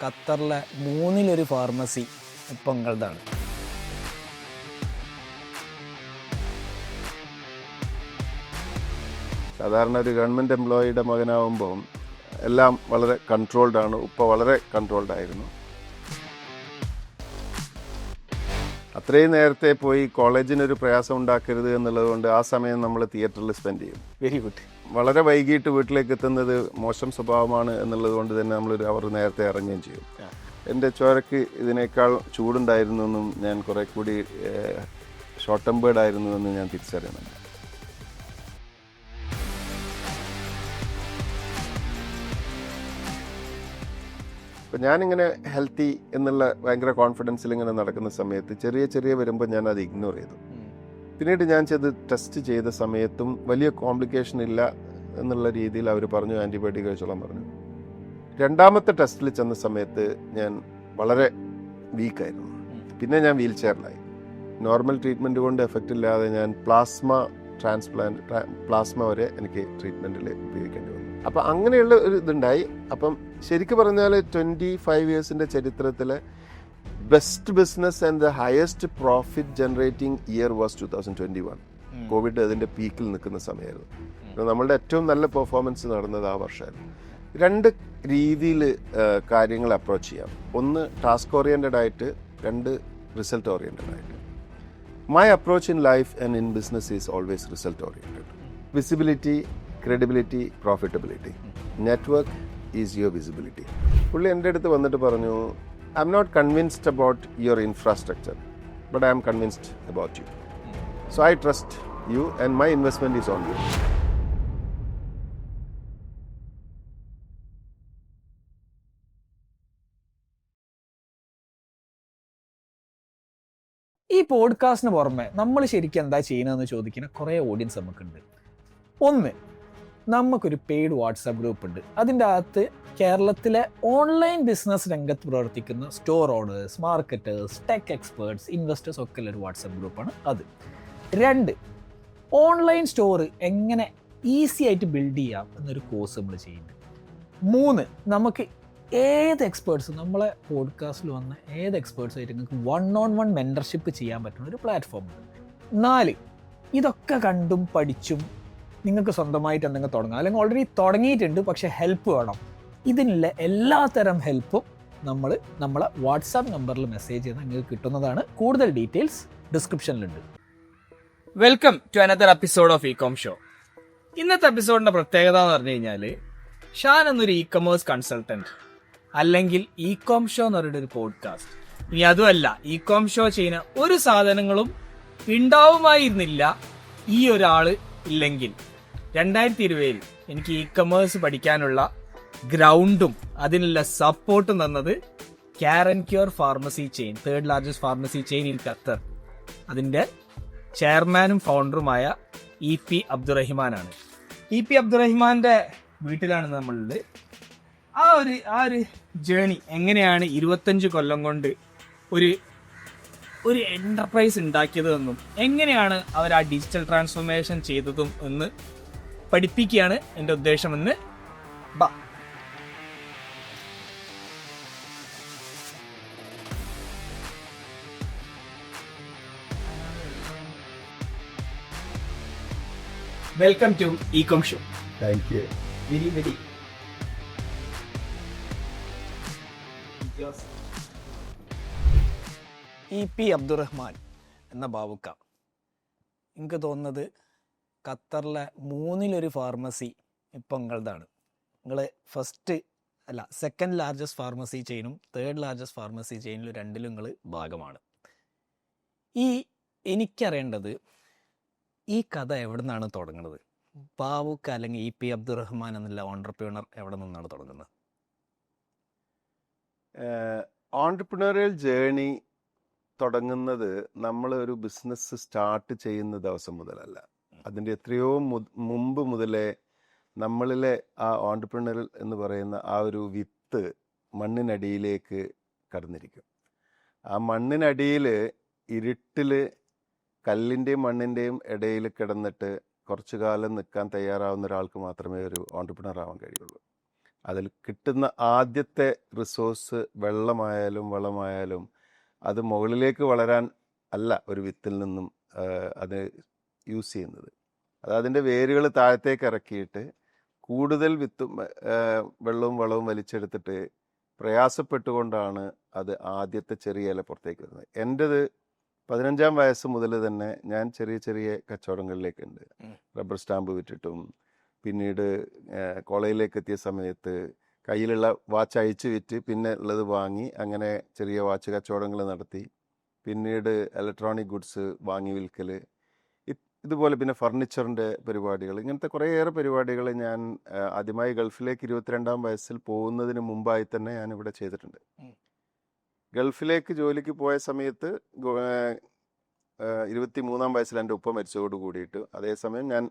ഖത്തറിലെ മൂന്നിലൊരു ഫാർമസി ഇപ്പം നിങ്ങളതാണ്. സാധാരണ ഒരു ഗവൺമെൻറ് എംപ്ലോയിയുടെ മകനാവുമ്പോൾ എല്ലാം വളരെ കൺട്രോൾഡ് ആണ്. ഉപ്പ വളരെ കൺട്രോൾഡ് ആയിരുന്നു. അത്രയും നേരത്തെ പോയി കോളേജിനൊരു പ്രയാസം ഉണ്ടാക്കരുത് എന്നുള്ളത് കൊണ്ട് ആ സമയം നമ്മൾ തിയേറ്ററിൽ സ്പെൻഡ് ചെയ്യും. Very good. വളരെ വൈകിട്ട് വീട്ടിലേക്ക് എത്തുന്നത് മോശം സ്വഭാവമാണ് എന്നുള്ളത് കൊണ്ട് തന്നെ നമ്മളൊരു അവർ നേരത്തെ ഇറങ്ങുകയും ചെയ്യും. എൻ്റെ ചോരയ്ക്ക് ഇതിനേക്കാൾ ചൂടുണ്ടായിരുന്നു എന്നും ഞാൻ കുറെ കൂടി ഷോർട്ട് ടെമ്പേർഡ് ആയിരുന്നു എന്ന് ഞാൻ തിരിച്ചറിയുന്നുണ്ട്. അപ്പം ഞാനിങ്ങനെ ഹെൽത്തി എന്നുള്ള ഭയങ്കര കോൺഫിഡൻസിൽ ഇങ്ങനെ നടക്കുന്ന സമയത്ത് ചെറിയ വരുമ്പോൾ ഞാൻ അത് ഇഗ്നോർ ചെയ്തു. പിന്നീട് ഞാൻ ടെസ്റ്റ് ചെയ്ത സമയത്തും വലിയ കോംപ്ലിക്കേഷൻ ഇല്ല എന്നുള്ള രീതിയിൽ അവർ പറഞ്ഞു, ആൻറ്റിബയോട്ടിക് കഴിച്ചോളാൻ പറഞ്ഞു. രണ്ടാമത്തെ ടെസ്റ്റിൽ ചെന്ന സമയത്ത് ഞാൻ വളരെ വീക്കായിരുന്നു. പിന്നെ ഞാൻ വീൽ ചെയറിലായി. നോർമൽ ട്രീറ്റ്മെൻറ്റ് കൊണ്ട് എഫക്റ്റ് ഇല്ലാതെ ഞാൻ പ്ലാസ്മ വരെ എനിക്ക് ട്രീറ്റ്മെൻറ്റിൽ ഉപയോഗിക്കേണ്ടി വന്നു. അപ്പം അങ്ങനെയുള്ള ഒരു ഇതുണ്ടായി. അപ്പം ശരിക്കും പറഞ്ഞാൽ 25 ഇയേഴ്സിൻ്റെ ചരിത്രത്തിലെ best business and the highest profit generating year was 2021. Covid അതിൻ്റെ പീക്കിൽ നിൽക്കുന്ന സമയമായിരുന്നു. നമ്മളുടെ ഏറ്റവും നല്ല പെർഫോമൻസ് നടന്നത് ആ വർഷമായിരുന്നു. രണ്ട് രീതിയിൽ കാര്യങ്ങൾ അപ്രോച്ച് ചെയ്യാം. ഒന്ന് ടാസ്ക് ഓറിയൻറ്റഡ് ആയിട്ട്, രണ്ട് റിസൾട്ട് ഓറിയൻറ്റഡ് ആയിട്ട്. My approach in life and in business is always result oriented. Visibility, credibility, profitability. Network is your visibility. പുള്ളി എൻ്റെ അടുത്ത് വന്നിട്ട് പറഞ്ഞു, I am not convinced about your infrastructure, but I am convinced about you. So I trust you and my investment is on you. ഈ പോഡ്കാസ്റ്റിന് പുറമെ നമ്മൾ ശരിക്കും എന്താ ചെയ്യുന്നതെന്ന് ചോദിക്കുന്ന കുറേ ഓഡിയൻസ് നമുക്കുണ്ട്. ഒന്ന്, നമുക്കൊരു പെയ്ഡ് വാട്സാപ്പ് ഗ്രൂപ്പ് ഉണ്ട്. അതിൻ്റെ അകത്ത് കേരളത്തിലെ ഓൺലൈൻ ബിസിനസ് രംഗത്ത് പ്രവർത്തിക്കുന്ന store owners, marketers, tech experts, investors ഒക്കെ ഉള്ളൊരു വാട്സാപ്പ് ഗ്രൂപ്പാണ് അത്. രണ്ട്, ഓൺലൈൻ സ്റ്റോർ എങ്ങനെ ഈസി ആയിട്ട് ബിൽഡ് ചെയ്യാം എന്നൊരു കോഴ്സ് നമ്മൾ ചെയ്യുന്നുണ്ട്. മൂന്ന്, നമുക്ക് ഏത് എക്സ്പേർട്സും നമ്മളെ പോഡ്കാസ്റ്റിൽ വന്ന ഏത് എക്സ്പേർട്സായിട്ട് നിങ്ങൾക്ക് 1-on-1 മെൻറ്റർഷിപ്പ് ചെയ്യാൻ പറ്റുന്ന ഒരു പ്ലാറ്റ്ഫോം ഉണ്ട്. നാല്, ഇതൊക്കെ കണ്ടും പഠിച്ചും നിങ്ങൾക്ക് സ്വന്തമായിട്ട് എന്തെങ്കിലും തുടങ്ങാം, അല്ലെങ്കിൽ ഓൾറെഡി തുടങ്ങിയിട്ടുണ്ട് പക്ഷേ ഹെൽപ്പ് വേണം. ഇതിനുള്ള എല്ലാത്തരം ഹെൽപ്പും നമ്മളെ വാട്സാപ്പ് നമ്പറിൽ മെസ്സേജ് ചെയ്താൽ നിങ്ങൾക്ക് കിട്ടുന്നതാണ്. കൂടുതൽ ഡീറ്റെയിൽസ് ഡിസ്ക്രിപ്ഷനിലുണ്ട്. Welcome to another episode of ecom show. ഇന്നത്തെ എപ്പിസോഡിന്റെ പ്രത്യേകത എന്ന് പറഞ്ഞു കഴിഞ്ഞാൽ, ഷാൻ എന്നൊരു ഇ-കൊമേഴ്സ് കൺസൾട്ടന്റ്, അല്ലെങ്കിൽ ഇകോം ഷോ എന്ന് പറയുന്ന ഒരു പോഡ്കാസ്റ്റ്. ഇനി അതുമല്ല, ഇകോം ഷോ ചെയ്യുന്ന ഒരു സാധനങ്ങളും ഉണ്ടാവുമായിരുന്നില്ല ഈ ഒരാള് ഇല്ലെങ്കിൽ. 2020 എനിക്ക് ഇ-കൊമേഴ്സ് പഠിക്കാനുള്ള ഗ്രൗണ്ടും അതിനുള്ള സപ്പോർട്ടും തന്നത് care and cure pharmacy chain, 3rd largest pharmacy chain in Qatar, അതിൻ്റെ ചെയർമാനും ഫൗണ്ടറുമായ EP അബ്ദുറഹിമാനാണ്. EP അബ്ദുറഹിമാന്റെ വീട്ടിലാണ് നമ്മളുള്ളത്. ആ ഒരു ജേണി എങ്ങനെയാണ് 25 കൊല്ലം കൊണ്ട് ഒരു എന്റർപ്രൈസ് ഉണ്ടാക്കിയതെന്നും എങ്ങനെയാണ് അവർ ആ ഡിജിറ്റൽ ട്രാൻസ്ഫോർമേഷൻ ചെയ്തതും എന്ന് പഠിപ്പിക്കുകയാണ് എൻ്റെ ഉദ്ദേശമെന്ന്. ബാ. Welcome to ecom show. Thank you. Very EP Abdurahman എന്ന ബാബുക്ക, എനിക്ക് തോന്നുന്നത് ഖത്തറിലെ മൂന്നിലൊരു ഫാർമസി ഇപ്പം നിങ്ങളതാണ്. നിങ്ങൾ സെക്കൻഡ് ലാർജസ്റ്റ് ഫാർമസി ചെയിനും 3rd largest ഫാർമസി ചെയിനിലും രണ്ടിലും നിങ്ങൾ ഭാഗമാണ്. എനിക്കറിയേണ്ടത് ഈ കഥ എവിടെ നിന്നാണ് തുടങ്ങുന്നത്? ബാബുക്ക അല്ലെങ്കിൽ EP അബ്ദുറഹ്മാൻ എന്നുള്ള ഓൺട്രപ്രണർ എവിടെ നിന്നാണ് തുടങ്ങുന്നത്? ഓൺട്രപ്രണറിയൽ ജേണി തുടങ്ങുന്നത് നമ്മൾ ഒരു ബിസിനസ് സ്റ്റാർട്ട് ചെയ്യുന്ന ദിവസം മുതലല്ല. അതിൻ്റെ എത്രയോ മുമ്പ് മുതലേ നമ്മളിലെ ആ ഓൺട്രപ്രണറിയൽ എന്ന് പറയുന്ന ആ ഒരു വിത്ത് മണ്ണിനടിയിലേക്ക് കടന്നിരിക്കും. ആ മണ്ണിനടിയിൽ ഇരുട്ടിൽ കല്ലിൻ്റെയും മണ്ണിൻ്റെയും ഇടയിൽ കിടന്നിട്ട് കുറച്ചു കാലം നിൽക്കാൻ തയ്യാറാവുന്ന ഒരാൾക്ക് മാത്രമേ ഒരു ഓൺട്രപ്രണർ ആവാൻ കഴിയുള്ളൂ. അതിൽ കിട്ടുന്ന ആദ്യത്തെ റിസോഴ്സ് വെള്ളമായാലും വളമായാലും അത് മുകളിലേക്ക് വളരാൻ അല്ല ഒരു വിത്തിൽ നിന്നും അത് യൂസ് ചെയ്യുന്നത്. അത് അതിൻ്റെ വേരുകൾ താഴത്തേക്ക് ഇറക്കിയിട്ട് കൂടുതൽ വിത്തും വെള്ളവും വളവും വലിച്ചെടുത്തിട്ട് പ്രയാസപ്പെട്ടുകൊണ്ടാണ് അത് ആദ്യത്തെ ചെറിയ ഇല പുറത്തേക്ക് വരുന്നത്. എൻ്റെത് 15-ാം വയസ്സ് മുതൽ തന്നെ ഞാൻ ചെറിയ ചെറിയ കച്ചവടങ്ങളിലേക്കുണ്ട്. റബ്ബർ സ്റ്റാമ്പ് വിറ്റിട്ടും പിന്നീട് കോളേജിലേക്ക് എത്തിയ സമയത്ത് കയ്യിലുള്ള വാച്ച് അയച്ച് വിറ്റ് പിന്നെ ഉള്ളത് വാങ്ങി അങ്ങനെ ചെറിയ വാച്ച് കച്ചവടങ്ങൾ നടത്തി. പിന്നീട് ഇലക്ട്രോണിക് ഗുഡ്സ് വാങ്ങി വിൽക്കൽ, ഇതുപോലെ പിന്നെ ഫർണിച്ചറിൻ്റെ പരിപാടികൾ, ഇങ്ങനത്തെ കുറേയേറെ പരിപാടികൾ ഞാൻ ആദ്യമായി ഗൾഫിലേക്ക് 22-ാം വയസ്സിൽ പോകുന്നതിന് മുമ്പായി തന്നെ ഞാനിവിടെ ചെയ്തിട്ടുണ്ട്. ഗൾഫിലേക്ക് ജോലിക്ക് പോയ സമയത്ത് 23-ാം വയസ്സിൽ എൻ്റെ ഉപ്പ മരിച്ചതോട് കൂടിയിട്ട് അതേസമയം ഞാൻ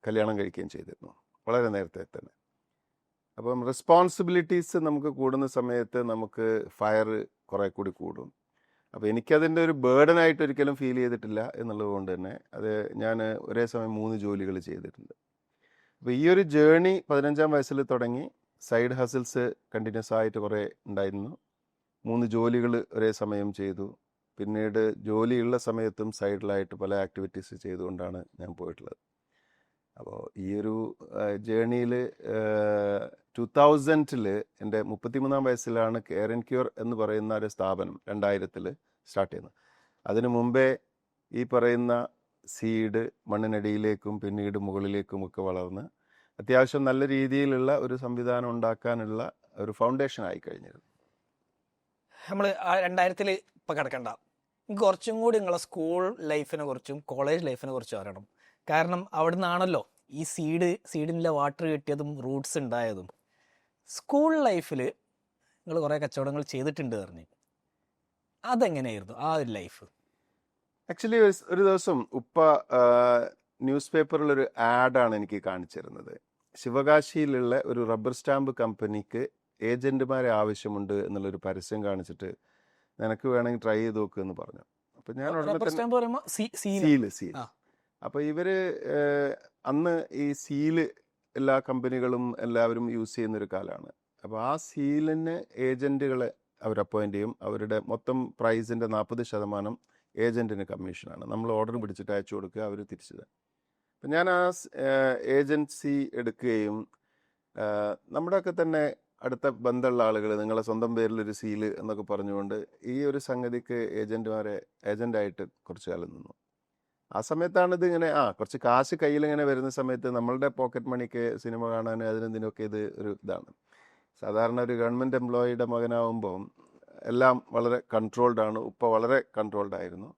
കല്യാണം കഴിക്കുകയും ചെയ്തിരുന്നു, വളരെ നേരത്തെ തന്നെ. അപ്പം റെസ്പോൺസിബിലിറ്റീസ് നമുക്ക് കൂടുന്ന സമയത്ത് നമുക്ക് ഫയർ കുറേ കൂടി കൂടും. അപ്പോൾ എനിക്കതിൻ്റെ ഒരു ബേർഡനായിട്ട് ഒരിക്കലും ഫീൽ ചെയ്തിട്ടില്ല എന്നുള്ളത് കൊണ്ട് തന്നെ അത് ഞാൻ ഒരേ സമയം 3 ജോലികൾ ചെയ്തിട്ടുണ്ട്. അപ്പോൾ ഈ ഒരു ജേണി 15-ാം വയസ്സിൽ തുടങ്ങി. സൈഡ് ഹസിൽസ് കണ്ടിന്യൂസ് ആയിട്ട് കുറേ ഉണ്ടായിരുന്നു. 3 ജോലികൾ ഒരേ സമയം ചെയ്തു. പിന്നീട് ജോലിയുള്ള സമയത്തും സൈഡിലായിട്ട് പല ആക്ടിവിറ്റീസ് ചെയ്തുകൊണ്ടാണ് ഞാൻ പോയിട്ടുള്ളത്. അപ്പോൾ ഈ ഒരു ജേണിയിൽ 2000-ൽ എൻ്റെ 33-ാം വയസ്സിലാണ് കെയർ ആൻഡ് ക്യൂർ എന്ന് പറയുന്ന ഒരു സ്ഥാപനം 2000-ൽ സ്റ്റാർട്ട് ചെയ്യുന്നത്. അതിനു മുമ്പേ ഈ പറയുന്ന സീഡ് മണ്ണിനടിയിലേക്കും പിന്നീട് മുകളിലേക്കും ഒക്കെ വളർന്ന് അത്യാവശ്യം നല്ല രീതിയിലുള്ള ഒരു സംവിധാനം ഉണ്ടാക്കാനുള്ള ഒരു ഫൗണ്ടേഷൻ ആയി കഴിഞ്ഞിരുന്നു. നമ്മൾ 2000-ൽ ഇപ്പം കിടക്കണ്ട, എനിക്ക് കുറച്ചും കൂടി നിങ്ങളെ സ്കൂൾ ലൈഫിനെ കുറിച്ചും കോളേജ് ലൈഫിനെ കുറിച്ചും അറിയണം. കാരണം അവിടെ നിന്നാണല്ലോ ഈ സീഡിൻ്റെ വാട്ടർ കിട്ടിയതും റൂട്ട്സ് ഉണ്ടായതും. സ്കൂൾ ലൈഫിൽ നിങ്ങൾ കുറേ കച്ചവടങ്ങൾ ചെയ്തിട്ടുണ്ട് പറഞ്ഞു, അതെങ്ങനെയായിരുന്നു ആ ഒരു ലൈഫ്? ആക്ച്വലി ഒരു ദിവസം ഉപ്പ ന്യൂസ് പേപ്പറിലൊരു ആഡാണ് എനിക്ക് കാണിച്ചിരുന്നത്. ശിവകാശിയിലുള്ള ഒരു റബ്ബർ സ്റ്റാമ്പ് കമ്പനിക്ക് ഏജന്റുമാരെ ആവശ്യമുണ്ട് എന്നുള്ളൊരു പരസ്യം കാണിച്ചിട്ട് നിനക്ക് വേണമെങ്കിൽ ട്രൈ ചെയ്ത് നോക്കുക എന്ന് പറഞ്ഞു. അപ്പം ഞാൻ സീൽ അപ്പോൾ ഇവര് അന്ന് ഈ സീല് എല്ലാ കമ്പനികളും എല്ലാവരും യൂസ് ചെയ്യുന്നൊരു കാലമാണ്. അപ്പോൾ ആ സീലിന് ഏജന്റുകളെ അവർ അപ്പോയിന്റ് ചെയ്യും. അവരുടെ മൊത്തം പ്രൈസിൻ്റെ 40% ഏജന്റിന് കമ്മീഷനാണ്. നമ്മൾ ഓർഡർ പിടിച്ചിട്ട് അയച്ചു കൊടുക്കുക, അവർ തിരിച്ചു തരും. അപ്പം ഞാൻ ആ ഏജൻസി എടുക്കുകയും നമ്മുടെയൊക്കെ തന്നെ അടുത്ത ബന്ധമുള്ള ആളുകൾ നിങ്ങളെ സ്വന്തം പേരിലൊരു സീല് എന്നൊക്കെ പറഞ്ഞുകൊണ്ട് ഈ ഒരു സംഗതിക്ക് ഏജന്റായിട്ട് കുറച്ച് കാലം നിന്നു. ആ സമയത്താണ് ഇതിങ്ങനെ കുറച്ച് കാശ് കയ്യിൽ ഇങ്ങനെ വരുന്ന സമയത്ത് നമ്മളുടെ പോക്കറ്റ് മണിക്ക് സിനിമ കാണാൻ അതിനെന്തിനൊക്കെ ഇത് ഒരു ഇതാണ്. സാധാരണ ഒരു ഗവൺമെൻറ് എംപ്ലോയിയുടെ മകനാവുമ്പോൾ എല്ലാം വളരെ കൺട്രോൾഡ് ആണ്. ഉപ്പ വളരെ കൺട്രോൾഡ് ആയിരുന്നു.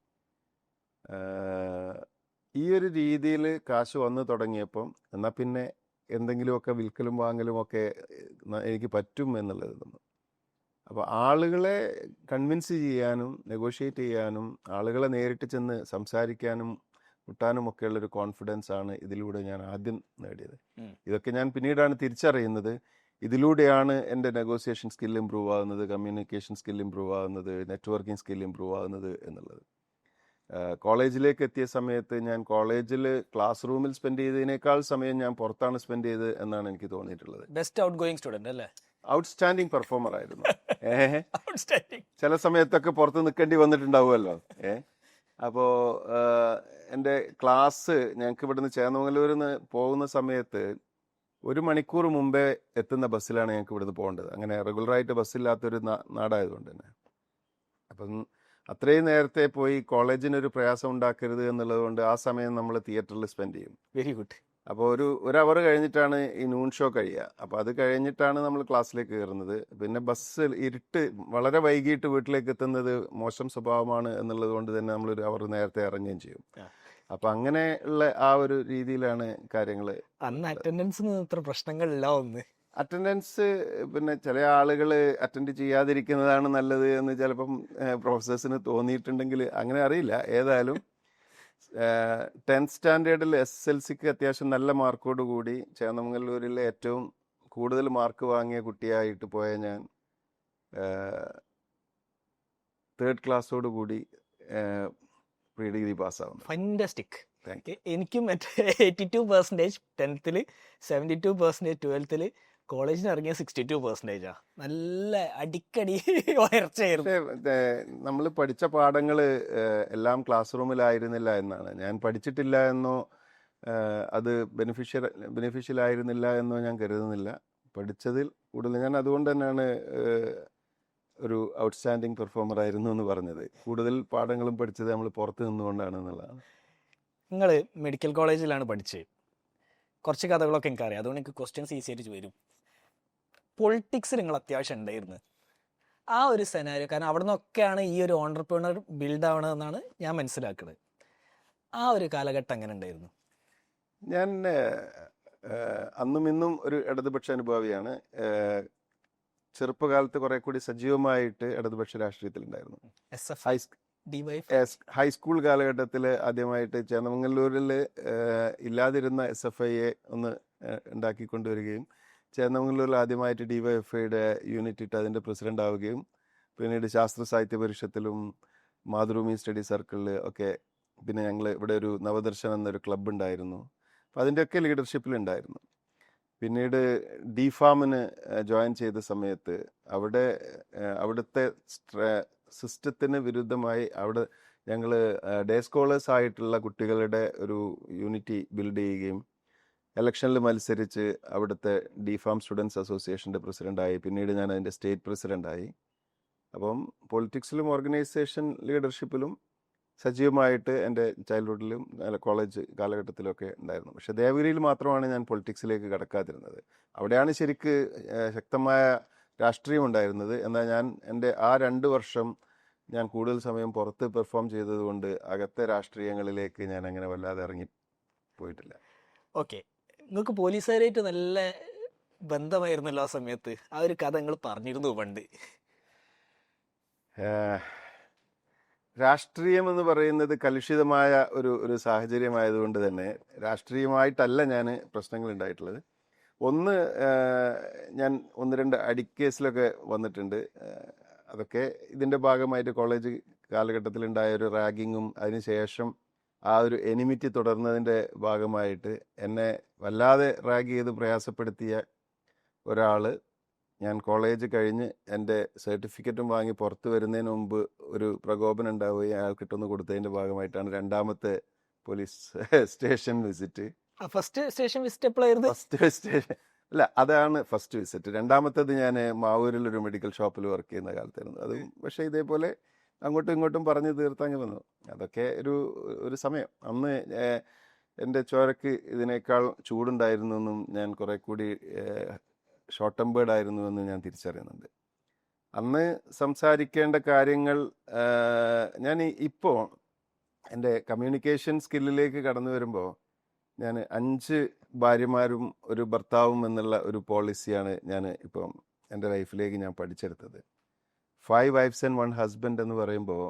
ഈ ഒരു രീതിയിൽ കാശ് വന്നു തുടങ്ങിയപ്പം എന്നാൽ പിന്നെ എന്തെങ്കിലുമൊക്കെ വിൽക്കലും വാങ്ങലും ഒക്കെ എനിക്ക് പറ്റും എന്നുള്ളത് തന്നു. അപ്പോൾ ആളുകളെ കൺവിൻസ് ചെയ്യാനും നെഗോഷിയേറ്റ് ചെയ്യാനും ആളുകളെ നേരിട്ട് ചെന്ന് സംസാരിക്കാനും മുട്ടാനും ഒക്കെയുള്ളൊരു കോൺഫിഡൻസ് ആണ് ഇതിലൂടെ ഞാൻ ആദ്യം നേടിയത്. ഇതൊക്കെ ഞാൻ പിന്നീടാണ് തിരിച്ചറിയുന്നത്. ഇതിലൂടെയാണ് എൻ്റെ നെഗോസിയേഷൻ സ്കിൽ ഇമ്പ്രൂവ് ആകുന്നത്, കമ്മ്യൂണിക്കേഷൻ സ്കിൽ ഇമ്പ്രൂവ് ആകുന്നത്, നെറ്റ്വർക്കിംഗ് സ്കിൽ ഇമ്പ്രൂവ് ആകുന്നത് എന്നുള്ളത്. കോളേജിലേക്ക് എത്തിയ സമയത്ത് ഞാൻ കോളേജിൽ ക്ലാസ് റൂമിൽ സ്പെൻഡ് ചെയ്തതിനേക്കാൾ സമയം ഞാൻ പുറത്താണ് സ്പെൻഡ് ചെയ്തത് എന്നാണ് എനിക്ക് തോന്നിയിട്ടുള്ളത്. ബെസ്റ്റ് ഔട്ട് ഗോയിങ് സ്റ്റുഡന്റ് അല്ലേ? ഔട്ട്സ്റ്റാൻഡിങ് പെർഫോമർ ആയിരുന്നു. ചില സമയത്തൊക്കെ പുറത്ത് നിൽക്കേണ്ടി വന്നിട്ടുണ്ടാവുമല്ലോ. അപ്പോൾ എൻ്റെ ക്ലാസ് ഞങ്ങൾക്ക് ഇവിടുന്ന് ചേന്നമംഗലൂരിൽ നിന്ന് പോകുന്ന സമയത്ത് 1 മണിക്കൂർ മുമ്പേ എത്തുന്ന ബസ്സിലാണ് ഞങ്ങൾക്ക് ഇവിടുന്ന് പോകേണ്ടത്. അങ്ങനെ റെഗുലറായിട്ട് ബസ്സില്ലാത്തൊരു നാടായതുകൊണ്ട് തന്നെ അപ്പം അത്രയും നേരത്തെ പോയി കോളേജിനൊരു പ്രയാസം ഉണ്ടാക്കരുത് എന്നുള്ളത് കൊണ്ട് ആ സമയം നമ്മൾ തിയേറ്ററിൽ സ്പെൻഡ് ചെയ്യും. Very good. അപ്പോൾ ഒരു അവർ കഴിഞ്ഞിട്ടാണ് ഈ നൂൺ ഷോ കഴിയുക. അപ്പോൾ അത് കഴിഞ്ഞിട്ടാണ് നമ്മൾ ക്ലാസ്സിലേക്ക് കയറുന്നത്. പിന്നെ ബസ് ഇരുട്ട് വളരെ വൈകിട്ട് വീട്ടിലേക്ക് എത്തുന്നത് മോശം സ്വഭാവമാണ് എന്നുള്ളത് കൊണ്ട് തന്നെ നമ്മളൊരു അവർ നേരത്തെ ഇറങ്ങുകയും ചെയ്യും. അപ്പം അങ്ങനെ ഉള്ള ആ ഒരു രീതിയിലാണ് കാര്യങ്ങൾ. അന്ന് അറ്റൻഡൻസിന് ഇത്ര പ്രശ്നങ്ങളില്ല. അറ്റൻഡൻസ് പിന്നെ ചില ആളുകൾ അറ്റൻഡ് ചെയ്യാതിരിക്കുന്നതാണ് നല്ലത് എന്ന് ചിലപ്പം പ്രൊഫസേഴ്സിന് തോന്നിയിട്ടുണ്ടെങ്കിൽ അങ്ങനെ അറിയില്ല. ഏതായാലും 10th സ്റ്റാൻഡേർഡിൽ SSLCക്ക് അത്യാവശ്യം നല്ല മാർക്കോട് കൂടി ചേന്നമംഗലൂരിലെ ഏറ്റവും കൂടുതൽ മാർക്ക് വാങ്ങിയ കുട്ടിയായിട്ട് പോയ ഞാൻ 3rd ക്ലാസ്സോട് കൂടി പ്രീ ഡിഗ്രി പാസ്സാവുന്നു. ഫാന്റാസ്റ്റിക്. എനിക്കും 82% 10th, 72% 12th, കോളേജിന് ഇറങ്ങിയ 62%. നല്ല അടിക്കടി ഉയർച്ചയായിരുന്നു. പക്ഷേ നമ്മൾ പഠിച്ച പാഠങ്ങൾ എല്ലാം ക്ലാസ് റൂമിലായിരുന്നില്ല എന്നാണ്. ഞാൻ പഠിച്ചിട്ടില്ല എന്നോ അത് ബെനിഫിഷ്യൽ ആയിരുന്നില്ല എന്നോ ഞാൻ കരുതുന്നില്ല. പഠിച്ചതിൽ കൂടുതൽ ഞാൻ അതുകൊണ്ട് തന്നെയാണ് ഒരു ഔട്ട്സ്റ്റാൻഡിങ് പെർഫോമർ ആയിരുന്നു എന്ന് പറഞ്ഞത്. കൂടുതൽ പാഠങ്ങളും പഠിച്ചത് നമ്മൾ പുറത്ത് നിന്നുകൊണ്ടാണ് എന്നുള്ളതാണ്. നിങ്ങൾ മെഡിക്കൽ കോളേജിലാണ് പഠിച്ചത്. കുറച്ച് കഥകളൊക്കെ എനിക്കറിയാം, അതുകൊണ്ട് എനിക്ക് ക്വസ്റ്റ്യൻസ് ഈസി ആയിട്ട് വരും. പൊളിറ്റിക്സ് നിങ്ങൾ അത്യാവശ്യം ഉണ്ടായിരുന്നു ആ ഒരു സെനാരിയോ, കാരണം അവിടെ നിന്നൊക്കെയാണ് ഈ ഒരു ഓണ്ടർപ്രണർ ബിൽഡ് ആവണമെന്നാണ് ഞാൻ മനസ്സിലാക്കുന്നത്. ആ ഒരു കാലഘട്ടം എങ്ങനെ ഉണ്ടായിരുന്നു? ഞാൻ അന്നും ഇന്നും ഒരു ഇടതുപക്ഷ അനുഭാവിയാണ്. ചെറുപ്പകാലത്ത് കുറെ കൂടി സജീവമായിട്ട് ഇടതുപക്ഷ രാഷ്ട്രീയത്തിലുണ്ടായിരുന്നു. ഹൈസ്കൂൾ കാലഘട്ടത്തിൽ ആദ്യമായിട്ട് ചേന്നമംഗല്ലൂരിൽ ഇല്ലാതിരുന്ന SFIയെ ഒന്ന് ഉണ്ടാക്കിക്കൊണ്ടുവരികയും ചേന്നമംഗല്ലൂരിൽ ആദ്യമായിട്ട് DYFIയുടെ യൂണിറ്റ് ഇട്ട് അതിൻ്റെ പ്രസിഡന്റ് ആവുകയും പിന്നീട് ശാസ്ത്ര സാഹിത്യ പരിഷത്തിലും മാതൃഭൂമി സ്റ്റഡി സർക്കിളിൽ ഒക്കെ, പിന്നെ ഞങ്ങൾ ഇവിടെ ഒരു നവദർശൻ എന്നൊരു ക്ലബ്ബ് ഉണ്ടായിരുന്നു. അപ്പം അതിൻ്റെയൊക്കെ ലീഡർഷിപ്പിലുണ്ടായിരുന്നു. പിന്നീട് DFAMന് ജോയിൻ ചെയ്ത സമയത്ത് അവിടുത്തെ സിസ്റ്റത്തിന് വിരുദ്ധമായി അവിടെ ഞങ്ങൾ ഡേ സ്കോളേഴ്സ് ആയിട്ടുള്ള കുട്ടികളുടെ ഒരു യൂണിറ്റി ബിൽഡ് ചെയ്യുകയും ഇലക്ഷനിൽ മത്സരിച്ച് അവിടുത്തെ DFAM സ്റ്റുഡൻസ് അസോസിയേഷൻ്റെ പ്രസിഡൻ്റായി. പിന്നീട് ഞാൻ അതിൻ്റെ സ്റ്റേറ്റ് പ്രസിഡൻ്റായി. അപ്പം പൊളിറ്റിക്സിലും ഓർഗനൈസേഷൻ ലീഡർഷിപ്പിലും സജീവമായിട്ട് എൻ്റെ ചൈൽഡ്ഹുഡിലും കോളേജ് കാലഘട്ടത്തിലൊക്കെ ഉണ്ടായിരുന്നു. പക്ഷേ ദേവഗിരിയിൽ മാത്രമാണ് ഞാൻ പൊളിറ്റിക്സിലേക്ക് കടക്കാതിരുന്നത്. അവിടെയാണ് ശരിക്ക് ശക്തമായ രാഷ്ട്രീയം ഉണ്ടായിരുന്നത്. എന്നാൽ ഞാൻ എൻ്റെ ആ 2 വർഷം ഞാൻ കൂടുതൽ സമയം പുറത്ത് പെർഫോം ചെയ്തതുകൊണ്ട് അകത്തെ രാഷ്ട്രീയങ്ങളിലേക്ക് ഞാൻ അങ്ങനെ വല്ലാതെ ഇറങ്ങി പോയിട്ടില്ല. ഓക്കെ, നിങ്ങൾക്ക് പോലീസുകാരായിട്ട് നല്ല ബന്ധമായിരുന്നല്ലോ ആ സമയത്ത്. ആ ഒരു കഥ നിങ്ങൾ പറഞ്ഞിരുന്നു പണ്ട്. രാഷ്ട്രീയം എന്ന് പറയുന്നത് കലുഷിതമായ ഒരു സാഹചര്യമായതുകൊണ്ട് തന്നെ രാഷ്ട്രീയമായിട്ടല്ല ഞാൻ പ്രശ്നങ്ങൾ ഉണ്ടായിട്ടുള്ളത്. ഒന്ന്, ഞാൻ 1-2 അടിക്കേസിലൊക്കെ വന്നിട്ടുണ്ട്. അതൊക്കെ ഇതിൻ്റെ ഭാഗമായിട്ട് കോളേജ് കാലഘട്ടത്തിലുണ്ടായ ഒരു റാഗിങ്ങും അതിനുശേഷം ആ ഒരു എനിമിറ്റി തുടർന്നതിൻ്റെ ഭാഗമായിട്ട് എന്നെ വല്ലാതെ റാഗ് ചെയ്ത് പ്രയാസപ്പെടുത്തിയ ഒരാൾ ഞാൻ കോളേജ് കഴിഞ്ഞ് എൻ്റെ സർട്ടിഫിക്കറ്റും വാങ്ങി പുറത്ത് വരുന്നതിന് മുമ്പ് ഒരു പ്രകോപനം ഉണ്ടാവുകയും അയാൾ കിട്ടുന്ന കൊടുത്തതിൻ്റെ ഭാഗമായിട്ടാണ് 2ാമത്തെ police station visit. First station visit എപ്പോഴായിരുന്നു? അല്ല, അതാണ് ഫസ്റ്റ് വിസിറ്റ്. 2ാമത്തേത് ഞാൻ മാവൂരിൽ ഒരു മെഡിക്കൽ ഷോപ്പിൽ വർക്ക് ചെയ്യുന്ന കാലത്തായിരുന്നു. അത് പക്ഷേ ഇതേപോലെ അങ്ങോട്ടും ഇങ്ങോട്ടും പറഞ്ഞു തീർത്തങ്ങ് വന്നു. അതൊക്കെ ഒരു സമയം. അന്ന് എൻ്റെ ചോരക്ക് ഇതിനേക്കാൾ ചൂടുണ്ടായിരുന്നു എന്നും ഞാൻ കുറെ കൂടി ഷോർട്ട് ടെമ്പേർഡ് ആയിരുന്നു എന്ന് ഞാൻ തിരിച്ചറിയുന്നുണ്ട്. അന്ന് സംസാരിക്കേണ്ട കാര്യങ്ങൾ ഞാൻ ഇപ്പോൾ എൻ്റെ കമ്മ്യൂണിക്കേഷൻ സ്കില്ലിലേക്ക് കടന്നു വരുമ്പോൾ ഞാൻ 5 ഭാര്യമാരും ഒരു ഭർത്താവും എന്നുള്ള ഒരു പോളിസിയാണ് ഞാൻ ഇപ്പം എൻ്റെ ലൈഫിലേക്ക് ഞാൻ പഠിച്ചെടുത്തത്. 5 wives and 1 husband എന്ന് പറയുമ്പോൾ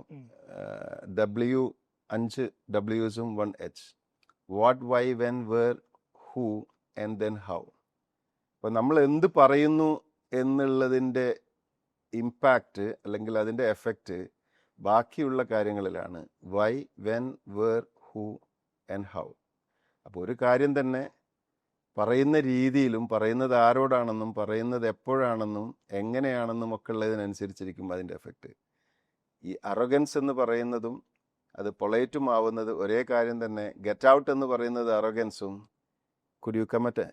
W 5 W'സും 1 H. What, why, when, where, who and then how. അപ്പോൾ നമ്മൾ എന്ത് പറയുന്നു എന്നുള്ളതിൻ്റെ ഇമ്പാക്റ്റ് അല്ലെങ്കിൽ അതിൻ്റെ എഫക്റ്റ് ബാക്കിയുള്ള കാര്യങ്ങളിലാണ്. Why, when, where, who and how. അപ്പോൾ ഒരു കാര്യം തന്നെ പറയുന്ന രീതിയിലും പറയുന്നത് ആരോടാണെന്നും പറയുന്നത് എപ്പോഴാണെന്നും എങ്ങനെയാണെന്നും ഒക്കെ ഉള്ളതിനനുസരിച്ചിരിക്കും അതിൻ്റെ എഫക്റ്റ്. ഈ അറോഗൻസ് എന്ന് പറയുന്നതും അത് പൊളൈറ്റും ആവുന്നത് ഒരേ കാര്യം തന്നെ. ഗെറ്റ് ഔട്ട് എന്ന് പറയുന്നത് അറോഗൻസും could you comment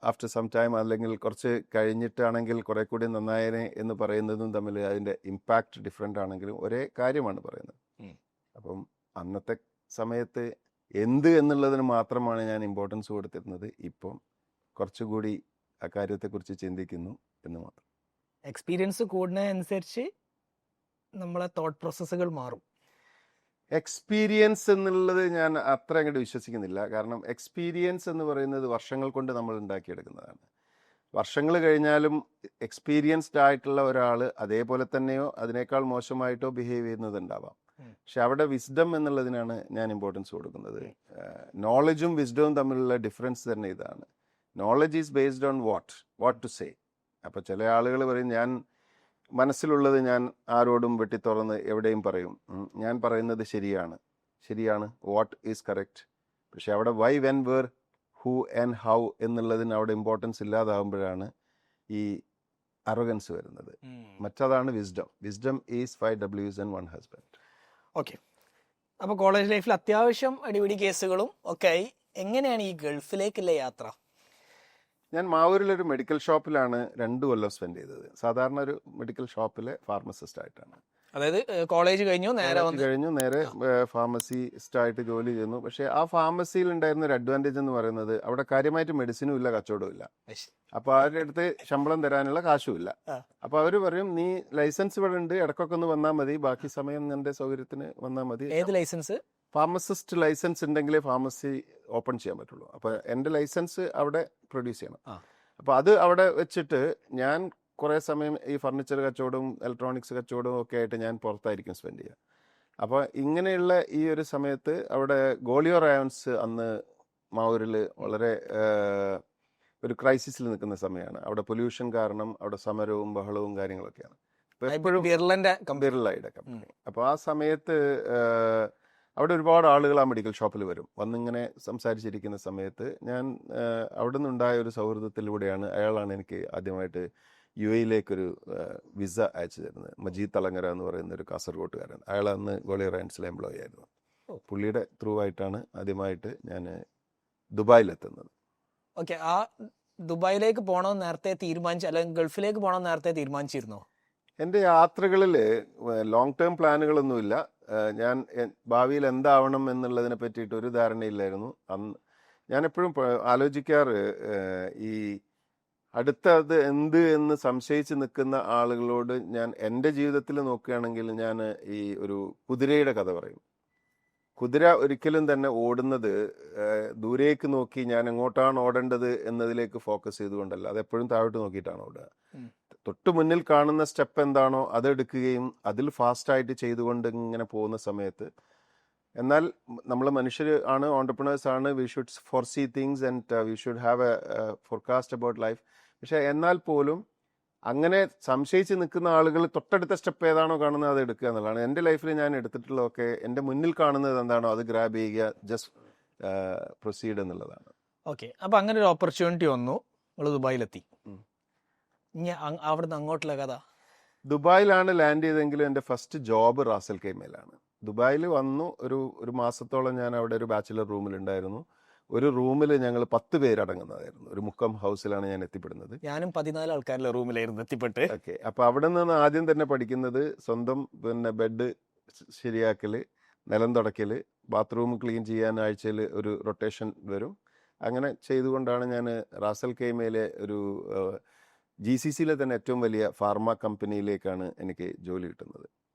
after some time അല്ലെങ്കിൽ കുറച്ച് കഴിഞ്ഞിട്ടാണെങ്കിൽ കുറെ കൂടി നന്നായനെ എന്ന് പറയുന്നതും തമ്മിൽ അതിൻ്റെ ഇമ്പാക്റ്റ് ഡിഫറെൻ്റ് ആണെങ്കിലും ഒരേ കാര്യമാണ് പറയുന്നത്. അപ്പം അന്നത്തെ സമയത്ത് എന്ത് എന്നുള്ളതിന് മാത്രമാണ് ഞാൻ ഇമ്പോർട്ടൻസ് കൊടുത്തിരുന്നത്. ഇപ്പം കുറച്ചുകൂടി ആ കാര്യത്തെക്കുറിച്ച് ചിന്തിക്കുന്നു എന്ന് മാത്രം. എക്സ്പീരിയൻസ് കൂടുന്നതനുസരിച്ച് നമ്മളെ തോട്ട് പ്രോസസ്സുകൾ മാറും. എക്സ്പീരിയൻസ് എന്നുള്ളത് ഞാൻ അത്ര അങ്ങോട്ട് വിശ്വസിക്കുന്നില്ല. കാരണം എക്സ്പീരിയൻസ് എന്ന് പറയുന്നത് വർഷങ്ങൾ കൊണ്ട് നമ്മൾ ഉണ്ടാക്കിയെടുക്കുന്നതാണ്. വർഷങ്ങൾ കഴിഞ്ഞാലും എക്സ്പീരിയൻസ്ഡ് ആയിട്ടുള്ള ഒരാൾ അതേപോലെ തന്നെയോ അതിനേക്കാൾ മോശമായിട്ടോ ബിഹേവ് ചെയ്യുന്നതുണ്ടാവാം. പക്ഷെ അവിടെ വിസ്ഡം എന്നുള്ളതിനാണ് ഞാൻ ഇമ്പോർട്ടൻസ് കൊടുക്കുന്നത്. നോളജും വിസ്ഡവും തമ്മിലുള്ള ഡിഫറൻസ് തന്നെ ഇതാണ്. Knowledge is based on what to say. അപ്പോൾ ചില ആളുകൾ പറയും ഞാൻ മനസ്സിലുള്ളത് ഞാൻ ആരോടും വെട്ടിത്തുറന്ന് എവിടെയും പറയും, ഞാൻ പറയുന്നത് ശരിയാണ്, വാട്ട് ഈസ് കറക്റ്റ്. പക്ഷെ അവിടെ why, when, where, who and how എന്നുള്ളതിന് അവിടെ ഇമ്പോർട്ടൻസ് ഇല്ലാതാകുമ്പോഴാണ് ഈ അറോഗൻസ് വരുന്നത്. മറ്റതാണ് wisdom. Wisdom is 5 Ws and 1 husband. Okay. അപ്പോൾ കോളേജ് ലൈഫിൽ അത്യാവശ്യം അടിപിടി കേസുകളും ഒക്കെ ആയി. എങ്ങനെയാണ് ഈ ഗൾഫിലേക്കുള്ള യാത്ര? ഞാൻ മാവൂരിലൊരു മെഡിക്കൽ ഷോപ്പിലാണ് 2 കൊല്ലം സ്പെൻഡ് ചെയ്തത്. സാധാരണ ഒരു മെഡിക്കൽ ഷോപ്പിലെ ഫാർമസിസ്റ്റ് ആയിട്ടാണ്. അതായത് കോളേജ് കഴിഞ്ഞു നേരെ ഫാർമസിസ്റ്റ് ആയിട്ട് ജോലി ചെയ്യുന്നു. പക്ഷെ ആ ഫാർമസിയിൽ ഉണ്ടായിരുന്ന ഒരു അഡ്വാൻറ്റേജ് എന്ന് പറയുന്നത് അവിടെ കാര്യമായിട്ട് മെഡിസിനും ഇല്ല, കച്ചവടവും ഇല്ല. അപ്പൊ അവരുടെ അടുത്ത് ശമ്പളം തരാനുള്ള കാശും ഇല്ല. അപ്പൊ അവര് പറയും, നീ ലൈസൻസ് ഇവിടെ ഉണ്ട്, ഇടക്കൊക്കെ ഒന്ന് വന്നാൽ മതി, ബാക്കി സമയം നിന്റെ സൗകര്യത്തിന് വന്നാൽ മതി. ഏത് ലൈസൻസ്? ഫാർമസിസ്റ്റ് ലൈസൻസ് ഉണ്ടെങ്കിലേ ഫാർമസി ഓപ്പൺ ചെയ്യാൻ പറ്റുള്ളൂ. അപ്പൊ എന്റെ ലൈസൻസ് അവിടെ പ്രൊഡ്യൂസ് ചെയ്യണം. അപ്പൊ അത് അവിടെ വെച്ചിട്ട് ഞാൻ കുറേ സമയം ഈ ഫർണിച്ചർ കച്ചവടവും ഇലക്ട്രോണിക്സ് കച്ചവടവും ഒക്കെ ആയിട്ട് ഞാൻ പുറത്തായിരിക്കും സ്പെൻഡ് ചെയ്യുക. അപ്പോൾ ഇങ്ങനെയുള്ള ഈ ഒരു സമയത്ത് അവിടെ ഗോളിയോ റയോൺസ് അന്ന് മാവൂരിൽ വളരെ ഒരു ക്രൈസിസിൽ നിൽക്കുന്ന സമയമാണ്. അവിടെ പൊല്യൂഷൻ കാരണം അവിടെ സമരവും ബഹളവും കാര്യങ്ങളൊക്കെയാണ്. എപ്പോഴും ബിർളയുടെ കമ്പനി. അപ്പോൾ ആ സമയത്ത് അവിടെ ഒരുപാട് ആളുകൾ ആ മെഡിക്കൽ ഷോപ്പിൽ വന്നിങ്ങനെ സംസാരിച്ചിരിക്കുന്ന സമയത്ത് ഞാൻ അവിടെ നിന്നുണ്ടായ ഒരു സൗഹൃദത്തിലൂടെയാണ്, അയാളാണ് എനിക്ക് ആദ്യമായിട്ട് UAE-ലേക്കൊരു വിസ അയച്ചു തരുന്നത്. മജീദ് തലങ്ങര എന്ന് പറയുന്ന ഒരു കാസർഗോട്ടുകാരൻ. അയാൾ അന്ന് ഗോളിയോ റയൻസിലെ എംപ്ലോയി ആയിരുന്നു. പുള്ളിയുടെ ത്രൂ ആയിട്ടാണ് ആദ്യമായിട്ട് ഞാൻ ദുബായിലെത്തുന്നത്. ഓക്കെ. ആ ദുബായിലേക്ക് പോകണമെന്ന് നേരത്തെ തീരുമാനിച്ചു, അല്ലെങ്കിൽ ഗൾഫിലേക്ക് പോകണമെന്ന് നേരത്തെ തീരുമാനിച്ചിരുന്നോ? എൻ്റെ യാത്രകളിൽ ലോങ് ടേം പ്ലാനുകളൊന്നുമില്ല. ഞാൻ ഭാവിയിൽ എന്താവണം എന്നുള്ളതിനെ പറ്റിയിട്ട് ഒരു ധാരണയില്ലായിരുന്നു അന്ന്. ഞാനെപ്പോഴും ആലോചിക്കാറ്, ഈ അടുത്തത് എന്ത് എന്ന് സംശയിച്ച് നിൽക്കുന്ന ആളുകളോട് ഞാൻ എൻ്റെ ജീവിതത്തിൽ നോക്കുകയാണെങ്കിൽ ഞാൻ ഈ ഒരു കുതിരയുടെ കഥ പറയും. കുതിര ഒരിക്കലും തന്നെ ഓടുന്നത് ദൂരേക്ക് നോക്കി ഞാൻ എങ്ങോട്ടാണ് ഓടേണ്ടത് എന്നതിലേക്ക് ഫോക്കസ് ചെയ്തുകൊണ്ടല്ല, അതെപ്പോഴും താഴോട്ട് നോക്കിയിട്ടാണ് ഓടുക. തൊട്ട് മുന്നിൽ കാണുന്ന സ്റ്റെപ്പ് എന്താണോ അതെടുക്കുകയും അതിൽ ഫാസ്റ്റായിട്ട് ചെയ്തുകൊണ്ട് ഇങ്ങനെ പോകുന്ന സമയത്ത്, എന്നാൽ നമ്മൾ മനുഷ്യർ ആണ്, ഓണ്ടർപ്രണേഴ്സ് ആണ്, we should foresee things and we should have a forecast about life. പക്ഷെ എന്നാൽ പോലും അങ്ങനെ സംശയിച്ച് നിൽക്കുന്ന ആളുകൾ തൊട്ടടുത്ത സ്റ്റെപ്പ് ഏതാണോ കാണുന്നത് അത് എടുക്കുക എന്നുള്ളതാണ്. എൻ്റെ ലൈഫിൽ ഞാൻ എടുത്തിട്ടുള്ളതൊക്കെ എൻ്റെ മുന്നിൽ കാണുന്നത് എന്താണോ അത് ഗ്രാബ് ചെയ്യുക, ജസ്റ്റ് പ്രൊസീഡ് എന്നുള്ളതാണ്. ഓക്കെ. അപ്പോൾ അങ്ങനെ ഒരു ഓപ്പർച്യൂണിറ്റി വന്നു, നിങ്ങൾ ദുബായിലെത്തി. ഇനി അവിടുന്ന് അങ്ങോട്ടുള്ള കഥ? ദുബായിലാണ് ലാൻഡ് ചെയ്തെങ്കിലും എൻ്റെ ഫസ്റ്റ് ജോബ് റാസൽ കൈമയിലാണ്. ദുബായിൽ വന്നു ഒരു മാസത്തോളം ഞാൻ അവിടെ ഒരു ബാച്ചിലർ റൂമിലുണ്ടായിരുന്നു. ഒരു റൂമിൽ ഞങ്ങൾ 10 പേരടങ്ങുന്നതായിരുന്നു. ഒരു മുക്കം ഹൗസിലാണ് ഞാൻ എത്തിപ്പെടുന്നത്. ഞാനും 14 ആൾക്കാരുടെ റൂമിലായിരുന്നു എത്തിപ്പെട്ട്. ഓക്കെ. അപ്പോൾ അവിടെ നിന്ന് ആദ്യം തന്നെ പഠിക്കുന്നത് സ്വന്തം ബെഡ് ശരിയാക്കല്, നിലം തുടയ്ക്കല്, ബാത്റൂം ക്ലീൻ ചെയ്യാൻ ആഴ്ചയിൽ ഒരു റൊട്ടേഷൻ വരും. അങ്ങനെ ചെയ്തുകൊണ്ടാണ് ഞാൻ റാസൽ കൈമയിലെ ഒരു GCCയിലെ തന്നെ ഏറ്റവും വലിയ ഫാർമ കമ്പനിയിലേക്കാണ് എനിക്ക് ജോലി കിട്ടുന്നത്.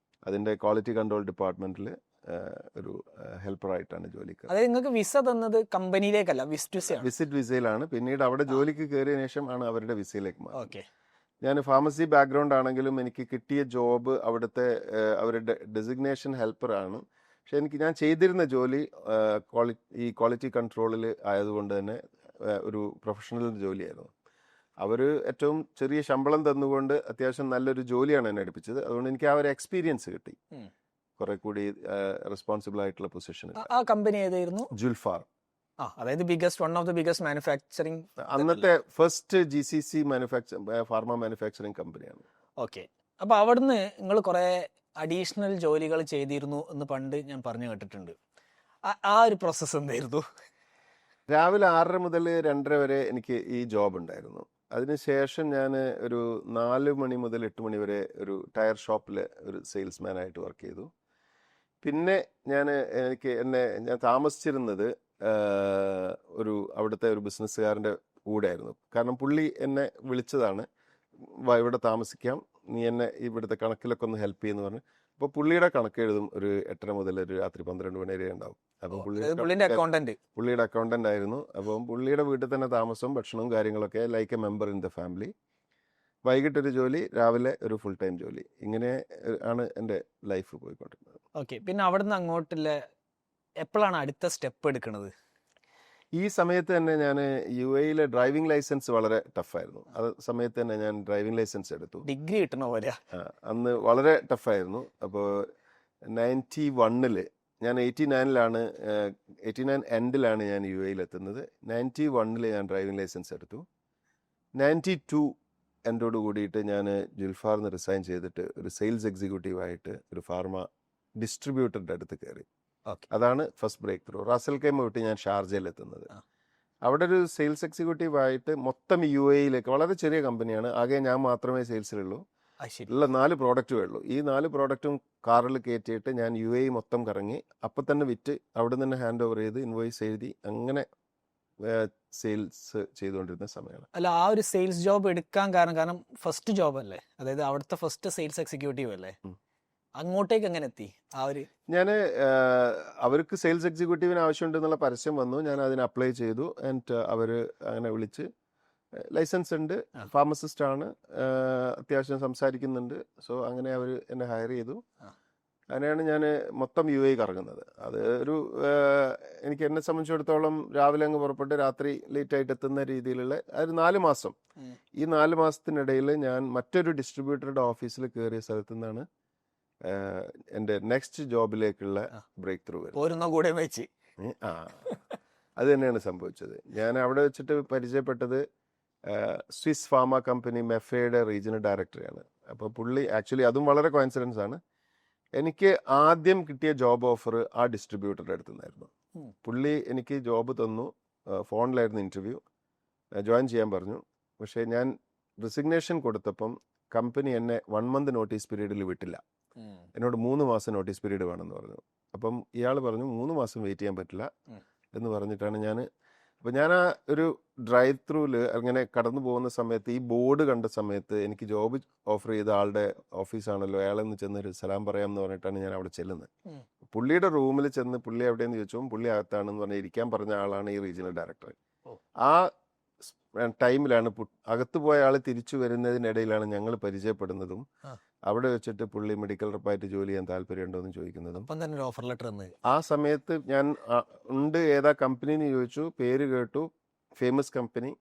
അതിൻ്റെ ക്വാളിറ്റി കൺട്രോൾ ഡിപ്പാർട്ട്മെന്റിൽ ഒരു ഹെൽപ്പറായിട്ടാണ് ജോലിക്ക്. അതായത് നിങ്ങൾക്ക് വിസ തന്നത് കമ്പനിയിലേക്കല്ല, വിസിറ്റ് വിസയിലാണ്. പിന്നീട് അവിടെ ജോലിക്ക് കയറിയ ശേഷം ആണ് അവരുടെ വിസയിലേക്ക് മാറുന്നത്. ഓക്കെ. ഞാൻ ഫാർമസി ബാക്ക്ഗ്രൗണ്ട് ആണെങ്കിലും എനിക്ക് കിട്ടിയ ജോബ് അവിടുത്തെ അവരുടെ ഡെസിഗ്നേഷൻ ഹെൽപ്പറാണ്. പക്ഷെ ഞാൻ ചെയ്തിരുന്ന ജോലി ഈ ക്വാളിറ്റി കൺട്രോളിൽ ആയതുകൊണ്ട് തന്നെ ഒരു പ്രൊഫഷണൽ ജോലിയായിരുന്നു. അവർ ഏറ്റവും ചെറിയ ശമ്പളം തന്നുകൊണ്ട് അത്യാവശ്യം നല്ലൊരു ജോലിയാണ് എന്നെ എടുപ്പിച്ചത്. അതുകൊണ്ട് എനിക്ക് ആ ഒരു എക്സ്പീരിയൻസ് കിട്ടി, കുറെ കൂടി റെസ്പോൺസിബിൾ ആയിട്ടുള്ള പൊസിഷനിൽ. ആ കമ്പനി ഏതായിരുന്നു? ജുൽഫാർ. അതായത് one of the biggest manufacturing, അന്നത്തെ ഫസ്റ്റ് GCC ഫാർമ മാനുഫാക്ചറിംഗ് കമ്പനിയാണ്. ഓക്കെ. അപ്പോൾ അവിടുന്ന് നിങ്ങൾ കുറേ അഡീഷണൽ ജോലികൾ ചെയ്തിരുന്നു എന്ന് പണ്ട് ഞാൻ പറഞ്ഞു കേട്ടിട്ടുണ്ട്. ആ ഒരു പ്രോസസ്സ് എന്തായിരുന്നു? രാവിലെ 6:30 മുതൽ 2:30 വരെ എനിക്ക് ഈ ജോബ് ഉണ്ടായിരുന്നു. അതിനുശേഷം ഞാൻ ഒരു 4 മണി മുതൽ 8 മണി വരെ ഒരു ടയർ ഷോപ്പിൽ ഒരു സെയിൽസ്മാൻ ആയിട്ട് വർക്ക് ചെയ്തു. പിന്നെ ഞാൻ താമസിച്ചിരുന്നത് അവിടുത്തെ ഒരു ബിസിനസ്സുകാരൻ്റെ കൂടെ ആയിരുന്നു. കാരണം പുള്ളി എന്നെ വിളിച്ചതാണ്, ഇവിടെ താമസിക്കാം, നീ എന്നെ ഇവിടുത്തെ കണക്കിലൊക്കെ ഒന്ന് ഹെൽപ്പ് ചെയ്യുമെന്ന് പറഞ്ഞു. അപ്പോൾ പുള്ളിയുടെ കണക്ക് എഴുതും ഒരു 8:30 മുതൽ ഒരു രാത്രി 12 മണി വരെ ഉണ്ടാവും. അപ്പം പുള്ളിയുടെ അക്കൗണ്ടന്റ് ആയിരുന്നു. അപ്പം പുള്ളിയുടെ വീട്ടിൽ തന്നെ താമസവും ഭക്ഷണവും കാര്യങ്ങളൊക്കെ, like a member in the family. വൈകിട്ടൊരു ജോലി, രാവിലെ ഒരു ഫുൾ ടൈം ജോലി. ഇങ്ങനെ ആണ് എൻ്റെ ലൈഫ് പോയിക്കൊണ്ടിരുന്നത്. ഓക്കെ. പിന്നെ അവിടുന്ന് അങ്ങോട്ടുള്ള എപ്പോഴാണ് അടുത്ത സ്റ്റെപ്പ് എടുക്കുന്നത്? ഈ സമയത്ത് തന്നെ ഞാൻ UAE-ലെ ഡ്രൈവിംഗ് ലൈസൻസ് വളരെ ടഫായിരുന്നു. ആ സമയത്ത് തന്നെ ഞാൻ ഡ്രൈവിംഗ് ലൈസൻസ് എടുത്തു. ഡിഗ്രി കിട്ടണ പോലെ അന്ന് വളരെ ടഫായിരുന്നു. അപ്പോൾ 91-ല് ഞാൻ 89 എൻഡിലാണ് ഞാൻ UAE-ൽ എത്തുന്നത്. 91-ല് ഞാൻ ഡ്രൈവിംഗ് ലൈസൻസ് എടുത്തു. 92 എൻഡോട് കൂടിയിട്ട് ഞാൻ ജിൽഫാറിന്ന് റിസൈൻ ചെയ്തിട്ട് ഒരു സെയിൽസ് എക്സിക്യൂട്ടീവായിട്ട് ഒരു ഫാർമ ഡിസ്ട്രിബ്യൂട്ടറുടെ അടുത്ത് കയറി. ഓക്കെ. അതാണ് first break through. Ras al Khaimah വിട്ട് ഞാൻ ഷാർജയിൽ എത്തുന്നത്. അവിടെ ഒരു സെയിൽസ് എക്സിക്യൂട്ടീവായിട്ട് മൊത്തം UAE-യിലേക്ക്, വളരെ ചെറിയ കമ്പനിയാണ്, ആകെ ഞാൻ മാത്രമേ സെയിൽസിലുള്ളൂ, ഉള്ള 4 പ്രോഡക്റ്റുമേ ഉള്ളൂ. ഈ 4 പ്രോഡക്റ്റും കാറിൽ കയറ്റിയിട്ട് ഞാൻ UAE മൊത്തം കറങ്ങി, അപ്പം തന്നെ വിറ്റ് അവിടെ തന്നെ ഹാൻഡ് ഓവർ ചെയ്ത് ഇൻവോയ്സ് എഴുതി അങ്ങനെ സെയിൽസ് ചെയ്തുകൊണ്ടിരുന്ന സമയമാണ്. അല്ല, ആ ഒരു സെയിൽസ് ജോബ് എടുക്കാൻ കാരണം ഫസ്റ്റ് ജോബ് അല്ലേ, അതായത് അവിടുത്തെ ഫസ്റ്റ് സെയിൽസ് എക്സിക്യൂട്ടീവ് അല്ലേ, അങ്ങോട്ടേക്ക് എങ്ങനെ എത്തി? ആ ഒരു ഞാൻ അവർക്ക് സെയിൽസ് എക്സിക്യൂട്ടീവിന് ആവശ്യമുണ്ടെന്നുള്ള പരസ്യം വന്നു, ഞാൻ അതിന് അപ്ലൈ ചെയ്തു. ആൻഡ് അവർ അങ്ങനെ വിളിച്ച്, ലൈസൻസ് ഉണ്ട്, ഫാർമസിസ്റ്റ് ആണ്, അത്യാവശ്യം സംസാരിക്കുന്നുണ്ട്, സോ അങ്ങനെ അവർ എന്നെ ഹയർ ചെയ്തു. അങ്ങനെയാണ് ഞാൻ മൊത്തം UAE കറങ്ങുന്നത്. അത് ഒരു എനിക്ക് എന്നെ സംബന്ധിച്ചിടത്തോളം രാവിലെ അങ്ങ് പുറപ്പെട്ട് രാത്രി ലേറ്റ് ആയിട്ട് എത്തുന്ന രീതിയിലുള്ള ഒരു 4 മാസം. ഈ 4 മാസത്തിനിടയിൽ ഞാൻ മറ്റൊരു ഡിസ്ട്രിബ്യൂട്ടറുടെ ഓഫീസിൽ കയറിയ സ്ഥലത്തു നിന്നാണ് എൻ്റെ നെക്സ്റ്റ് ജോബിലേക്കുള്ള ബ്രേക്ക് ത്രൂ വരുന്നത്. കൂടെ വെച്ച് അത് തന്നെയാണ് സംഭവിച്ചത്. ഞാൻ അവിടെ വെച്ചിട്ട് പരിചയപ്പെട്ടത് സ്വിസ് ഫാർമ കമ്പനി മെഫയുടെ റീജിയണൽ ഡയറക്ടറെയാണ്. അപ്പോൾ പുള്ളി ആക്ച്വലി അതും വളരെ കോയിൻസിഡൻസ് ആണ്. എനിക്ക് ആദ്യം കിട്ടിയ ജോബ് ഓഫർ ആ ഡിസ്ട്രിബ്യൂട്ടറുടെ അടുത്ത് നിന്നായിരുന്നു. പുള്ളി എനിക്ക് ജോബ് തന്നു, ഫോണിലായിരുന്നു ഇൻ്റർവ്യൂ, ജോയിൻ ചെയ്യാൻ പറഞ്ഞു. പക്ഷേ ഞാൻ റിസിഗ്നേഷൻ കൊടുത്തപ്പം കമ്പനി എന്നെ 1 month നോട്ടീസ് പീരീഡിൽ വിട്ടില്ല. എന്നോട് 3 മാസം നോട്ടീസ് പീരീഡ് വേണമെന്ന് പറഞ്ഞു. അപ്പം ഇയാൾ പറഞ്ഞു 3 മാസം വെയിറ്റ് ചെയ്യാൻ പറ്റില്ല എന്ന് പറഞ്ഞിട്ടാണ് ഞാൻ ആ ഒരു ഡ്രൈവ് ത്രൂല് അങ്ങനെ കടന്നു പോകുന്ന സമയത്ത് ഈ ബോർഡ് കണ്ട സമയത്ത് എനിക്ക് ജോബ് ഓഫർ ചെയ്ത ആളുടെ ഓഫീസാണല്ലോ, അയാളെന്ന് ചെന്നൊരു സലാം പറയാമെന്ന് പറഞ്ഞിട്ടാണ് ഞാൻ അവിടെ ചെല്ലുന്നത്. പുള്ളിയുടെ റൂമിൽ ചെന്ന് പുള്ളി എവിടെയെന്ന് ചോദിച്ചു, പുള്ളി അകത്താണെന്ന് പറഞ്ഞാൽ ഇരിക്കാൻ പറഞ്ഞ ആളാണ് ഈ റീജിയണൽ ഡയറക്ടർ. ആ ടൈമിലാണ് അകത്ത് പോയ ആൾ തിരിച്ചു വരുന്നതിനിടയിലാണ് ഞങ്ങൾ പരിചയപ്പെടുന്നതും അവിടെ വെച്ചിട്ട് പുള്ളി മെഡിക്കൽ റെപ്പായിട്ട് ജോലി ചെയ്യാൻ താല്പര്യമുണ്ടോ എന്ന് ചോദിക്കുന്നതും. ഓഫർ ലെറ്റർ ആ സമയത്ത് ഞാൻ ഉണ്ട്, ഏതാ കമ്പനി എന്ന് ചോദിച്ചു, പേര് കേട്ടു, ഫേമസ് കമ്പനി.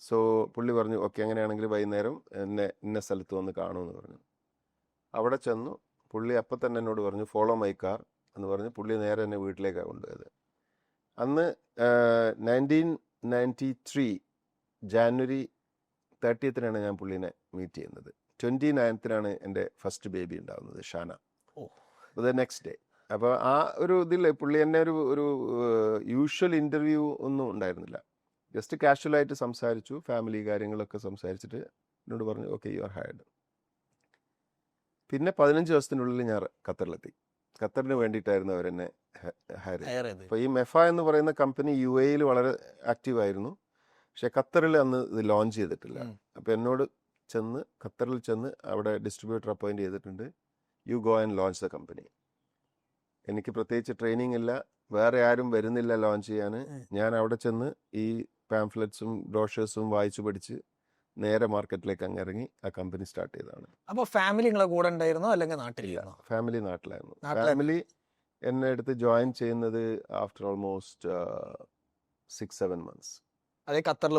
സോ പുള്ളി പറഞ്ഞു ഓക്കെ, അങ്ങനെയാണെങ്കിൽ വൈകുന്നേരം എന്നെ ഇന്ന സ്ഥലത്ത് വന്ന് കാണുമെന്ന് പറഞ്ഞു. അവിടെ ചെന്നു. പുള്ളി അപ്പം തന്നെ എന്നോട് പറഞ്ഞു ഫോളോ മൈ കാർ എന്ന് പറഞ്ഞ് പുള്ളി നേരെ എന്നെ വീട്ടിലേക്കാണ് കൊണ്ടുപോയത്. അന്ന് 1993 ജാനുവരി 30th ഞാൻ പുള്ളിനെ മീറ്റ് ചെയ്യുന്നത്. 29th എൻ്റെ ഫസ്റ്റ് ബേബി ഉണ്ടാകുന്നത്, ഷാന. The next day. അപ്പോൾ ആ ഒരു ഇതിൽ പുള്ളി എന്നെ ഒരു യൂഷ്വൽ ഇൻ്റർവ്യൂ ഒന്നും ഉണ്ടായിരുന്നില്ല. ജസ്റ്റ് കാഷ്വലായിട്ട് സംസാരിച്ചു, ഫാമിലി കാര്യങ്ങളൊക്കെ സംസാരിച്ചിട്ട് എന്നോട് പറഞ്ഞു ഓക്കെ യു ആർ ഹയർഡ്. പിന്നെ 15 ദിവസത്തിനുള്ളിൽ ഞാൻ ഖത്തറിലെത്തി. ഖത്തറിന് വേണ്ടിയിട്ടായിരുന്നു അവരെന്നെ ഹയർ ചെയ്തത്. അപ്പോൾ ഈ മെഫ എന്ന് പറയുന്ന കമ്പനി UAE-യിൽ വളരെ ആക്റ്റീവായിരുന്നു, പക്ഷെ ഖത്തറിൽ അന്ന് ഇത് ലോഞ്ച് ചെയ്തിട്ടില്ല. അപ്പോൾ എന്നോട് ഖത്തറിൽ ചെന്ന് അവിടെ ഡിസ്ട്രിബ്യൂട്ടർ അപ്പോയിന്റ് ചെയ്തിട്ടുണ്ട്, you go and launch the company. എനിക്ക് പ്രത്യേകിച്ച് ട്രെയിനിങ് ഇല്ല, വേറെ ആരും വരുന്നില്ല ലോഞ്ച് ചെയ്യാൻ. ഞാൻ അവിടെ ചെന്ന് ഈ പാംഫ്ലെറ്റ്സും ബ്രോഷേഴ്സും വായിച്ചു പഠിച്ച് നേരെ മാർക്കറ്റിലേക്ക് അങ്ങ് ഇറങ്ങി ആ കമ്പനി സ്റ്റാർട്ട് ചെയ്തതാണ്. അപ്പോൾ ഫാമിലി നിങ്ങളെ കൂടെ ഉണ്ടായിരുന്നോ അല്ലെങ്കിൽ നാട്ടിലായിരുന്നോ? ഫാമിലി നാട്ടിലായിരുന്നു. ഫാമിലി എന്നെ അടുത്ത് ജോയിൻ ചെയ്യുന്നത് ആഫ്റ്റർ ഓൾമോസ്റ്റ് 6-7 months. അതേ ഖത്തറിൽ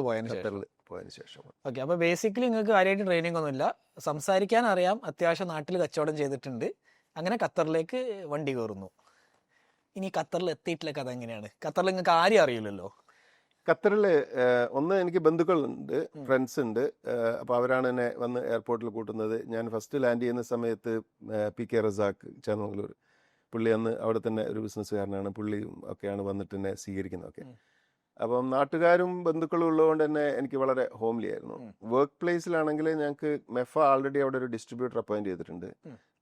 പോയതിന് ശേഷം. ഓക്കെ. അപ്പോൾ ബേസിക്കലി നിങ്ങൾക്ക് കാര്യമായിട്ട് ട്രെയിനിങ് ഒന്നുമില്ല, സംസാരിക്കാൻ അറിയാം, അത്യാവശ്യം നാട്ടിൽ കച്ചവടം ചെയ്തിട്ടുണ്ട്, അങ്ങനെ ഖത്തറിലേക്ക് വണ്ടി കയറുന്നു. ഇനി ഖത്തറിൽ എത്തിയിട്ടുള്ള കഥ എങ്ങനെയാണ്? ഖത്തറിൽ നിങ്ങൾക്ക് ആരും അറിയില്ലല്ലോ. ഖത്തറിൽ ഒന്ന് എനിക്ക് ബന്ധുക്കളുണ്ട്, ഫ്രണ്ട്സ് ഉണ്ട്. അപ്പോൾ അവരാണ് എന്നെ വന്ന് എയർപോർട്ടിൽ കൂട്ടുന്നത്. ഞാൻ ഫസ്റ്റ് ലാൻഡ് ചെയ്യുന്ന സമയത്ത് PK റസാഖ് ചേന്നമംഗലൂർ, പുള്ളി അന്ന് അവിടെ തന്നെ ഒരു ബിസിനസ്സുകാരനാണ്, പുള്ളിയും ഒക്കെയാണ് വന്നിട്ട് എന്നെ സ്വീകരിക്കുന്നതൊക്കെ. അപ്പം നാട്ടുകാരും ബന്ധുക്കളും ഉള്ളതുകൊണ്ട് തന്നെ എനിക്ക് വളരെ ഹോംലി ആയിരുന്നു. വർക്ക് പ്ലേസിലാണെങ്കിൽ ഞങ്ങൾക്ക് മെഫ ആൾറെഡി അവിടെ ഒരു ഡിസ്ട്രിബ്യൂട്ടർ അപ്പോയിന്റ് ചെയ്തിട്ടുണ്ട്.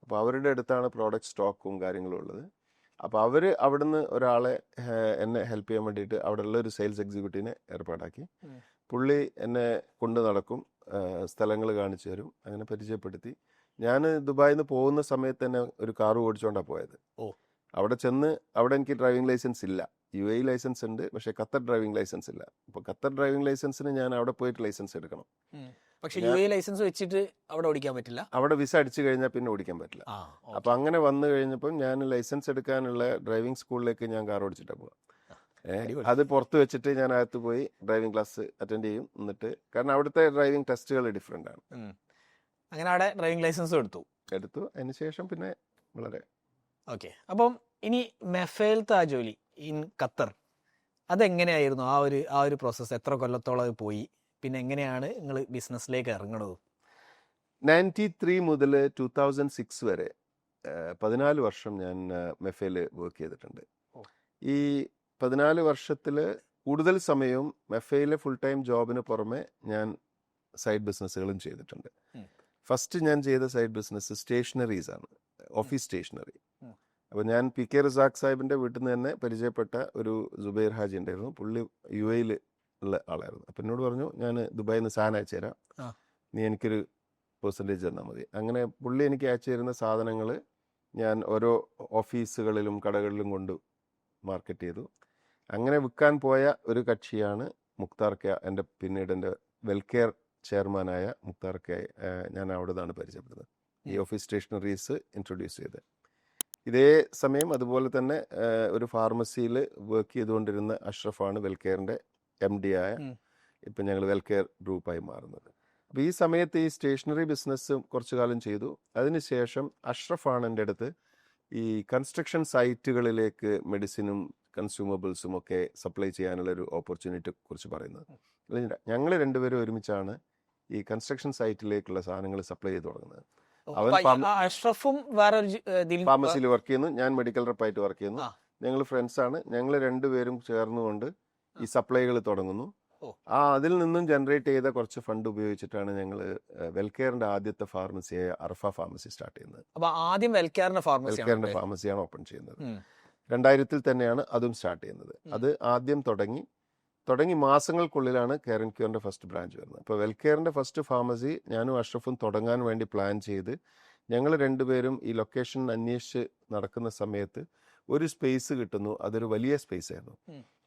അപ്പോൾ അവരുടെ അടുത്താണ് പ്രോഡക്റ്റ് സ്റ്റോക്കും കാര്യങ്ങളും ഉള്ളത്. അപ്പോൾ അവർ അവിടുന്ന് ഒരാളെ എന്നെ ഹെൽപ്പ് ചെയ്യാൻ വേണ്ടിയിട്ട് അവിടെയുള്ള ഒരു സെയിൽസ് എക്സിക്യൂട്ടീവിനെ ഏർപ്പാടാക്കി. പുള്ളി എന്നെ കൊണ്ടു നടക്കും, സ്ഥലങ്ങൾ കാണിച്ചു തരും, അങ്ങനെ പരിചയപ്പെടുത്തി. ഞാൻ ദുബായിൽ നിന്ന് പോകുന്ന സമയത്ത് തന്നെ ഒരു കാർ ഓടിച്ചുകൊണ്ടാണ് പോയത്. അവിടെ ചെന്ന് അവിടെ എനിക്ക് ഡ്രൈവിംഗ് ലൈസൻസ് ഇല്ല, UAE ലൈസൻസ് ഉണ്ട്, പക്ഷേ ഖത്തർ ഡ്രൈവിംഗ് ലൈസൻസ് ഇല്ല. അപ്പോൾ ഖത്തർ ഡ്രൈവിംഗ് ലൈസൻസിന് ഞാൻ അവിടെ പോയിട്ട് ലൈസൻസ് എടുക്കണം. പക്ഷേ UAE ലൈസൻസ് വെച്ചിട്ട് അവിടെ ഓടിക്കാൻ പറ്റില്ല, അവിടെ വിസ അടിച്ചു കഴിഞ്ഞാൽ പിന്നെ ഓടിക്കാൻ പറ്റില്ല. അപ്പോൾ അങ്ങനെ വന്നു കഴിഞ്ഞപ്പോൾ ഞാൻ ലൈസൻസ് എടുക്കാനുള്ള ഡ്രൈവിംഗ് സ്കൂളിലേക്ക് ഞാൻ കാർ ഓടിച്ചിട്ടാണ് പോവാം. അത് പുറത്ത് വെച്ചിട്ട് ഞാൻ അകത്ത് പോയി ഡ്രൈവിംഗ് ക്ലാസ് അറ്റൻഡ് ചെയ്യും. എന്നിട്ട് കാരണം അവിടുത്തെ ഡ്രൈവിംഗ് ടെസ്റ്റുകൾ ഡിഫറെൻ്റ് ആണ്. അങ്ങനെ അവിടെ ഡ്രൈവിംഗ് ലൈസൻസ് എടുത്തു. അതിനുശേഷം പിന്നെ വളരെ ഓക്കെ. അപ്പം ഇനി മെഫയിലത്തെ ആ ജോലി ഇൻ ഖത്തർ, അതെങ്ങനെയായിരുന്നു? ആ ഒരു പ്രോസസ്സ് എത്ര കൊല്ലത്തോളം പോയി, പിന്നെ എങ്ങനെയാണ് നിങ്ങൾ ബിസിനസ്സിലേക്ക് ഇറങ്ങണത്? 93 മുതൽ 2006 വരെ 14 വർഷം ഞാൻ മെഫയിൽ വർക്ക് ചെയ്തിട്ടുണ്ട്. ഈ 14 വർഷത്തിൽ കൂടുതൽ സമയവും മെഫയിലെ ഫുൾ ടൈം ജോബിന് പുറമെ ഞാൻ സൈഡ് ബിസിനസ്സുകളും ചെയ്തിട്ടുണ്ട്. ഫസ്റ്റ് ഞാൻ ചെയ്ത സൈഡ് ബിസിനസ് സ്റ്റേഷനറീസ് ആണ്, ഓഫീസ് സ്റ്റേഷനറി. അപ്പോൾ ഞാൻ പി കെ റസാഖ് സാഹിബിൻ്റെ വീട്ടിൽ നിന്ന് തന്നെ പരിചയപ്പെട്ട ഒരു സുബൈർ ഹാജി ഉണ്ടായിരുന്നു. പുള്ളി UAE ഉള്ള ആളായിരുന്നു. അപ്പം എന്നോട് പറഞ്ഞു, ഞാൻ ദുബായിൽ നിന്ന് സാധനം അയച്ചു തരാം, നീ എനിക്കൊരു പെർസെൻറ്റേജ് തന്നാൽ മതി. അങ്ങനെ പുള്ളി എനിക്ക് അയച്ചു തരുന്ന സാധനങ്ങൾ ഞാൻ ഓരോ ഓഫീസുകളിലും കടകളിലും കൊണ്ട് മാർക്കറ്റ് ചെയ്തു. അങ്ങനെ വിൽക്കാൻ പോയ ഒരു കക്ഷിയാണ് മുക്താർ കെ. പിന്നീട് എൻ്റെ വെൽകെയർ ചെയർമാനായ മുക്താർ കെ. ഞാൻ അവിടെ നിന്നാണ് പരിചയപ്പെടുന്നത്, ഈ ഓഫീസ് സ്റ്റേഷനറീസ് ഇൻട്രൊഡ്യൂസ് ചെയ്ത്. ഇതേ സമയം അതുപോലെ തന്നെ ഒരു ഫാർമസിയിൽ വർക്ക് ചെയ്തുകൊണ്ടിരുന്ന അഷ്റഫാണ് വെൽകെയറിൻ്റെ MD ആയ ഇപ്പം ഞങ്ങൾ വെൽകെയർ ഗ്രൂപ്പായി മാറുന്നത്. അപ്പോൾ ഈ സമയത്ത് ഈ സ്റ്റേഷനറി ബിസിനസ് കുറച്ചു കാലം ചെയ്തു. അതിനുശേഷം അഷ്റഫാണ് എൻ്റെ അടുത്ത് ഈ കൺസ്ട്രക്ഷൻ സൈറ്റുകളിലേക്ക് മെഡിസിനും കൺസ്യൂമബിൾസും ഒക്കെ സപ്ലൈ ചെയ്യാനുള്ള ഒരു ഓപ്പർച്യൂണിറ്റിയെ കുറിച്ച് പറയുന്നത്. ഞങ്ങൾ രണ്ടുപേരും ഒരുമിച്ചാണ് ഈ കൺസ്ട്രക്ഷൻ സൈറ്റിലേക്കുള്ള സാധനങ്ങൾ സപ്ലൈ ചെയ്ത് തുടങ്ങുന്നത്. അഷ്റഫും വേറെ ഫാർമസിയിൽ വർക്ക് ചെയ്യുന്നു, ഞാൻ മെഡിക്കൽ റെപ്പായിട്ട് വർക്ക് ചെയ്യുന്നു. ഞങ്ങൾ ഫ്രണ്ട്സാണ്. ഞങ്ങൾ രണ്ടുപേരും ചേർന്നുകൊണ്ട് ഈ സപ്ലൈകൾ തുടങ്ങുന്നു. അതിൽ നിന്നും ജനറേറ്റ് ചെയ്ത കുറച്ച് ഫണ്ട് ഉപയോഗിച്ചിട്ടാണ് ഞങ്ങൾ വെൽകെയറിന്റെ ആദ്യത്തെ ഫാർമസിയായ അർഫ ഫാർമസി സ്റ്റാർട്ട് ചെയ്യുന്നത്. അപ്പൊ ആദ്യം വെൽകെയറിന്റെ ഫാർമസിയാണ് ഓപ്പൺ ചെയ്യുന്നത്. 2000 തന്നെയാണ് അതും സ്റ്റാർട്ട് ചെയ്യുന്നത്. അത് ആദ്യം തുടങ്ങി മാസങ്ങൾക്കുള്ളിലാണ് കെയർ ആൻഡ് ക്യൂറിന്റെ ഫസ്റ്റ് ബ്രാഞ്ച് വരുന്നത്. അപ്പോൾ വെൽകെയറിന്റെ ഫസ്റ്റ് ഫാർമസി ഞാനും അഷ്റഫും തുടങ്ങാൻ വേണ്ടി പ്ലാൻ ചെയ്ത് ഞങ്ങൾ രണ്ടുപേരും ഈ ലൊക്കേഷൻ അന്വേഷിച്ച് നടക്കുന്ന സമയത്ത് ഒരു സ്പേസ് കിട്ടുന്നു. അതൊരു വലിയ സ്പേസ് ആയിരുന്നു.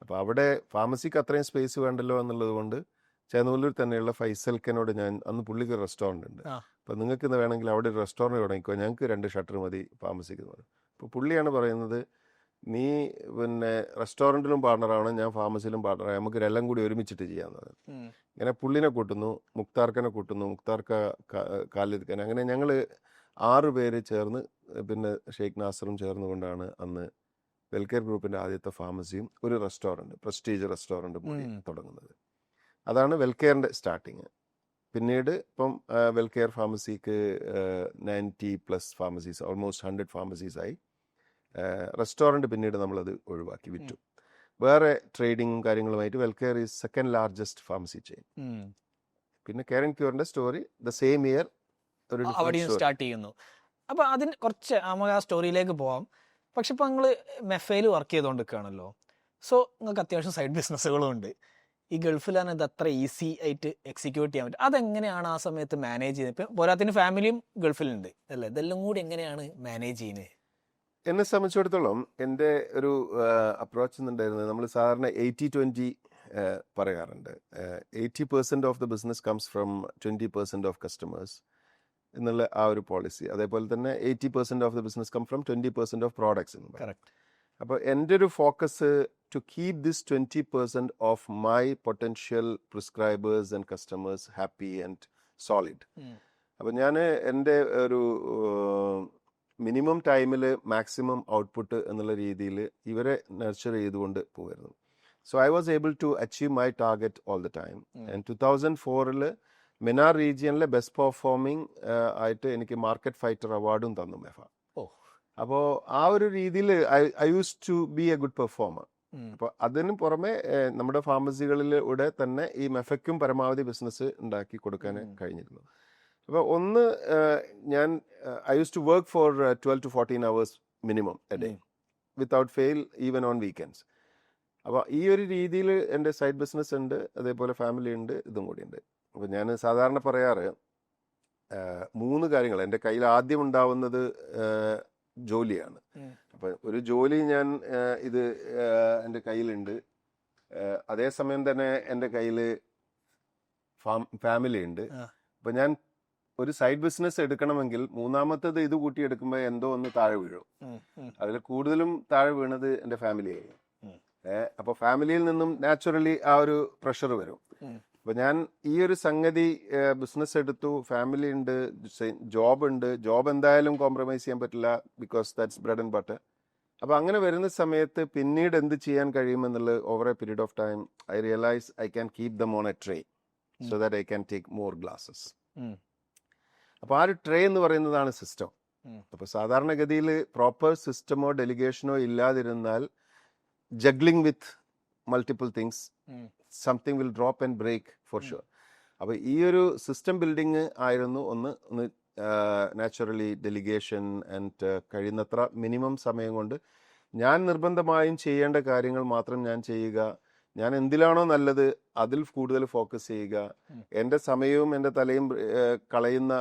അപ്പോൾ അവിടെ ഫാർമസിക്ക് അത്രയും സ്പേസ് വേണ്ടല്ലോ എന്നുള്ളത് കൊണ്ട് ചേന്നൂരിൽ തന്നെയുള്ള ഫൈസൽക്കനോട് ഞാൻ, അന്ന് പുള്ളിക്ക് ഒരു റെസ്റ്റോറൻറ്റ് ഉണ്ട്, അപ്പോൾ നിങ്ങൾക്ക് ഇന്ന് വേണമെങ്കിൽ അവിടെ ഒരു റെസ്റ്റോറൻറ്റ് തുടങ്ങിക്കോ, ഞങ്ങൾക്ക് 2 ഷട്ടർ മതി ഫാർമസിക്ക് എന്ന് പറയും. അപ്പോൾ പുള്ളിയാണ് പറയുന്നത്, നീ പിന്നെ റെസ്റ്റോറൻറ്റിലും പാർട്ണറാണ്, ഞാൻ ഫാർമസിയിലും പാർട്ണറാണ്, നമുക്ക് എല്ലാം കൂടി ഒരുമിച്ചിട്ട് ചെയ്യാമെന്ന് പറഞ്ഞു. ഇങ്ങനെ പുള്ളിനെ കൂട്ടുന്നു, മുക്താർക്കനെ കൂട്ടുന്നു, മുക്താർക്ക ഖാലിദ്ഖാൻ, അങ്ങനെ ഞങ്ങൾ 6 പേര് ചേർന്ന് പിന്നെ ഷെയ്ഖ് നാസറും ചേർന്നുകൊണ്ടാണ് അന്ന് വെൽകെയർ ഗ്രൂപ്പിൻ്റെ ആദ്യത്തെ ഫാർമസിയും ഒരു റെസ്റ്റോറൻറ്റ്, പ്രസ്റ്റീജ് റെസ്റ്റോറൻറ്റ് കൂടി തുടങ്ങുന്നത്. അതാണ് വെൽകെയറിൻ്റെ സ്റ്റാർട്ടിങ്. പിന്നീട് ഇപ്പം വെൽകെയർ ഫാർമസിക്ക് 90+ ഫാർമസീസ്, ഓൾമോസ്റ്റ് 100 ഫാർമസീസായി. റെസ്റ്റോറൻറ്റ് പിന്നീട് നമ്മളത് ഒഴിവാക്കി വിറ്റു. വേറെ ട്രേഡിങ്ങും കാര്യങ്ങളുമായിട്ട് Wellcare is second largest pharmacy chain. പിന്നെ കെയർ ആൻഡ് ക്യൂറിന്റെ story the same year start ചെയ്യുന്നു. അപ്പൊ അതിന് കുറച്ച് നമുക്ക് ആ സ്റ്റോറിയിലേക്ക് പോവാം. പക്ഷെ ഇപ്പൊ നിങ്ങൾ മെഫയിൽ വർക്ക് ചെയ്തുകൊണ്ടിരിക്കുകയാണല്ലോ, സോ നിങ്ങൾക്ക് അത്യാവശ്യം സൈഡ് ബിസിനസ്സുകളും ഉണ്ട്. ഈ ഗൾഫിലാണ് ഇത് അത്ര ഈസി ആയിട്ട് എക്സിക്യൂട്ട് ചെയ്യാൻ പറ്റും. അതെങ്ങനെയാണ് ആ സമയത്ത് മാനേജ് ചെയ്യുന്നത്? ഇപ്പം പോരാത്തിന് ഫാമിലിയും ഗൾഫിലുണ്ട് അല്ലേ, ഇതെല്ലാം കൂടി എങ്ങനെയാണ് മാനേജ് ചെയ്യുന്നത്? എന്നെ സംബന്ധിച്ചിടത്തോളം എൻ്റെ ഒരു അപ്രോച്ച് എന്നുണ്ടായിരുന്നത്, നമ്മൾ സാധാരണ 80-20 പറയാറുണ്ട്. 80% of the business comes from 20% of customers എന്നുള്ള ആ ഒരു പോളിസി. അതേപോലെ തന്നെ 80% of the business come from 20% of products. അപ്പോൾ എൻ്റെ ഒരു focus to keep this 20% of my potential prescribers and customers happy and solid. അപ്പോൾ ഞാൻ എൻ്റെ ഒരു മിനിമം ടൈമിൽ മാക്സിമം ഔട്ട്പുട്ട് എന്നുള്ള രീതിയിൽ ഇവരെ നർച്ചർ ചെയ്തുകൊണ്ട് പോയിരുന്നു. So I was able to achieve my target all the time. And 2004 മിനാർ റീജിയനിലെ ബെസ്റ്റ് പെർഫോമിംഗ് ആയിട്ട് എനിക്ക് മാർക്കറ്റ് ഫൈറ്റർ അവാർഡും തന്നു മെഫ. അപ്പോൾ ആ ഒരു രീതിയിൽ I use to be a good performer. അപ്പോൾ അതിന് പുറമെ നമ്മുടെ ഫാർമസികളിലൂടെ തന്നെ ഈ മെഫയ്ക്കും പരമാവധി ബിസിനസ് ഉണ്ടാക്കി കൊടുക്കാൻ കഴിഞ്ഞിരുന്നു. അപ്പോൾ ഒന്ന്, ഞാൻ I use to work for 12 to 14 hours minimum a day without fail, even on weekends. അപ്പോൾ ഈ ഒരു രീതിയിൽ എൻ്റെ സൈഡ് ബിസിനസ് ഉണ്ട്, അതേപോലെ ഫാമിലി ഉണ്ട്, ഇതും കൂടി ഉണ്ട്. അപ്പോൾ ഞാൻ സാധാരണ പറയാറ് 3 കാര്യങ്ങൾ എൻ്റെ കയ്യിൽ ആദ്യം ഉണ്ടാവുന്നത് ജോലിയാണ്. അപ്പം ഒരു ജോലി ഞാൻ ഇത് എൻ്റെ കയ്യിലുണ്ട്, അതേസമയം തന്നെ എൻ്റെ കയ്യിൽ ഫാമിലി ഉണ്ട്. അപ്പം ഞാൻ ഒരു സൈഡ് ബിസിനസ് എടുക്കണമെങ്കിൽ മൂന്നാമത്തേത് ഇത് കൂട്ടിയെടുക്കുമ്പോൾ എന്തോ ഒന്ന് താഴെ വീഴും. അതിൽ കൂടുതലും താഴെ വീണത് എൻ്റെ ഫാമിലിയായി. അപ്പോൾ ഫാമിലിയിൽ നിന്നും നാച്ചുറലി ആ ഒരു പ്രഷർ വരും. അപ്പോൾ ഞാൻ ഈ ഒരു സംഗതി ബിസിനസ് എടുത്തു, ഫാമിലി ഉണ്ട്, ജോബ് ഉണ്ട്. ജോബ് എന്തായാലും കോംപ്രമൈസ് ചെയ്യാൻ പറ്റില്ല, because that's bread and butter. അപ്പോൾ അങ്ങനെ വരുന്ന സമയത്ത് പിന്നീട് എന്ത് ചെയ്യാൻ കഴിയുമെന്നുള്ളത് over a period of time I realise I can keep them on a tray so that I can take more glasses. അപ്പോൾ ആ ഒരു ട്രേ എന്ന് പറയുന്നതാണ് സിസ്റ്റം. അപ്പോൾ സാധാരണഗതിയിൽ പ്രോപ്പർ സിസ്റ്റമോ ഡെലിഗേഷനോ ഇല്ലാതിരുന്നാൽ juggling with multiple things, something will drop and break for sure. അപ്പോൾ ഈ ഒരു സിസ്റ്റം ബിൽഡിങ് ആയിരുന്നു ഒന്ന് നാച്ചുറലി ഡെലിഗേഷൻ ആൻഡ് കഴിയുന്നത്ര മിനിമം സമയം കൊണ്ട് ഞാൻ നിർബന്ധമായും ചെയ്യേണ്ട കാര്യങ്ങൾ മാത്രം ഞാൻ ചെയ്യുക, ഞാൻ എന്തിലാണോ നല്ലത് അതിൽ കൂടുതൽ ഫോക്കസ് ചെയ്യുക. എൻ്റെ സമയവും എൻ്റെ തലയും കളയുന്ന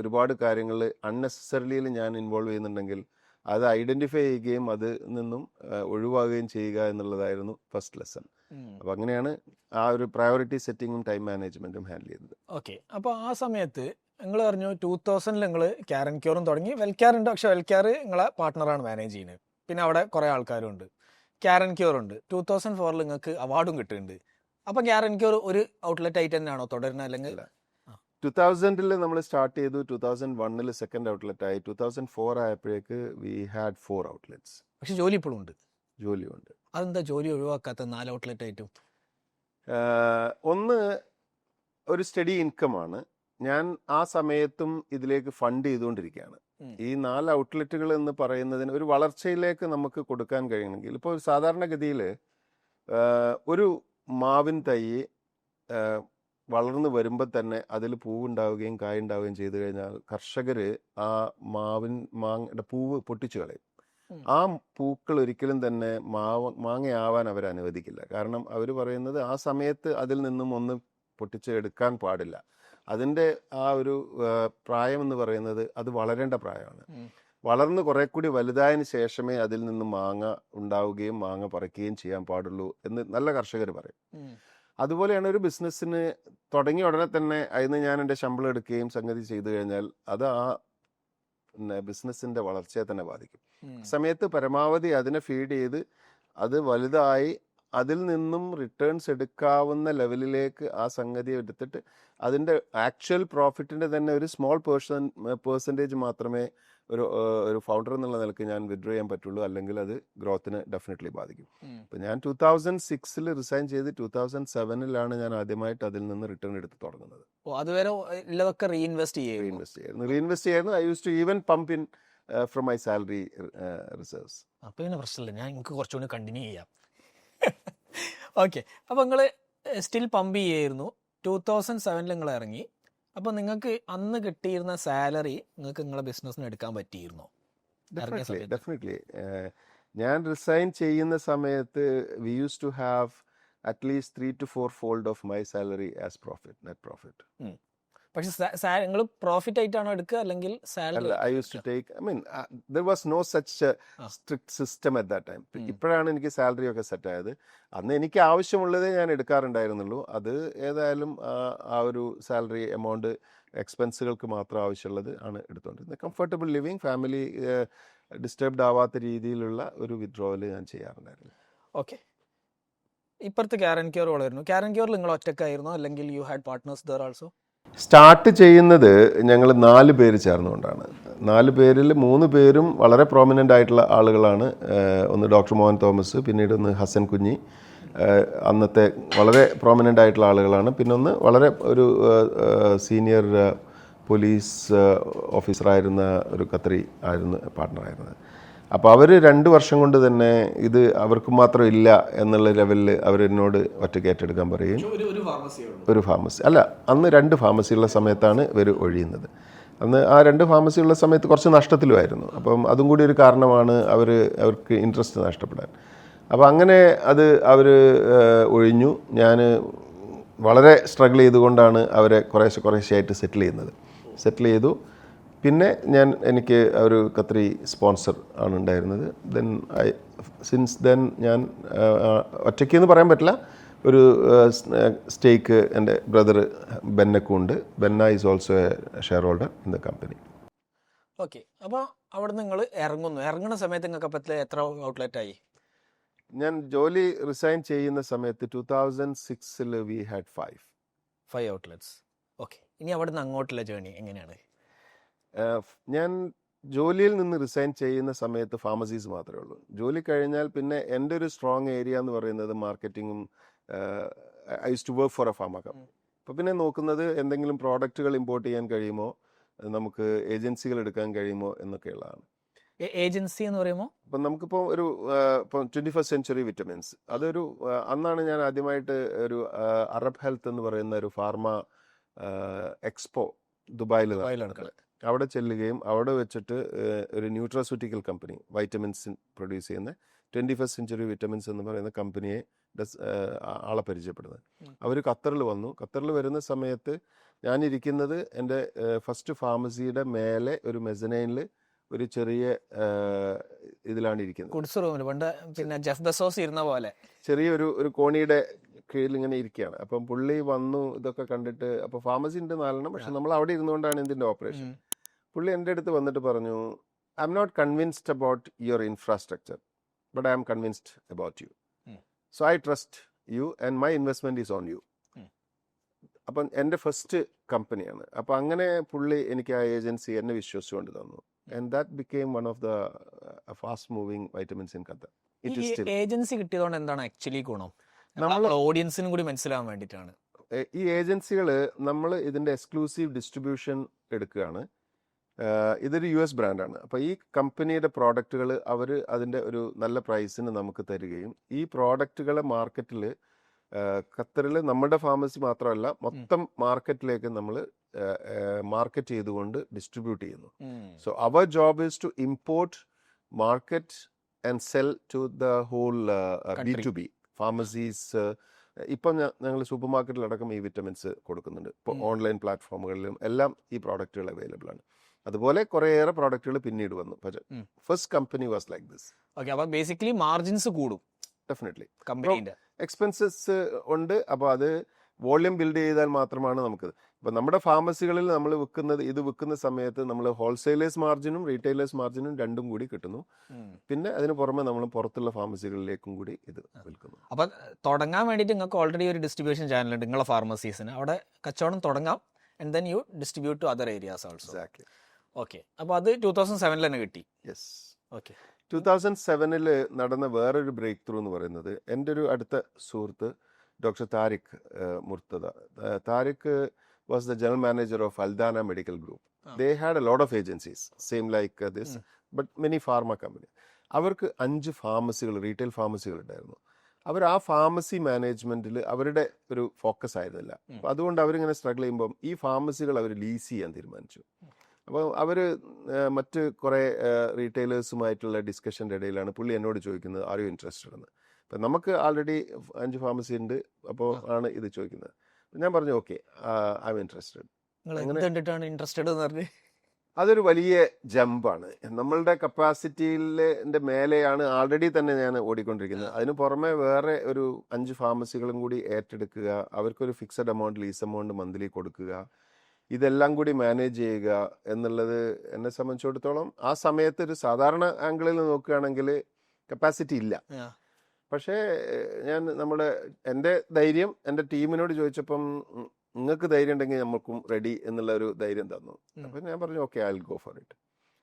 ഒരുപാട് കാര്യങ്ങൾ അൺനെസസറിലി ഞാൻ ഇൻവോൾവ് ചെയ്യുന്നുണ്ടെങ്കിൽ അത് ഐഡന്റിഫൈ ചെയ്യുകയും അതിൽ നിന്നും ഒഴിവാകുകയും ചെയ്യുക എന്നുള്ളതായിരുന്നു ഫസ്റ്റ് ലെസൺ. അപ്പം അങ്ങനെയാണ് ആ ഒരു പ്രയോറിറ്റി സെറ്റിങ്ങും ടൈം മാനേജ്മെന്റും ഹാൻഡിൽ ചെയ്തത്. ഓക്കെ, അപ്പോൾ ആ സമയത്ത് നിങ്ങൾ പറഞ്ഞു 2000 നിങ്ങൾ ക്യാരൻ ക്യൂറും തുടങ്ങി. വെൽക്യാർ ഉണ്ട്, പക്ഷെ വെൽക്യാർ നിങ്ങളെ പാർട്ട്ണറാണ് മാനേജ് ചെയ്യുന്നത്. പിന്നെ അവിടെ കുറേ ആൾക്കാരും ഉണ്ട്. ക്യാരൻ ക്യൂർ ഉണ്ട്. 2004 നിങ്ങൾക്ക് അവാർഡും കിട്ടുന്നുണ്ട്. അപ്പം ക്യാരൻ ക്യൂർ ഒരു ഔട്ട്ലെറ്റ് ആയിട്ട് തന്നെയാണോ തുടരുന്നത് അല്ലെങ്കിൽ? 2000 നമ്മൾ സ്റ്റാർട്ട് ചെയ്തു, 2001 സെക്കൻഡ് ഔട്ട്ലെറ്റ് ആയി, 2004 ആയപ്പോഴേക്ക് വി ഹാഡ് 4 ഔട്ട്ലെറ്റ്സ്. പക്ഷെ ജോലി ഇപ്പോഴും ഉണ്ട്. ജോലിയുണ്ട്. അതെന്താ ജോലി ഒഴിവാക്കാത്ത 4 ഔട്ട്ലെറ്റ് ആയിട്ടും? ഒന്ന് ഒരു സ്റ്റഡി ഇൻകം ആണ്. ഞാൻ ആ സമയത്തും ഇതിലേക്ക് ഫണ്ട് ചെയ്തുകൊണ്ടിരിക്കുകയാണ്. ഈ 4 ഔട്ട്ലെറ്റുകൾ എന്ന് പറയുന്നതിന് ഒരു വളർച്ചയിലേക്ക് നമുക്ക് കൊടുക്കാൻ കഴിയണമെങ്കിൽ, ഇപ്പോൾ സാധാരണഗതിയിൽ ഒരു മാവിൻ തൈ വളർന്നു വരുമ്പോൾ തന്നെ അതിൽ പൂവുണ്ടാവുകയും കായുണ്ടാവുകയും ചെയ്തു കഴിഞ്ഞാൽ കർഷകർ ആ മാങ്ങയുടെ പൂവ് പൊട്ടിച്ചു കളയും. ആ പൂക്കൾ ഒരിക്കലും തന്നെ മാങ്ങയാവാൻ അവർ അനുവദിക്കില്ല. കാരണം അവർ പറയുന്നത് ആ സമയത്ത് അതിൽ നിന്നും ഒന്ന് പൊട്ടിച്ച് എടുക്കാൻ പാടില്ല. അതിൻ്റെ ആ ഒരു പ്രായം എന്ന് പറയുന്നത് അത് വളരേണ്ട പ്രായമാണ്. വളർന്ന് കുറെ കൂടി വലുതായതിനു ശേഷമേ അതിൽ നിന്ന് മാങ്ങ ഉണ്ടാവുകയും മാങ്ങ പറിക്കുകയും ചെയ്യാൻ പാടുള്ളൂ എന്ന് നല്ല കർഷകർ പറയും. അതുപോലെയാണ് ഒരു ബിസിനസ്സിന് തുടങ്ങിയ ഉടനെ തന്നെ അതിന് ഞാൻ എൻ്റെ ശമ്പളം എടുക്കുകയും സംഗതി ചെയ്തു കഴിഞ്ഞാൽ അത് ആ ബിസിനസ്സിന്റെ വളർച്ചയെ തന്നെ ബാധിക്കും. സമയത്ത് പരമാവധി അതിനെ ഫീഡ് ചെയ്ത് അത് വലുതായി അതിൽ നിന്നും റിട്ടേൺസ് എടുക്കാവുന്ന ലെവലിലേക്ക് ആ സംഗതി എടുത്തിട്ട് അതിൻ്റെ ആക്ച്വൽ പ്രോഫിറ്റിന്റെ തന്നെ ഒരു സ്മോൾ പേഴ്സൻറ്റേജ് മാത്രമേ ഒരു ഫൗണ്ടർ എന്നുള്ള നിലയ്ക്ക് ഞാൻ വിഡ്രോ ചെയ്യാൻ പറ്റുള്ളൂ. അല്ലെങ്കിൽ അത് ഗ്രോത്തിനെ ഡെഫിനറ്റ്ലി ബാധിക്കും. ഇപ്പം ഞാൻ 2006 റിസൈൻ ചെയ്ത് 2007 ഞാൻ ആദ്യമായിട്ട് അതിൽ നിന്ന് റിട്ടേൺ എടുത്ത് തുടങ്ങുന്നത്. അതുവരെ റീഇൻവെസ്റ്റ് ചെയ്യായിരുന്നു. I use to even pump in from my salary reserves. അപ്പോൾ പിന്നെ പ്രശ്നമില്ല, ഞാൻ എനിക്ക് കുറച്ചുകൂടി കണ്ടിന്യൂ ചെയ്യാം. ഓക്കെ, അപ്പോൾ നിങ്ങൾ സ്റ്റിൽ പമ്പ് ചെയ്യായിരുന്നു. 2007 നിങ്ങൾ ഇറങ്ങി. അപ്പോൾ നിങ്ങൾക്ക് അന്ന് കിട്ടിയിരുന്ന സാലറി നിങ്ങൾക്ക് നിങ്ങളെ ബിസിനസ്സിന് എടുക്കാൻ പറ്റിയിരുന്നോ? ഡെഫിനറ്റ്ലി. ഞാൻ റിസൈൻ ചെയ്യുന്ന സമയത്ത് we use to have at least 3 to 4 fold of my salary as profit, net profit. പക്ഷെ നിങ്ങൾ പ്രോഫിറ്റ് ആയിട്ടാണോ എടുക്കുക അല്ലെങ്കിൽ salary? I use to take, I mean there was no such strict system at that time. ഇപ്പോഴാണ് എനിക്ക് salary ഒക്കെ set ആയത്. അന്ന് എനിക്ക് ആവശ്യമുള്ളതേ ഞാൻ എടുക്കാറുണ്ടായിരുന്നുള്ളൂ. അത് ഏതായാലും ആ ഒരു സാലറി എമൗണ്ട് എക്സ്പെൻസുകൾക്ക് മാത്രം ആവശ്യമുള്ളത് ആണ് എടുത്തുകൊണ്ടിരുന്നത്. കംഫർട്ടബിൾ ലിവിങ്, ഫാമിലി ഡിസ്റ്റർബ്ഡ് ആവാത്ത രീതിയിലുള്ള ഒരു വിഡ്രോവൽ ഞാൻ ചെയ്യാറുണ്ടായിരുന്നു. ഓക്കെ, ഇപ്പുറത്ത് ക്യാരൻ ക്യൂർ വളരുന്നു. ക്യാരൻ ക്യൂറിൽ നിങ്ങൾ ഒറ്റക്കായിരുന്നോ അല്ലെങ്കിൽ you had partners there also? Start ചെയ്യുന്നത് ഞങ്ങൾ 4 പേര് ചേർന്നുകൊണ്ടാണ്. 4 പേരിൽ 3 പേരും വളരെ പ്രോമിനൻ്റ് ആയിട്ടുള്ള ആളുകളാണ്. ഒന്ന് ഡോക്ടർ മോഹൻ തോമസ്, പിന്നീട് ഒന്ന് ഹസൻ കുഞ്ഞി, അന്നത്തെ വളരെ പ്രോമിനൻ്റ് ആയിട്ടുള്ള ആളുകളാണ്. പിന്നെ ഒന്ന് വളരെ ഒരു സീനിയർ പോലീസ് ഓഫീസറായിരുന്ന ഒരു ഖത്തറി ആയിരുന്നു പാർട്ട്ണറായിരുന്നത്. അപ്പോൾ അവർ 2 വർഷം കൊണ്ട് തന്നെ ഇത് അവർക്ക് മാത്രം ഇല്ല എന്നുള്ള ലെവലിൽ അവരെന്നോട് ഒറ്റയ്ക്ക് ഏറ്റെടുക്കാൻ പറയും. ഒരു ഫാർമസി അല്ല, അന്ന് 2 ഫാർമസിയുള്ള സമയത്താണ് ഇവർ ഒഴിയുന്നത്. അന്ന് ആ 2 ഫാർമസിയുള്ള സമയത്ത് കുറച്ച് നഷ്ടത്തിലുമായിരുന്നു. അപ്പം അതും കൂടി ഒരു കാരണമാണ് അവർക്ക് ഇൻട്രസ്റ്റ് നഷ്ടപ്പെടാൻ. അപ്പോൾ അങ്ങനെ അത് അവർ ഒഴിഞ്ഞു. ഞാൻ വളരെ സ്ട്രഗിൾ ചെയ്തുകൊണ്ടാണ് അവരെ കുറേശ്ശെയായിട്ട് സെറ്റിൽ ചെയ്തു. പിന്നെ എനിക്ക് ഒരു ഖത്തറി സ്പോൺസർ ആണ് ഉണ്ടായിരുന്നത്. സിൻസ് ദെൻ ഞാൻ ഒറ്റയ്ക്ക് എന്ന് പറയാൻ പറ്റില്ല, ഒരു സ്റ്റേക്ക് എൻ്റെ ബ്രദർ ബെന്നക്കും ഉണ്ട്. Benna is also A share holder in the company. Okay, അപ്പോൾ അവിടെ നിങ്ങൾ ഇറങ്ങുന്ന സമയത്ത് നിങ്ങൾക്ക് അപ്പോൾ എത്ര ഔട്ട്ലെറ്റ് ആയി? ഞാൻ ജോലി റിസൈൻ ചെയ്യുന്ന സമയത്ത് 2006 വി ഹാഡ് 5 ഔട്ട്ലെറ്റ്സ്. ഓക്കെ, ഇനി അവിടെ നിന്ന് അങ്ങോട്ടുള്ള ജേർണി എങ്ങനെയാണ്? ഞാൻ ജോലിയിൽ നിന്ന് റിസൈൻ ചെയ്യുന്ന സമയത്ത് ഫാർമസീസ് മാത്രമേ ഉള്ളൂ. ജോലി കഴിഞ്ഞാൽ പിന്നെ എൻ്റെ ഒരു സ്ട്രോങ് ഏരിയ എന്ന് പറയുന്നത് മാർക്കറ്റിങ്ങും. I use to work for a pharma അപ്പോൾ പിന്നെ നോക്കുന്നത് എന്തെങ്കിലും പ്രോഡക്റ്റുകൾ ഇമ്പോർട്ട് ചെയ്യാൻ കഴിയുമോ, നമുക്ക് ഏജൻസികൾ എടുക്കാൻ കഴിയുമോ എന്നൊക്കെയുള്ളതാണ്. ഏജൻസി എന്ന് പറയുമ്പോൾ അപ്പം നമുക്കിപ്പോൾ ഇപ്പം 21st സെഞ്ച്വറി വിറ്റമിൻസ് അതൊരു അന്നാണ് ഞാൻ ആദ്യമായിട്ട് ഒരു അറബ് ഹെൽത്ത് എന്ന് പറയുന്ന ഒരു ഫാർമ എക്സ്പോ ദുബായിൽ അവിടെ ചെല്ലുകയും അവിടെ വെച്ചിട്ട് ഒരു ന്യൂട്രാസ്യൂട്ടിക്കൽ കമ്പനി വൈറ്റമിൻസ് പ്രൊഡ്യൂസ് ചെയ്യുന്ന 21st സെഞ്ച്വറി വിറ്റമിൻസ് എന്ന് പറയുന്ന കമ്പനിയെ ആളെ പരിചയപ്പെടുന്നത്. അവർ ഖത്തറിൽ വന്നു. ഖത്തറിൽ വരുന്ന സമയത്ത് ഞാനിരിക്കുന്നത് എൻ്റെ ഫസ്റ്റ് ഫാർമസിയുടെ മേലെ ഒരു മെസനൈനിൽ ഒരു ചെറിയ ഇതിലാണ് ഇരിക്കുന്നത്. കുഡ്സ് റൂമിൽ പണ്ട് പിന്നെ ജെഫ് ബെസോസ് ഇരുന്ന പോലെ ചെറിയൊരു കോണിയുടെ കീഴിൽ ഇങ്ങനെ ഇരിക്കുകയാണ്. അപ്പം പുള്ളി വന്നു ഇതൊക്കെ കണ്ടിട്ട്, അപ്പോൾ ഫാർമസി ഉണ്ട് 4 പക്ഷെ നമ്മൾ അവിടെ ഇരുന്നുകൊണ്ടാണ് ഇതിൻ്റെ ഓപ്പറേഷൻ. പുള്ളി എൻ്റെ അടുത്ത് വന്നിട്ട് പറഞ്ഞു, I am not convinced about your infrastructure but I am convinced about you, so I trust you and my investment is on you. അപ്പം എൻ്റെ ഫസ്റ്റ് കമ്പനിയാണ്. അപ്പം അങ്ങനെ പുള്ളി എനിക്ക് ആ ഏജൻസി എന്നെ വിശ്വസിച്ചുകൊണ്ട് തന്നു. And that became one of the fast moving vitamins in Qatar. It is still. Agency കിട്ടിയതുകൊണ്ട് എന്താണ് ആക്ച്വലി ഗുണം? ഓഡിയൻസിനും കൂടി മനസ്സിലാവാൻ വേണ്ടിയിട്ടാണ്. ഈ ഏജൻസികൾ നമ്മൾ ഇതിൻ്റെ എക്സ്ക്ലൂസീവ് ഡിസ്ട്രിബ്യൂഷൻ എടുക്കുകയാണ്. ഇതൊരു US ബ്രാൻഡാണ്. അപ്പോൾ ഈ കമ്പനിയുടെ പ്രോഡക്റ്റുകൾ അവർ അതിൻ്റെ ഒരു നല്ല പ്രൈസിന് നമുക്ക് തരികയും ഈ പ്രോഡക്റ്റുകളെ മാർക്കറ്റിൽ ഖത്തറിൽ നമ്മുടെ ഫാർമസി മാത്രമല്ല മൊത്തം മാർക്കറ്റിലേക്ക് നമ്മൾ മാർക്കറ്റ് ചെയ്തുകൊണ്ട് ഡിസ്ട്രിബ്യൂട്ട് ചെയ്യുന്നു. So our job is to import, market and sell to the whole B2B pharmacies. ഇപ്പം ഞങ്ങൾ സൂപ്പർ മാർക്കറ്റിലടക്കം ഈ വിറ്റമിൻസ് കൊടുക്കുന്നുണ്ട്. ഇപ്പോൾ ഓൺലൈൻ പ്ലാറ്റ്ഫോമുകളിലും എല്ലാം ഈ പ്രോഡക്റ്റുകൾ അവൈലബിൾ ആണ്. അതുപോലെ കുറേയേറെ പ്രോഡക്റ്റുകൾ പിന്നീട് വന്നു. പക്ഷേ first company was like this. Okay, അപ്പോൾ ബേസിക്കലി മാർജിൻസ് കൂടും ഡെഫിനറ്റ്ലി. കമ്പനിയുടെ എക്സ്പെൻസസ് ഉണ്ട്. അപ്പോൾ അത് വോള്യൂം ബിൽഡ് ചെയ്താൽ മാത്രമാണ് നമുക്ക്. ഇപ്പം നമ്മുടെ ഫാർമസികളിൽ നമ്മൾ വിൽക്കുന്ന സമയത്ത് നമ്മൾ ഹോൾസെയിലേഴ്സ് മാർജിനും റീറ്റെയിലേഴ്സ് മാർജിനും രണ്ടും കൂടി കിട്ടുന്നു. പിന്നെ അതിന് പുറമെ നമ്മൾ പുറത്തുള്ള ഫാർമസികളിലേക്കും കൂടി ഇത് വിൽക്കുന്നു. അപ്പം തുടങ്ങാൻ വേണ്ടിയിട്ട് നിങ്ങൾക്ക് ഓൾറെഡി ഒരു ഡിസ്ട്രിബ്യൂഷൻ ചാനൽ ഉണ്ട് നിങ്ങളുടെ ഫാർമസീസിന്. അവിടെ കച്ചവടം തുടങ്ങാം and then you distribute to other areas also. Exactly. Okay, അപ്പോൾ അത് 2007 തന്നെ കിട്ടി. യെസ്. ഓക്കെ. 2007 നടന്ന വേറൊരു ബ്രേക്ക് ത്രൂ എന്ന് പറയുന്നത് എൻ്റെ ഒരു അടുത്ത സുഹൃത്ത് doctor Tariq Murtada. Tariq was the general manager of Aldana Medical Group. They had a lot of agencies, same like this, but many pharma companies. അവർക്ക് 5 ഫാർമസികൾ, റീറ്റെയിൽ ഫാർമസികൾ ഉണ്ടായിരുന്നു. അവർ ആ ഫാർമസി മാനേജ്മെന്റിൽ അവരുടെ ഒരു ഫോക്കസ് ആയിരുന്നില്ല. അപ്പോൾ അതുകൊണ്ട് അവരിങ്ങനെ സ്ട്രഗിൾ ചെയ്യുമ്പം ഈ ഫാർമസികൾ അവർ ലീസ് ചെയ്യാൻ തീരുമാനിച്ചു. അപ്പോൾ അവർ മറ്റ് കുറേ റീറ്റെയിലേഴ്സുമായിട്ടുള്ള ഡിസ്കഷൻ്റെ ഇടയിലാണ് പുള്ളി എന്നോട് ചോദിക്കുന്നത്, ആർ യു ഇൻട്രസ്റ്റഡ് എന്ന്. അപ്പം നമുക്ക് ആൾറെഡി 5 ഫാർമസി ഉണ്ട്, അപ്പോൾ ആണ് ഇത് ചോദിക്കുന്നത്. ഞാൻ പറഞ്ഞു ഓക്കെ, ഐ എം ഇൻട്രസ്റ്റഡ്. അതൊരു വലിയ ജമ്പാണ്. നമ്മളുടെ കപ്പാസിറ്റിയിലെ മേലെയാണ് ആൾറെഡി തന്നെ ഞാൻ ഓടിക്കൊണ്ടിരിക്കുന്നത്. അതിന് പുറമെ വേറെ ഒരു 5 ഫാർമസികളും കൂടി ഏറ്റെടുക്കുക, അവർക്കൊരു fixed amount, lease amount monthly കൊടുക്കുക, ഇതെല്ലാം കൂടി മാനേജ് ചെയ്യുക എന്നുള്ളത് എന്നെ സംബന്ധിച്ചിടത്തോളം ആ സമയത്ത് ഒരു സാധാരണ ആംഗിളിൽ നോക്കുകയാണെങ്കിൽ കപ്പാസിറ്റി ഇല്ല. പക്ഷേ ഞാൻ എൻ്റെ ധൈര്യം എൻ്റെ ടീമിനോട് ചോദിച്ചപ്പം നിങ്ങൾക്ക് ധൈര്യം ഉണ്ടെങ്കിൽ നമുക്കും റെഡി എന്നുള്ള ഒരു ധൈര്യം തന്നു. അപ്പം ഞാൻ പറഞ്ഞു okay, I will go for it.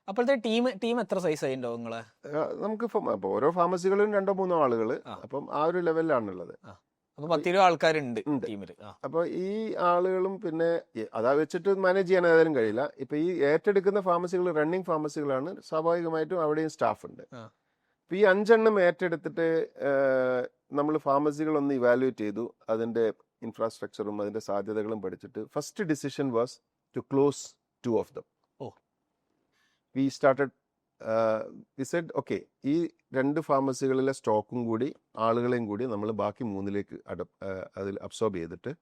അപ്പോഴത്തെ ടീം എത്ര സൈസ് ആയിട്ടോ നിങ്ങളെ? നമുക്ക് അപ്പോൾ ഓരോ ഫാർമസികളും 2-3 ആളുകൾ, അപ്പം ആ ഒരു ലെവലിലാണുള്ളത്. അപ്പോൾ 10-20 ആൾക്കാരുണ്ട് ടീമിൽ. അപ്പോൾ ഈ ആളുകളും പിന്നെ അതാ വെച്ചിട്ട് മാനേജ് ചെയ്യാൻ ഏതായാലും കഴിയില്ല. ഇപ്പം ഈ ഏറ്റെടുക്കുന്ന ഫാർമസികൾ റണ്ണിങ് ഫാർമസികളാണ്, സ്വാഭാവികമായിട്ടും അവിടെയും സ്റ്റാഫ് ഉണ്ട്. ഇപ്പോൾ ഈ 5 എണ്ണം ഏറ്റെടുത്തിട്ട് നമ്മൾ ഫാർമസികളൊന്ന് ഇവാലുവേറ്റ് ചെയ്തു, അതിൻ്റെ ഇൻഫ്രാസ്ട്രക്ചറും അതിൻ്റെ സാധ്യതകളും പഠിച്ചിട്ട് first decision was to close 2 of them. We started we said okay, ഈ 2 ഫാർമസികളിലെ സ്റ്റോക്കും കൂടി ആളുകളെയും കൂടി നമ്മൾ ബാക്കി 3ലേക്ക് അതിൽ അബ്സോർബ് ചെയ്തിട്ട്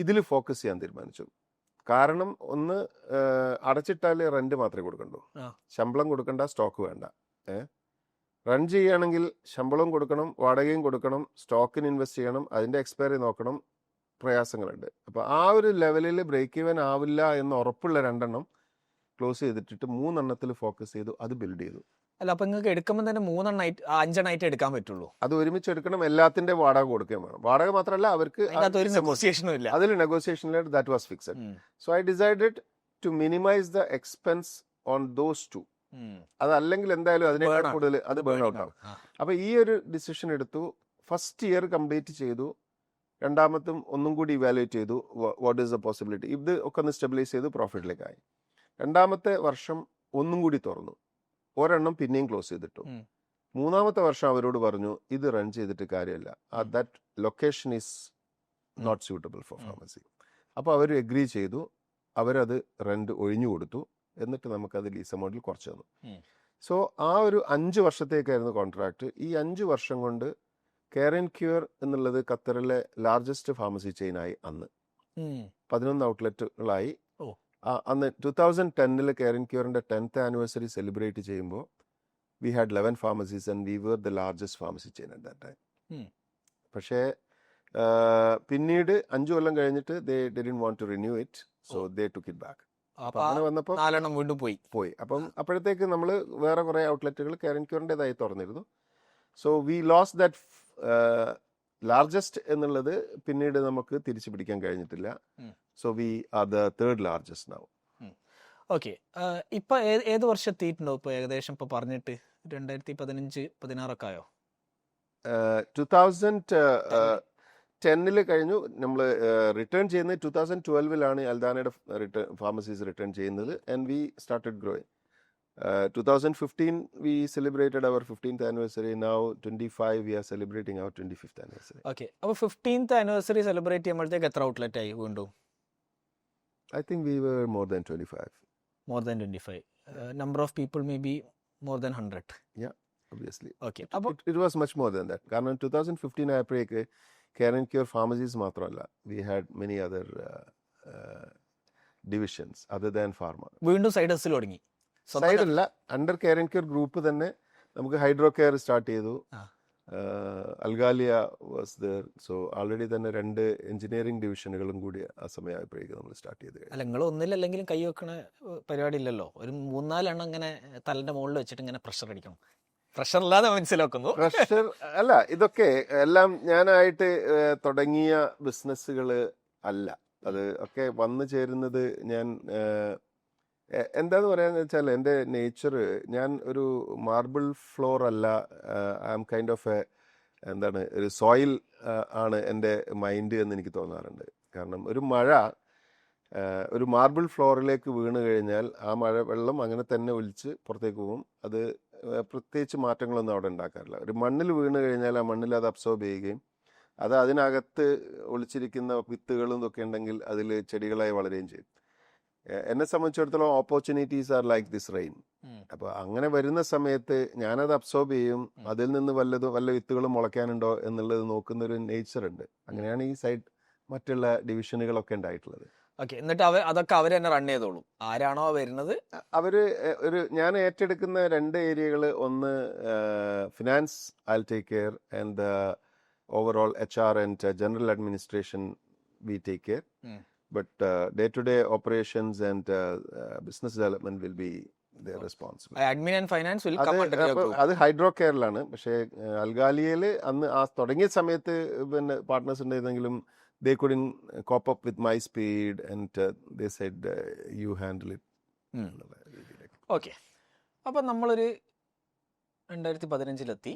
ഇതിൽ ഫോക്കസ് ചെയ്യാൻ തീരുമാനിച്ചു. കാരണം ഒന്ന്, അടച്ചിട്ടാൽ റെന്റ് മാത്രമേ കൊടുക്കണ്ടൂ, ശമ്പളം കൊടുക്കണ്ട, സ്റ്റോക്ക് വേണ്ട. റൺ ചെയ്യുകയാണെങ്കിൽ ശമ്പളവും കൊടുക്കണം, വാടകയും കൊടുക്കണം, സ്റ്റോക്കിന് ഇൻവെസ്റ്റ് ചെയ്യണം, അതിൻ്റെ എക്സ്പയറി നോക്കണം, പ്രയാസങ്ങളുണ്ട്. അപ്പോൾ ആ ഒരു ലെവലിൽ ബ്രേക്ക് ഈവൻ ആവില്ല എന്ന് ഉറപ്പുള്ള 2 എണ്ണം ക്ലോസ് ചെയ്തിട്ട് 3 എണ്ണത്തിൽ ഫോക്കസ് ചെയ്തു, അത് ബിൽഡ് ചെയ്തു. അല്ല, അപ്പം നിങ്ങൾക്ക് എടുക്കുമ്പോൾ തന്നെ 5 എണ്ണമായിട്ട് എടുക്കാൻ പറ്റുള്ളൂ? അത് ഒരുമിച്ച് എടുക്കണം, എല്ലാത്തിൻ്റെ വാടക കൊടുക്കുകയും വേണം. വാടക മാത്രമല്ല, അവർക്ക് അതിൽ നെഗോസിയേഷനിൽ that was fixed. So I decided to minimise the expense on those 2. അതല്ലെങ്കിൽ എന്തായാലും അതിനേക്കാൾ കൂടുതൽ അത് ബേൺ ഔട്ട് ആവും. അപ്പൊ ഈ ഒരു ഡിസിഷൻ എടുത്തു. ഫസ്റ്റ് ഇയർ കംപ്ലീറ്റ് ചെയ്തു. രണ്ടാമത്തും ഒന്നും കൂടി ഇവാലുവേറ്റ് ചെയ്തു, വാട്ട് ഈസ് ദ പോസിബിലിറ്റി. ഇത് ഒക്കെ ഒന്ന് സ്റ്റെബിലൈസ് ചെയ്ത് പ്രോഫിറ്റിലേക്കായി. രണ്ടാമത്തെ വർഷം ഒന്നും കൂടി തുറന്നു, ഒരെണ്ണം പിന്നെയും ക്ലോസ് ചെയ്തിട്ടു. മൂന്നാമത്തെ വർഷം അവരോട് പറഞ്ഞു ഇത് റൺ ചെയ്തിട്ട് കാര്യമില്ല, that location is not suitable for pharmacy. അപ്പോൾ അവർ എഗ്രി ചെയ്തു, അവരത് റെന്റ് ഒഴിഞ്ഞു കൊടുത്തു. എന്നിട്ട് നമുക്കത് ലീസ് എമൗണ്ടിൽ കുറച്ച് തന്നു. സോ ആ ഒരു 5 വർഷത്തേക്കായിരുന്നു കോൺട്രാക്ട്. ഈ 5 വർഷം കൊണ്ട് കെയർ ആൻഡ് ക്യൂർ എന്നുള്ളത് ഖത്തറിലെ ലാർജസ്റ്റ് ഫാർമസി ചെയിനായി. അന്ന് 11 ഔട്ട്ലെറ്റുകളായി. അന്ന് 2010 കെയർ ആൻഡ് ക്യൂറിന്റെ 10th ആനിവേഴ്സറി സെലിബ്രേറ്റ് ചെയ്യുമ്പോൾ we had 11 pharmacies and we were the largest pharmacy chain at that time. പക്ഷേ പിന്നീട് 5 കൊല്ലം കഴിഞ്ഞിട്ട് they didn't want to renew it, so they took it back. അപ്പൊ അങ്ങനെ വന്നപ്പോൾ 4 എണ്ണം വീണ്ടും പോയി. അപ്പം അപ്പോഴത്തേക്ക് നമ്മൾ വേറെ കുറെ ഔട്ട്ലെറ്റുകൾ കെയർ ആൻഡ് ക്യൂറിൻ്റെതായി തുറന്നിരുന്നു. So we lost that largest എന്നുള്ളത് പിന്നീട് നമുക്ക് തിരിച്ചു പിടിക്കാൻ കഴിഞ്ഞിട്ടില്ല. So we are the 3rd largest now. Okay, ഇപ്പൊ ഏത് വർഷം എത്തിയിട്ടുണ്ടോ? ഇപ്പൊ ഏകദേശം ഇപ്പൊ പറഞ്ഞിട്ട് 2015-16 ആയോ? 2010 കഴിഞ്ഞു. നമ്മൾ റിട്ടേൺ ചെയ്യുന്നത് 2012 അൽദാനയുടെ ഫാർമസീസ് റിട്ടേൺ ചെയ്യുന്നത്. And we started growing. 2015 we celebrated our 15th anniversary. Now 25 we are celebrating our 25th anniversary. Okay, അപ്പൊ 15th ആനിവേഴ്സറി സെലിബ്രേറ്റ് ചെയ്യുമ്പോഴത്തേക്ക് എത്ര ഔട്ട്ലെറ്റ് ആയി വീണ്ടും? I think we were more than 25. More than 25. Number of people maybe more than 100. Yeah, obviously. Okay. അപ്പോൾ It was much more than that. കാരണം 2015 ആയപ്പോഴേക്ക് care and cure pharmacies മാത്രമല്ല, we had many other divisions other than pharma. വീണ്ടും side hustle തുടങ്ങി. സൈഡല്ല, under care and cure group തന്നെ നമുക്ക് hydro care start ചെയ്തു. അൽഗാലിയ വാസ് ദർ. സോ ആൾറെഡി തന്നെ 2 എഞ്ചിനീയറിംഗ് ഡിവിഷനുകളും കൂടി ആ സമയമായപ്പോഴേക്ക് നമ്മൾ സ്റ്റാർട്ട് ചെയ്ത്. അല്ല, നിങ്ങൾ ഒന്നിലല്ലെങ്കിലും കൈ വെക്കണ പരിപാടി ഇല്ലല്ലോ. ഒരു 3-4 എണ്ണം ഇങ്ങനെ തലന്റെ മുകളിൽ വെച്ചിട്ട് ഇങ്ങനെ പ്രഷർ അടിക്കണം. പ്രഷർ ഇല്ലാതെ മനസ്സിലാക്കുന്നു. പ്രഷർ അല്ല, ഇതൊക്കെ എല്ലാം ഞാനായിട്ട് തുടങ്ങിയ ബിസിനസ്സുകൾ അല്ല. അത് ഒക്കെ വന്നു ചേരുന്നത് ഞാൻ എന്താന്ന് പറയാന്ന് വെച്ചാൽ എൻ്റെ നേച്ചർ, ഞാൻ ഒരു മാർബിൾ ഫ്ലോർ അല്ല. ഐ ആം കൈൻഡ് ഓഫ് എന്താണ്, ഒരു സോയിൽ ആണ് എൻ്റെ മൈൻഡ് എന്ന് എനിക്ക് തോന്നാറുണ്ട്. കാരണം ഒരു മഴ ഒരു മാർബിൾ ഫ്ലോറിലേക്ക് വീണ് കഴിഞ്ഞാൽ ആ മഴ വെള്ളം അങ്ങനെ തന്നെ ഒലിച്ച് പുറത്തേക്ക് പോകും. അത് പ്രത്യേകിച്ച് മാറ്റങ്ങളൊന്നും അവിടെ ഉണ്ടാക്കാറില്ല. ഒരു മണ്ണിൽ വീണ് കഴിഞ്ഞാൽ ആ മണ്ണിൽ അത് അബ്സോർബ് ചെയ്യുകയും അത് അതിനകത്ത് ഒളിച്ചിരിക്കുന്ന വിത്തുകളും ഇതൊക്കെ ഉണ്ടെങ്കിൽ അതിൽ ചെടികളായി വളരുകയും ചെയ്യും. എന്നെ സംബന്ധിച്ചിടത്തോളം opportunities are like this rain. അപ്പോൾ അങ്ങനെ വരുന്ന സമയത്ത് ഞാനത് അബ്സോർബ് ചെയ്യും. അതിൽ നിന്ന് വല്ല വിത്തുകളും മുളയ്ക്കാനുണ്ടോ എന്നുള്ളത് നോക്കുന്ന ഒരു നേച്ചർ ഉണ്ട്. അങ്ങനെയാണ് ഈ സൈഡ് മറ്റുള്ള ഡിവിഷനുകളൊക്കെ ഉണ്ടായിട്ടുള്ളത്. ഓക്കെ, എന്നിട്ട് അതൊക്കെ അവർ തന്നെ റൺ ചെയ്തോളും. ആരാണോ വരുന്നത് അവര് ഞാൻ ഏറ്റെടുക്കുന്ന 2 ഏരിയകൾ, ഒന്ന് finance I take care and overall HR and general administration we take care. But day-to-day operations and business development will be their responsibility. Admin and finance will come under your group. അത് hydro കെയറിലാണ്. പക്ഷേ അൽഗാലിയയിൽ അന്ന് ആ തുടങ്ങിയ സമയത്ത് പിന്നെ partners ഉണ്ടായിരുന്നെങ്കിലും they couldn't cope up with my speed and they said you handle it. Okay, അപ്പം നമ്മളൊരു 2015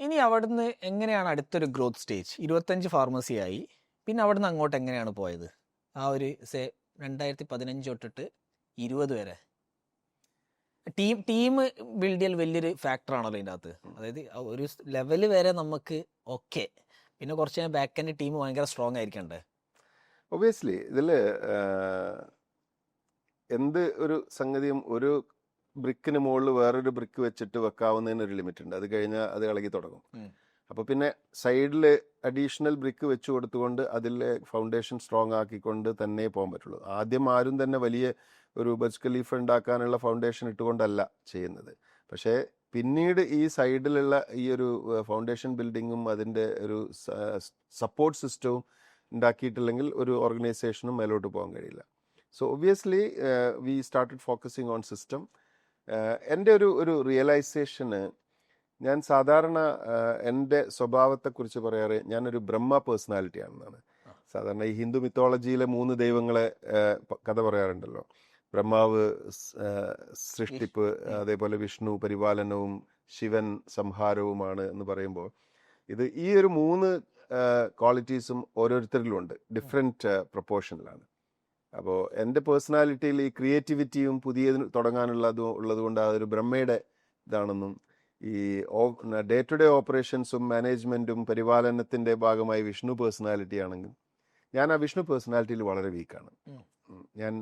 ഇനി അവിടുന്ന് എങ്ങനെയാണ് അടുത്തൊരു ഗ്രോത്ത് സ്റ്റേജ്? 25 ഫാർമസി ആയി. പിന്നെ അവിടുന്ന് അങ്ങോട്ട് എങ്ങനെയാണ് പോയത്? ആ ഒരു 2015 തൊട്ടിട്ട് 20 വരെ ടീം ബിൽഡ് ചെയ്യൽ വലിയൊരു ഫാക്ടറാണല്ലോ ഇതിൻ്റെ അകത്ത്. അതായത് ഒരു ലെവല് വരെ നമുക്ക് ഓക്കെ, പിന്നെ കുറച്ച് ബാക്ക് എൻഡ് ടീം ഭയങ്കര സ്ട്രോങ് ആയിരിക്കണ്ടേ? ഒബിയസ്ലി ഇതിൽ എന്ത് ഒരു സംഗതിയും ഒരു ബ്രിക്കിന് മുകളിൽ വേറൊരു ബ്രിക്ക് വെച്ചിട്ട് വെക്കാവുന്നതിന് ഒരു ലിമിറ്റ് ഉണ്ട്. അത് കഴിഞ്ഞാൽ അത് ഇളകി തുടങ്ങും. അപ്പോൾ പിന്നെ സൈഡിൽ അഡീഷണൽ ബ്രിക്ക് വെച്ച് കൊടുത്തുകൊണ്ട് അതിലെ ഫൗണ്ടേഷൻ സ്ട്രോങ് ആക്കിക്കൊണ്ട് തന്നെ പോകാൻ പറ്റുള്ളൂ. ആദ്യം ആരും തന്നെ വലിയ ഒരു ബർജ് ഖലീഫ ഉണ്ടാക്കാനുള്ള ഫൗണ്ടേഷൻ ഇട്ടുകൊണ്ടല്ല ചെയ്യുന്നത്. പക്ഷേ പിന്നീട് ഈ സൈഡിലുള്ള ഈ ഒരു ഫൗണ്ടേഷൻ ബിൽഡിങ്ങും അതിൻ്റെ ഒരു സപ്പോർട്ട് സിസ്റ്റവും ഉണ്ടാക്കിയിട്ടില്ലെങ്കിൽ ഒരു ഓർഗനൈസേഷനും മേലോട്ട് പോകാൻ കഴിയില്ല. So obviously we started focusing on system. എൻ്റെ ഒരു റിയലൈസേഷന്, ഞാൻ സാധാരണ എൻ്റെ സ്വഭാവത്തെക്കുറിച്ച് പറയാറ് ഞാനൊരു ബ്രഹ്മ പേഴ്സണാലിറ്റി ആണെന്നാണ്. സാധാരണ ഈ ഹിന്ദു മിത്തോളജിയിലെ 3 ദൈവങ്ങളെ കഥ പറയാറുണ്ടല്ലോ. ബ്രഹ്മാവ് സൃഷ്ടിപ്പ്, അതേപോലെ വിഷ്ണു പരിപാലനവും ശിവൻ സംഹാരവുമാണ് എന്ന് പറയുമ്പോൾ, ഈ ഒരു 3 ക്വാളിറ്റീസും ഓരോരുത്തരിലും ഉണ്ട്, ഡിഫറെൻറ്റ് പ്രൊപ്പോർഷനിലാണ്. അപ്പോൾ എൻ്റെ പേഴ്സണാലിറ്റിയിൽ ഈ ക്രിയേറ്റിവിറ്റിയും പുതിയത് തുടങ്ങാനുള്ളതും ഉള്ളതുകൊണ്ട് അതൊരു ബ്രഹ്മയുടെ ഇതാണെന്നും ഈ ഡേ ടു ഡേ ഓപ്പറേഷൻസും മാനേജ്മെൻറ്റും പരിപാലനത്തിൻ്റെ ഭാഗമായി വിഷ്ണു പേഴ്സണാലിറ്റി ആണെങ്കിൽ ഞാൻ ആ വിഷ്ണു പേഴ്സണാലിറ്റിയിൽ വളരെ വീക്കാണ്. ഞാൻ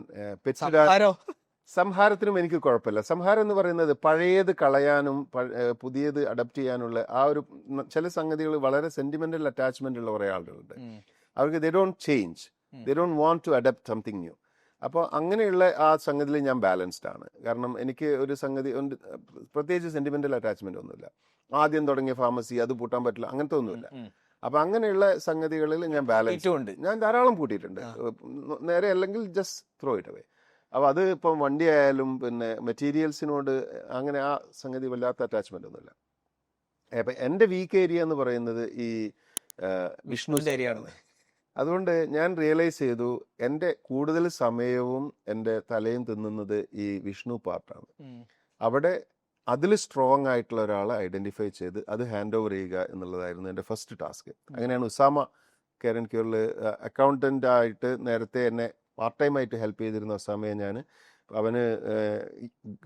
സംഹാരത്തിനും എനിക്ക് കുഴപ്പമില്ല. സംഹാരം എന്ന് പറയുന്നത് പഴയത് കളയാനും പുതിയത് അഡപ്റ്റ് ചെയ്യാനുള്ള ആ ഒരു ചില സംഗതികൾ വളരെ സെന്റിമെന്റൽ അറ്റാച്ച്മെന്റ് ഉള്ള കുറേ ആളുകളുണ്ട്. അവർക്ക് they don't change, they don't want to adapt something new. അപ്പോൾ അങ്ങനെയുള്ള ആ സംഗതിയിൽ ഞാൻ ബാലൻസ്ഡ് ആണ്. കാരണം എനിക്ക് ഒരു സംഗതി പ്രത്യേകിച്ച് സെന്റിമെന്റൽ അറ്റാച്ച്മെന്റ് ഒന്നുമില്ല. ആദ്യം തുടങ്ങിയ ഫാർമസി അത് പൂട്ടാൻ പറ്റില്ല, അങ്ങനത്തെ ഒന്നുമില്ല. അപ്പൊ അങ്ങനെയുള്ള സംഗതികളിൽ ഞാൻ ബാലൻസ് ഉണ്ട്. ഞാൻ ധാരാളം പൂട്ടിയിട്ടുണ്ട്, നേരെ അല്ലെങ്കിൽ ജസ്റ്റ് ത്രോ ഇറ്റ് അവേ. അപ്പോൾ അത് ഇപ്പം വണ്ടി ആയാലും പിന്നെ മെറ്റീരിയൽസിനോട് അങ്ങനെ ആ സംഗതി വല്ലാത്ത അറ്റാച്ച്മെന്റ് ഒന്നുമില്ല. അപ്പം എൻ്റെ വീക്ക് ഏരിയ എന്ന് പറയുന്നത് ഈ വിഷ്ണുവിൻ്റെ ഏരിയയാണ്. അതുകൊണ്ട് ഞാൻ റിയലൈസ് ചെയ്തു എൻ്റെ കൂടുതൽ സമയവും എൻ്റെ തലയും തിന്നുന്നത് ഈ വിഷ്ണു പാർട്ടാണ്. അവിടെ അതിൽ സ്ട്രോങ് ആയിട്ടുള്ള ഒരാളെ ഐഡന്റിഫൈ ചെയ്ത് അത് ഹാൻഡ് ഓവർ ചെയ്യുക എന്നുള്ളതായിരുന്നു എൻ്റെ ഫസ്റ്റ് ടാസ്ക്. അങ്ങനെയാണ് ഉസാമ കെയർ ആൻഡ് ക്യൂറിൽ അക്കൗണ്ടൻ്റ് ആയിട്ട് നേരത്തെ എന്നെ പാർട്ട് ടൈം ആയിട്ട് ഹെൽപ്പ് ചെയ്തിരുന്ന സമയം ഞാൻ അവന്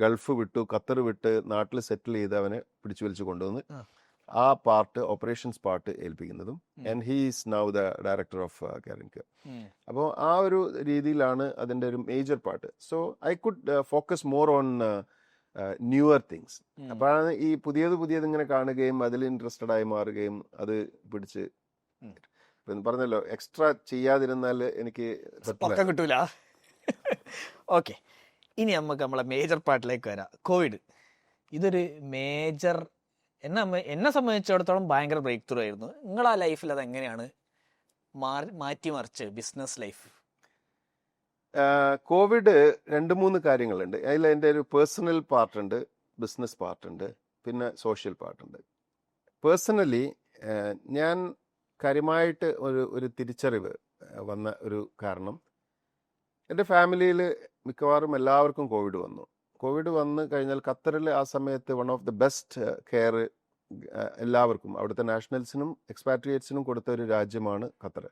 ഗൾഫ് വിട്ടു, ഖത്തർ വിട്ട് നാട്ടിൽ സെറ്റിൽ ചെയ്ത് അവനെ പിടിച്ചു വലിച്ചു കൊണ്ടുവന്ന് ആ പാർട്ട് ഓപ്പറേഷൻസ് പാർട്ട് ഏൽപ്പിക്കുന്നതും. And he is now the director of care and cure. അപ്പോൾ ആ ഒരു രീതിയിലാണ് അതിൻ്റെ ഒരു major part. So I could focus more on newer things. അപ്പോഴാണ് ഈ പുതിയത് ഇങ്ങനെ കാണുകയും അതിൽ ഇൻട്രസ്റ്റഡ് ആയി മാറുകയും അത് പിടിച്ച് പറഞ്ഞല്ലോ എക്സ്ട്രാ ചെയ്യാതിരുന്നാൽ എനിക്ക് കിട്ടൂല. ഓക്കെ, ഇനി നമുക്ക് നമ്മളെ മേജർ പാർട്ടിലേക്ക് വരാം. കോവിഡ് ഇതൊരു മേജർ എന്നെ സംബന്ധിച്ചിടത്തോളം ഭയങ്കര ബ്രേക്ക് ത്രൂ ആയിരുന്നു. നിങ്ങൾ ആ ലൈഫിൽ അത് എങ്ങനെയാണ് മാറ്റിമറിച്ച് ബിസിനസ് ലൈഫ്? കോവിഡ് 2-3 കാര്യങ്ങളുണ്ട്. അതിൽ എൻ്റെ ഒരു പേഴ്സണൽ പാർട്ടുണ്ട്, ബിസിനസ് പാർട്ടുണ്ട്, പിന്നെ സോഷ്യൽ പാർട്ടുണ്ട്. പേഴ്സണലി ഞാൻ കാര്യമായിട്ട് ഒരു തിരിച്ചറിവ് വന്ന ഒരു കാരണം, എൻ്റെ ഫാമിലിയിൽ മിക്കവാറും എല്ലാവർക്കും കോവിഡ് വന്നു. കോവിഡ് വന്നു കഴിഞ്ഞാൽ ഖത്തറിൽ ആ സമയത്ത് one of the best care എല്ലാവർക്കും അവിടുത്തെ നാഷണൽസിനും എക്സ്പാട്രിയേറ്റ്സിനും കൊടുത്ത ഒരു രാജ്യമാണ് ഖത്തർ.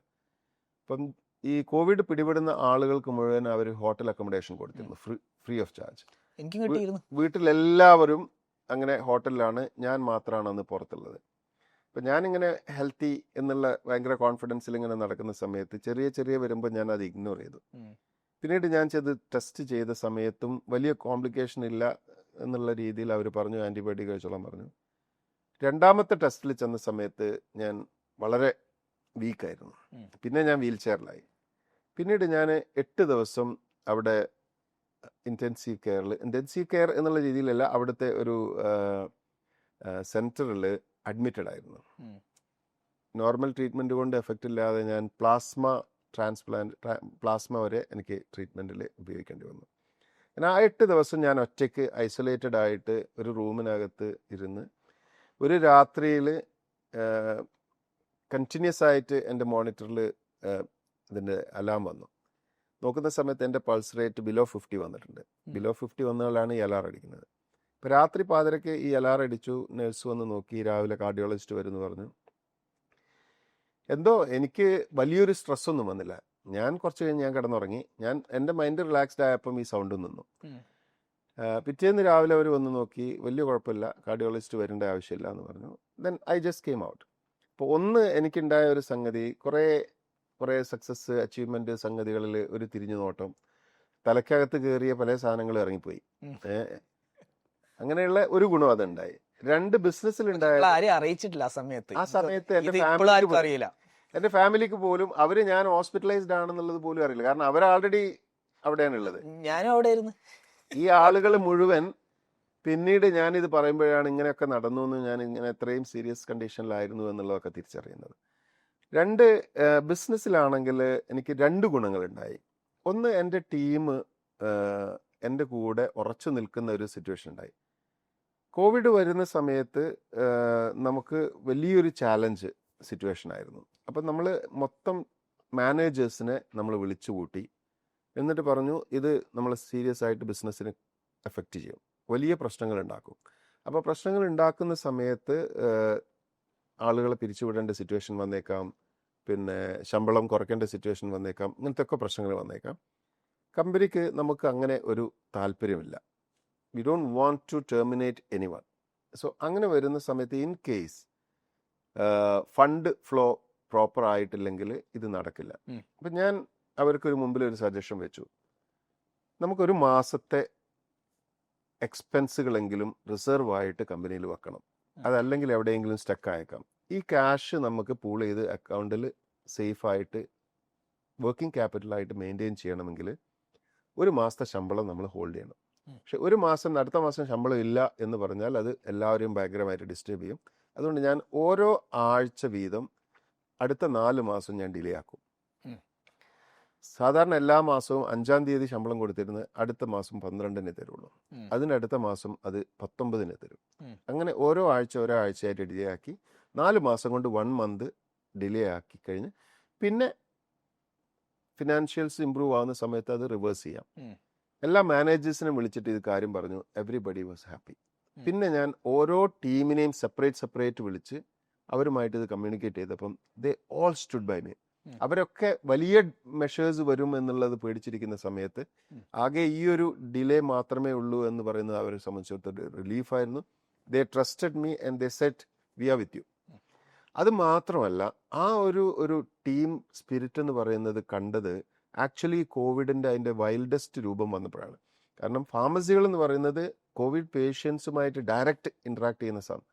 അപ്പം ഈ കോവിഡ് പിടിപെടുന്ന ആളുകൾക്ക് മുഴുവൻ അവർ ഹോട്ടൽ അക്കോമഡേഷൻ കൊടുത്തിരുന്നു, ഫ്രീ ഓഫ് ചാർജ്. വീട്ടിലെല്ലാവരും അങ്ങനെ ഹോട്ടലിലാണ്, ഞാൻ മാത്രമാണ് അന്ന് പുറത്തുള്ളത്. അപ്പം ഞാനിങ്ങനെ ഹെൽത്തി എന്നുള്ള ഭയങ്കര കോൺഫിഡൻസിൽ ഇങ്ങനെ നടക്കുന്ന സമയത്ത് ചെറിയ വരുമ്പോൾ ഞാൻ അത് ഇഗ്നോർ ചെയ്തു. പിന്നീട് ഞാൻ ടെസ്റ്റ് ചെയ്ത സമയത്തും വലിയ കോംപ്ലിക്കേഷൻ ഇല്ല എന്നുള്ള രീതിയിൽ അവർ പറഞ്ഞു ആൻറ്റിബയോട്ടിക് കഴിച്ചോളാൻ പറഞ്ഞു. രണ്ടാമത്തെ ടെസ്റ്റിൽ ചെന്ന സമയത്ത് ഞാൻ വളരെ വീക്കായിരുന്നു. പിന്നെ ഞാൻ വീൽ ചെയറിലായി. പിന്നീട് ഞാൻ 8 ദിവസം അവിടെ ഇൻറ്റൻസീവ് കെയർ എന്നുള്ള രീതിയിലല്ല, അവിടുത്തെ ഒരു സെൻറ്ററിൽ അഡ്മിറ്റഡ് ആയിരുന്നു. നോർമൽ ട്രീറ്റ്മെൻറ്റ് കൊണ്ട് എഫക്റ്റ് ഇല്ലാതെ ഞാൻ പ്ലാസ്മ വരെ എനിക്ക് ട്രീറ്റ്മെൻറ്റിൽ ഉപയോഗിക്കേണ്ടി വന്നു. ഞാൻ ആ 8 ദിവസം ഞാൻ ഒറ്റയ്ക്ക് ഐസൊലേറ്റഡ് ആയിട്ട് ഒരു റൂമിനകത്ത് ഇരുന്ന് ഒരു രാത്രിയിൽ കണ്ടിന്യൂസ് ആയിട്ട് എൻ്റെ മോണിറ്ററിൽ ഇതിൻ്റെ അലാം വന്നു. നോക്കുന്ന സമയത്ത് എൻ്റെ പൾസ് റേറ്റ് ബിലോ 50 വന്നിട്ടുണ്ട്. ബിലോ 50 വന്നപ്പോഴാണ് ഈ അലാർ അടിക്കുന്നത്. ഇപ്പോൾ രാത്രി പാതിരയ്ക്ക് ഈ അലാർ അടിച്ചു. നഴ്സ് വന്ന് നോക്കി, രാവിലെ കാർഡിയോളജിസ്റ്റ് വരുമെന്ന് പറഞ്ഞു. എന്തോ എനിക്ക് വലിയൊരു സ്ട്രെസ്സൊന്നും വന്നില്ല. ഞാൻ കുറച്ച് കഴിഞ്ഞ് ഞാൻ കിടന്നുറങ്ങി. എൻ്റെ മൈൻഡ് റിലാക്സ്ഡ് ആയപ്പം ഈ സൗണ്ട് നിന്നു. പിറ്റേന്ന് രാവിലെ അവർ വന്ന് നോക്കി, വലിയ കുഴപ്പമില്ല, കാർഡിയോളജിസ്റ്റ് വരേണ്ട ആവശ്യമില്ല എന്ന് പറഞ്ഞു. Then I just came out. അപ്പോൾ എനിക്കുണ്ടായ ഒരു സംഗതി, കുറേ സക്സസ് അച്ചീവ്മെൻറ്റ് സംഗതികളിൽ ഒരു തിരിഞ്ഞു നോട്ടം, തലക്കകത്ത് കയറിയ പല സാധനങ്ങൾ ഇറങ്ങിപ്പോയി. അങ്ങനെയുള്ള ഒരു ഗുണം അതുണ്ടായി. 2 ബിസിനസ്സിലുണ്ടായ അറിയിച്ചിട്ടില്ല ആ സമയത്ത് എൻ്റെ ഫാമിലിക്ക് പോലും അവർ ഞാൻ ഹോസ്പിറ്റലൈസ്ഡ് ആണെന്നുള്ളത് പോലും അറിയില്ല. കാരണം അവർ ആൾറെഡി അവിടെയാണ് ഉള്ളത്, ഞാനും അവിടെ ആയിരുന്നു. ഈ ആളുകൾ മുഴുവൻ പിന്നീട് ഞാനിത് പറയുമ്പോഴാണ് ഇങ്ങനെയൊക്കെ നടന്നു എന്ന്, ഞാൻ ഇങ്ങനെ എത്രയും സീരിയസ് കണ്ടീഷനിലായിരുന്നു എന്നുള്ളതൊക്കെ തിരിച്ചറിയുന്നത്. 2 ബിസിനസ്സിലാണെങ്കിൽ എനിക്ക് 2 ഗുണങ്ങളുണ്ടായി. ഒന്ന്, എൻ്റെ ടീം എൻ്റെ കൂടെ ഉറച്ചു നിൽക്കുന്ന ഒരു സിറ്റുവേഷൻ ഉണ്ടായി. കോവിഡ് വരുന്ന സമയത്ത് നമുക്ക് വലിയൊരു ചാലഞ്ച് സിറ്റുവേഷൻ ആയിരുന്നു. അപ്പം നമ്മൾ മൊത്തം മാനേജേഴ്സിനെ നമ്മൾ വിളിച്ചു കൂട്ടി. എന്നിട്ട് പറഞ്ഞു, ഇത് നമ്മൾ സീരിയസ് ആയിട്ട് ബിസിനസ്സിനെ എഫക്റ്റ് ചെയ്യും, വലിയ പ്രശ്നങ്ങൾ ഉണ്ടാക്കും. അപ്പോൾ പ്രശ്നങ്ങൾ ഉണ്ടാക്കുന്ന സമയത്ത് ആളുകളെ പിരിച്ചുവിടേണ്ട സിറ്റുവേഷൻ വന്നേക്കാം, പിന്നെ ശമ്പളം കുറയ്ക്കേണ്ട സിറ്റുവേഷൻ വന്നേക്കാം, ഇങ്ങനത്തെ ഒക്കെ പ്രശ്നങ്ങൾ വന്നേക്കാം. കമ്പനിക്ക് നമുക്ക് അങ്ങനെ ഒരു താല്പര്യമില്ല. We don't want to terminate any one. So അങ്ങനെ വരുന്ന സമയത്ത് in case fund flow proper ആയിട്ടില്ലെങ്കിൽ ഇത് നടക്കില്ല. അപ്പം ഞാൻ അവർക്കൊരു മുമ്പിൽ ഒരു സജഷൻ വെച്ചു. നമുക്കൊരു മാസത്തെ എക്സ്പെൻസുകളെങ്കിലും റിസർവ് ആയിട്ട് കമ്പനിയിൽ വെക്കണം. അതല്ലെങ്കിൽ എവിടെയെങ്കിലും സ്റ്റക്ക് ആയേക്കാം. ഈ ക്യാഷ് നമുക്ക് പൂൾ ചെയ്ത് അക്കൗണ്ടിൽ സേഫായിട്ട് വർക്കിംഗ് ക്യാപിറ്റലായിട്ട് മെയിൻറ്റെയിൻ ചെയ്യണമെങ്കിൽ ഒരു മാസത്തെ ശമ്പളം നമ്മൾ ഹോൾഡ് ചെയ്യണം. പക്ഷെ ഒരു മാസം അടുത്ത മാസം ശമ്പളം ഇല്ല എന്ന് പറഞ്ഞാൽ അത് എല്ലാവരെയും ഭയങ്കരമായിട്ട് ഡിസ്റ്റർബ് ചെയ്യും. അതുകൊണ്ട് ഞാൻ ഓരോ ആഴ്ച വീതം അടുത്ത 4 മാസം ഞാൻ ഡിലേ ആക്കും. സാധാരണ എല്ലാ മാസവും 5-ാം തീയതി ശമ്പളം കൊടുത്തിരുന്ന് അടുത്ത മാസം 12-ന് തരുള്ളൂ. അതിനടുത്ത മാസം അത് 19-ന് തരും. അങ്ങനെ ഓരോ ആഴ്ചയായിട്ട് ഡിലേ ആക്കി 4 മാസം കൊണ്ട് 1 മന്ത് ഡിലേ ആക്കി കഴിഞ്ഞ് പിന്നെ ഫിനാൻഷ്യൽസ് ഇമ്പ്രൂവ് ആവുന്ന സമയത്ത് അത് റിവേഴ്സ് ചെയ്യാം. എല്ലാ മാനേജേഴ്സിനും വിളിച്ചിട്ട് ഇത് കാര്യം പറഞ്ഞു. Everybody was happy. പിന്നെ ഞാൻ ഓരോ ടീമിനെയും സെപ്പറേറ്റ് വിളിച്ച് അവരുമായിട്ട് ഇത് കമ്മ്യൂണിക്കേറ്റ് ചെയ്തപ്പം they all stood by me. അവരൊക്കെ വലിയ മെഷേഴ്സ് വരും എന്നുള്ളത് പേടിച്ചിരിക്കുന്ന സമയത്ത് ആകെ ഈ ഒരു ഡിലേ മാത്രമേ ഉള്ളൂ എന്ന് പറയുന്നത് അവരെ സംബന്ധിച്ചിടത്തോളം റിലീഫായിരുന്നു. They trusted me and they said we are with you. അത് മാത്രമല്ല, ആ ഒരു ടീം സ്പിരിറ്റ് എന്ന് പറയുന്നത് കണ്ടത് ആക്ച്വലി കോവിഡിൻ്റെ അതിൻ്റെ വൈൽഡസ്റ്റ് രൂപം വന്നപ്പോഴാണ്. കാരണം ഫാർമസികൾ എന്ന് പറയുന്നത് കോവിഡ് പേഷ്യൻസുമായിട്ട് ഡയറക്റ്റ് ഇൻട്രാക്ട് ചെയ്യുന്ന സാധനം.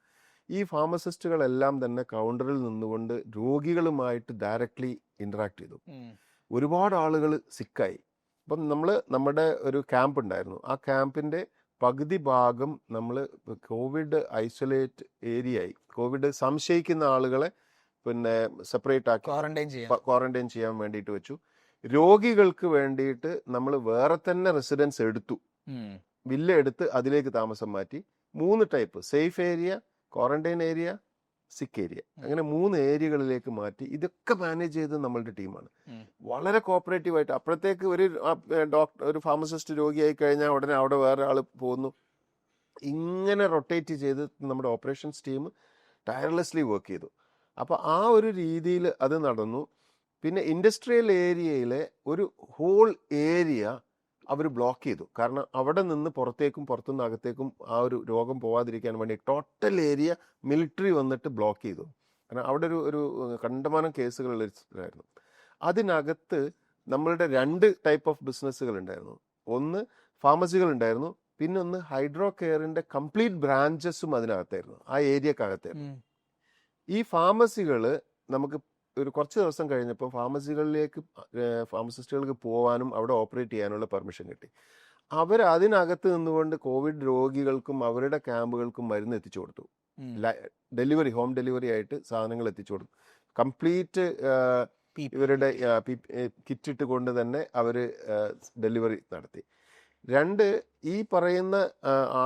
ഈ ഫാർമസിസ്റ്റുകളെല്ലാം തന്നെ കൗണ്ടറിൽ നിന്നുകൊണ്ട് രോഗികളുമായിട്ട് ഡയറക്റ്റ്ലി ഇൻട്രാക്ട് ചെയ്തു. ഒരുപാട് ആളുകൾ സിക്കായി. അപ്പം നമ്മുടെ ഒരു ക്യാമ്പ് ഉണ്ടായിരുന്നു. ആ ക്യാമ്പിൻ്റെ പകുതി ഭാഗം നമ്മൾ കോവിഡ് ഐസൊലേറ്റ് ഏരിയയായി. കോവിഡ് സംശയിക്കുന്ന ആളുകളെ പിന്നെ സെപ്പറേറ്റ് ആക്കി ക്വാറന്റൈൻ ചെയ്യാൻ വേണ്ടിയിട്ട് വെച്ചു. രോഗികൾക്ക് വേണ്ടിയിട്ട് നമ്മൾ വേറെ തന്നെ റെസിഡൻസ് എടുത്തു, വില്ല എടുത്ത് അതിലേക്ക് താമസം മാറ്റി. 3 type: safe area, quarantine area, സിക്ക് ഏരിയ. അങ്ങനെ 3 ഏരിയകളിലേക്ക് മാറ്റി. ഇതൊക്കെ മാനേജ് ചെയ്ത് നമ്മളുടെ ടീമാണ്. വളരെ കോപ്പറേറ്റീവായിട്ട്. അപ്പോഴത്തേക്ക് ഒരു ഫാർമസിസ്റ്റ് രോഗിയായി കഴിഞ്ഞാൽ ഉടനെ അവിടെ വേറെ ആൾ പോകുന്നു. ഇങ്ങനെ റൊട്ടേറ്റ് ചെയ്ത് നമ്മുടെ ഓപ്പറേഷൻസ് ടീം ടയർലെസ്ലി വർക്ക് ചെയ്തു. അപ്പോൾ ആ ഒരു രീതിയിൽ അത് നടന്നു. പിന്നെ ഇൻഡസ്ട്രിയൽ ഏരിയയിലെ ഒരു ഹോൾ ഏരിയ അവർ ബ്ലോക്ക് ചെയ്തു. കാരണം അവിടെ നിന്ന് പുറത്തുനിന്ന് അകത്തേക്കും ആ ഒരു രോഗം പോവാതിരിക്കാൻ വേണ്ടി ടോട്ടൽ ഏരിയ മിലിറ്ററി വന്നിട്ട് ബ്ലോക്ക് ചെയ്തു. കാരണം അവിടെ ഒരു കണ്ടമാനം കേസുകളായിരുന്നു. അതിനകത്ത് നമ്മളുടെ 2 ടൈപ്പ് ഓഫ് ബിസിനസ്സുകൾ ഉണ്ടായിരുന്നു. ഒന്ന് ഫാർമസികൾ ഉണ്ടായിരുന്നു, പിന്നെ ഒന്ന് ഹൈഡ്രോ കെയറിന്റെ കംപ്ലീറ്റ് ബ്രാഞ്ചസും അതിനകത്തായിരുന്നു, ആ ഏരിയക്കകത്തായിരുന്നു. ഈ ഫാർമസികൾ നമുക്ക് കുറച്ച് ദിവസം കഴിഞ്ഞപ്പോൾ ഫാർമസിസ്റ്റുകൾക്ക് പോകാനും അവിടെ ഓപ്പറേറ്റ് ചെയ്യാനുള്ള പെർമിഷൻ കിട്ടി. അതിനകത്ത് നിന്നുകൊണ്ട് കോവിഡ് രോഗികൾക്കും അവരുടെ ക്യാമ്പുകൾക്കും മരുന്ന് എത്തിച്ചു കൊടുത്തു. ഹോം ഡെലിവറി ആയിട്ട് സാധനങ്ങൾ എത്തിച്ചു കൊടുത്തു. കംപ്ലീറ്റ് ഇവരുടെ കിറ്റിട്ട് കൊണ്ട് തന്നെ അവർ ഡെലിവറി നടത്തി. 2, ഈ പറയുന്ന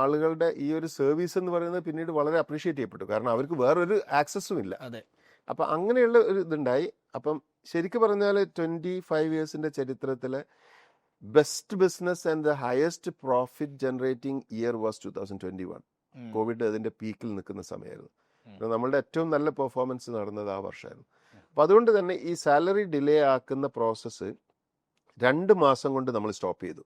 ആളുകളുടെ ഈ ഒരു സർവീസ് എന്ന് പറയുന്നത് പിന്നീട് വളരെ അപ്രീഷിയേറ്റ് ചെയ്യപ്പെട്ടു. കാരണം അവർക്ക് വേറൊരു ആക്സസും ഇല്ല. അപ്പം അങ്ങനെയുള്ള ഒരു ഇതുണ്ടായി. അപ്പം ശരിക്കും പറഞ്ഞാൽ 25 ഇയേഴ്സിൻ്റെ ചരിത്രത്തിലെ best business and the highest profit generating year was 2021. Covid അതിൻ്റെ പീക്കിൽ നിൽക്കുന്ന സമയമായിരുന്നു. നമ്മളുടെ ഏറ്റവും നല്ല പെർഫോമൻസ് നടന്നത് ആ വർഷമായിരുന്നു. അപ്പം അതുകൊണ്ട് തന്നെ ഈ സാലറി ഡിലേ ആക്കുന്ന പ്രോസസ്സ് 2 മാസം കൊണ്ട് നമ്മൾ സ്റ്റോപ്പ് ചെയ്തു.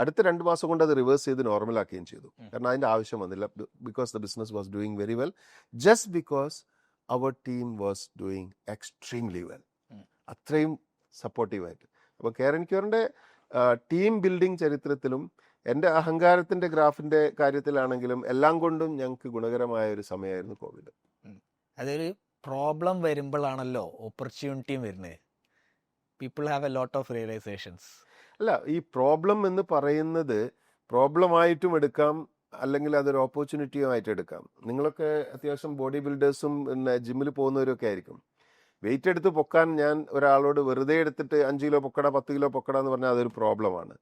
അടുത്ത 2 മാസം കൊണ്ട് അത് റിവേഴ്സ് ചെയ്ത് നോർമലാക്കുകയും ചെയ്തു. കാരണം അതിൻ്റെ ആവശ്യം വന്നില്ല. Because the business was doing very well, just because our team was doing extremely well. അത്രയും സപ്പോർട്ടീവായിട്ട്. അപ്പോൾ കെയർ ആൻഡ് ക്യൂറിൻ്റെ ടീം ബിൽഡിംഗ് ചരിത്രത്തിലും എൻ്റെ അഹങ്കാരത്തിൻ്റെ ഗ്രാഫിൻ്റെ കാര്യത്തിലാണെങ്കിലും എല്ലാം കൊണ്ടും ഞങ്ങൾക്ക് ഗുണകരമായ ഒരു സമയമായിരുന്നു കോവിഡ്. അതൊരു പ്രോബ്ലം വരുമ്പോഴാണല്ലോ ഓപ്പർച്യൂണിറ്റിയും വരുന്നത്. People have A lot of realisations. അല്ല, ഈ പ്രോബ്ലം എന്ന് പറയുന്നത് പ്രോബ്ലമായിട്ടും എടുക്കാം, അല്ലെങ്കിൽ അതൊരു ഓപ്പർച്യൂണിറ്റിയുമായിട്ട് എടുക്കാം. നിങ്ങളൊക്കെ അത്യാവശ്യം ബോഡി ബിൽഡേഴ്സും പിന്നെ ജിമ്മിൽ പോകുന്നവരൊക്കെ ആയിരിക്കും. വെയിറ്റ് എടുത്ത് പൊക്കാൻ ഞാൻ ഒരാളോട് വെറുതെ എടുത്തിട്ട് 5 കിലോ പൊക്കട 10 കിലോ പൊക്കട എന്ന് പറഞ്ഞാൽ അതൊരു പ്രോബ്ലമാണ്.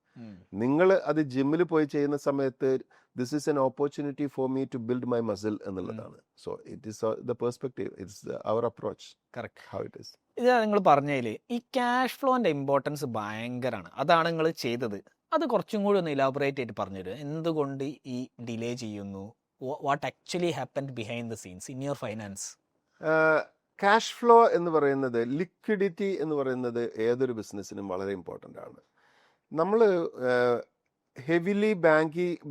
നിങ്ങൾ അത് ജിമ്മിൽ പോയി ചെയ്യുന്ന സമയത്ത് this is an opportunity for me to build my muscle എന്നുള്ളതാണ്. So it is the perspective, it's our approach. Correct. How it is. ഇത് നിങ്ങൾ പറഞ്ഞതിൽ ഈ ക്യാഷ് ഫ്ലോന്റെ ഇമ്പോർട്ടൻസ് ഭയങ്കരമാണ്. അതാണ് നിങ്ങൾ ചെയ്തത്. അത് കുറച്ചും കൂടി ഒന്ന് ഇലാബറേറ്റ് ആയിട്ട് പറഞ്ഞുതരും. എന്തുകൊണ്ട് ഈ ഡിലേ ചെയ്യുന്നു? What actually happened behind the scenes in your finance? Cash flow എന്ന് പറയുന്നത്, ലിക്വിഡിറ്റി എന്ന് പറയുന്നത് ഏതൊരു ബിസിനസ്സിനും വളരെ ഇമ്പോർട്ടൻ്റ് ആണ്. നമ്മൾ ഹെവിലി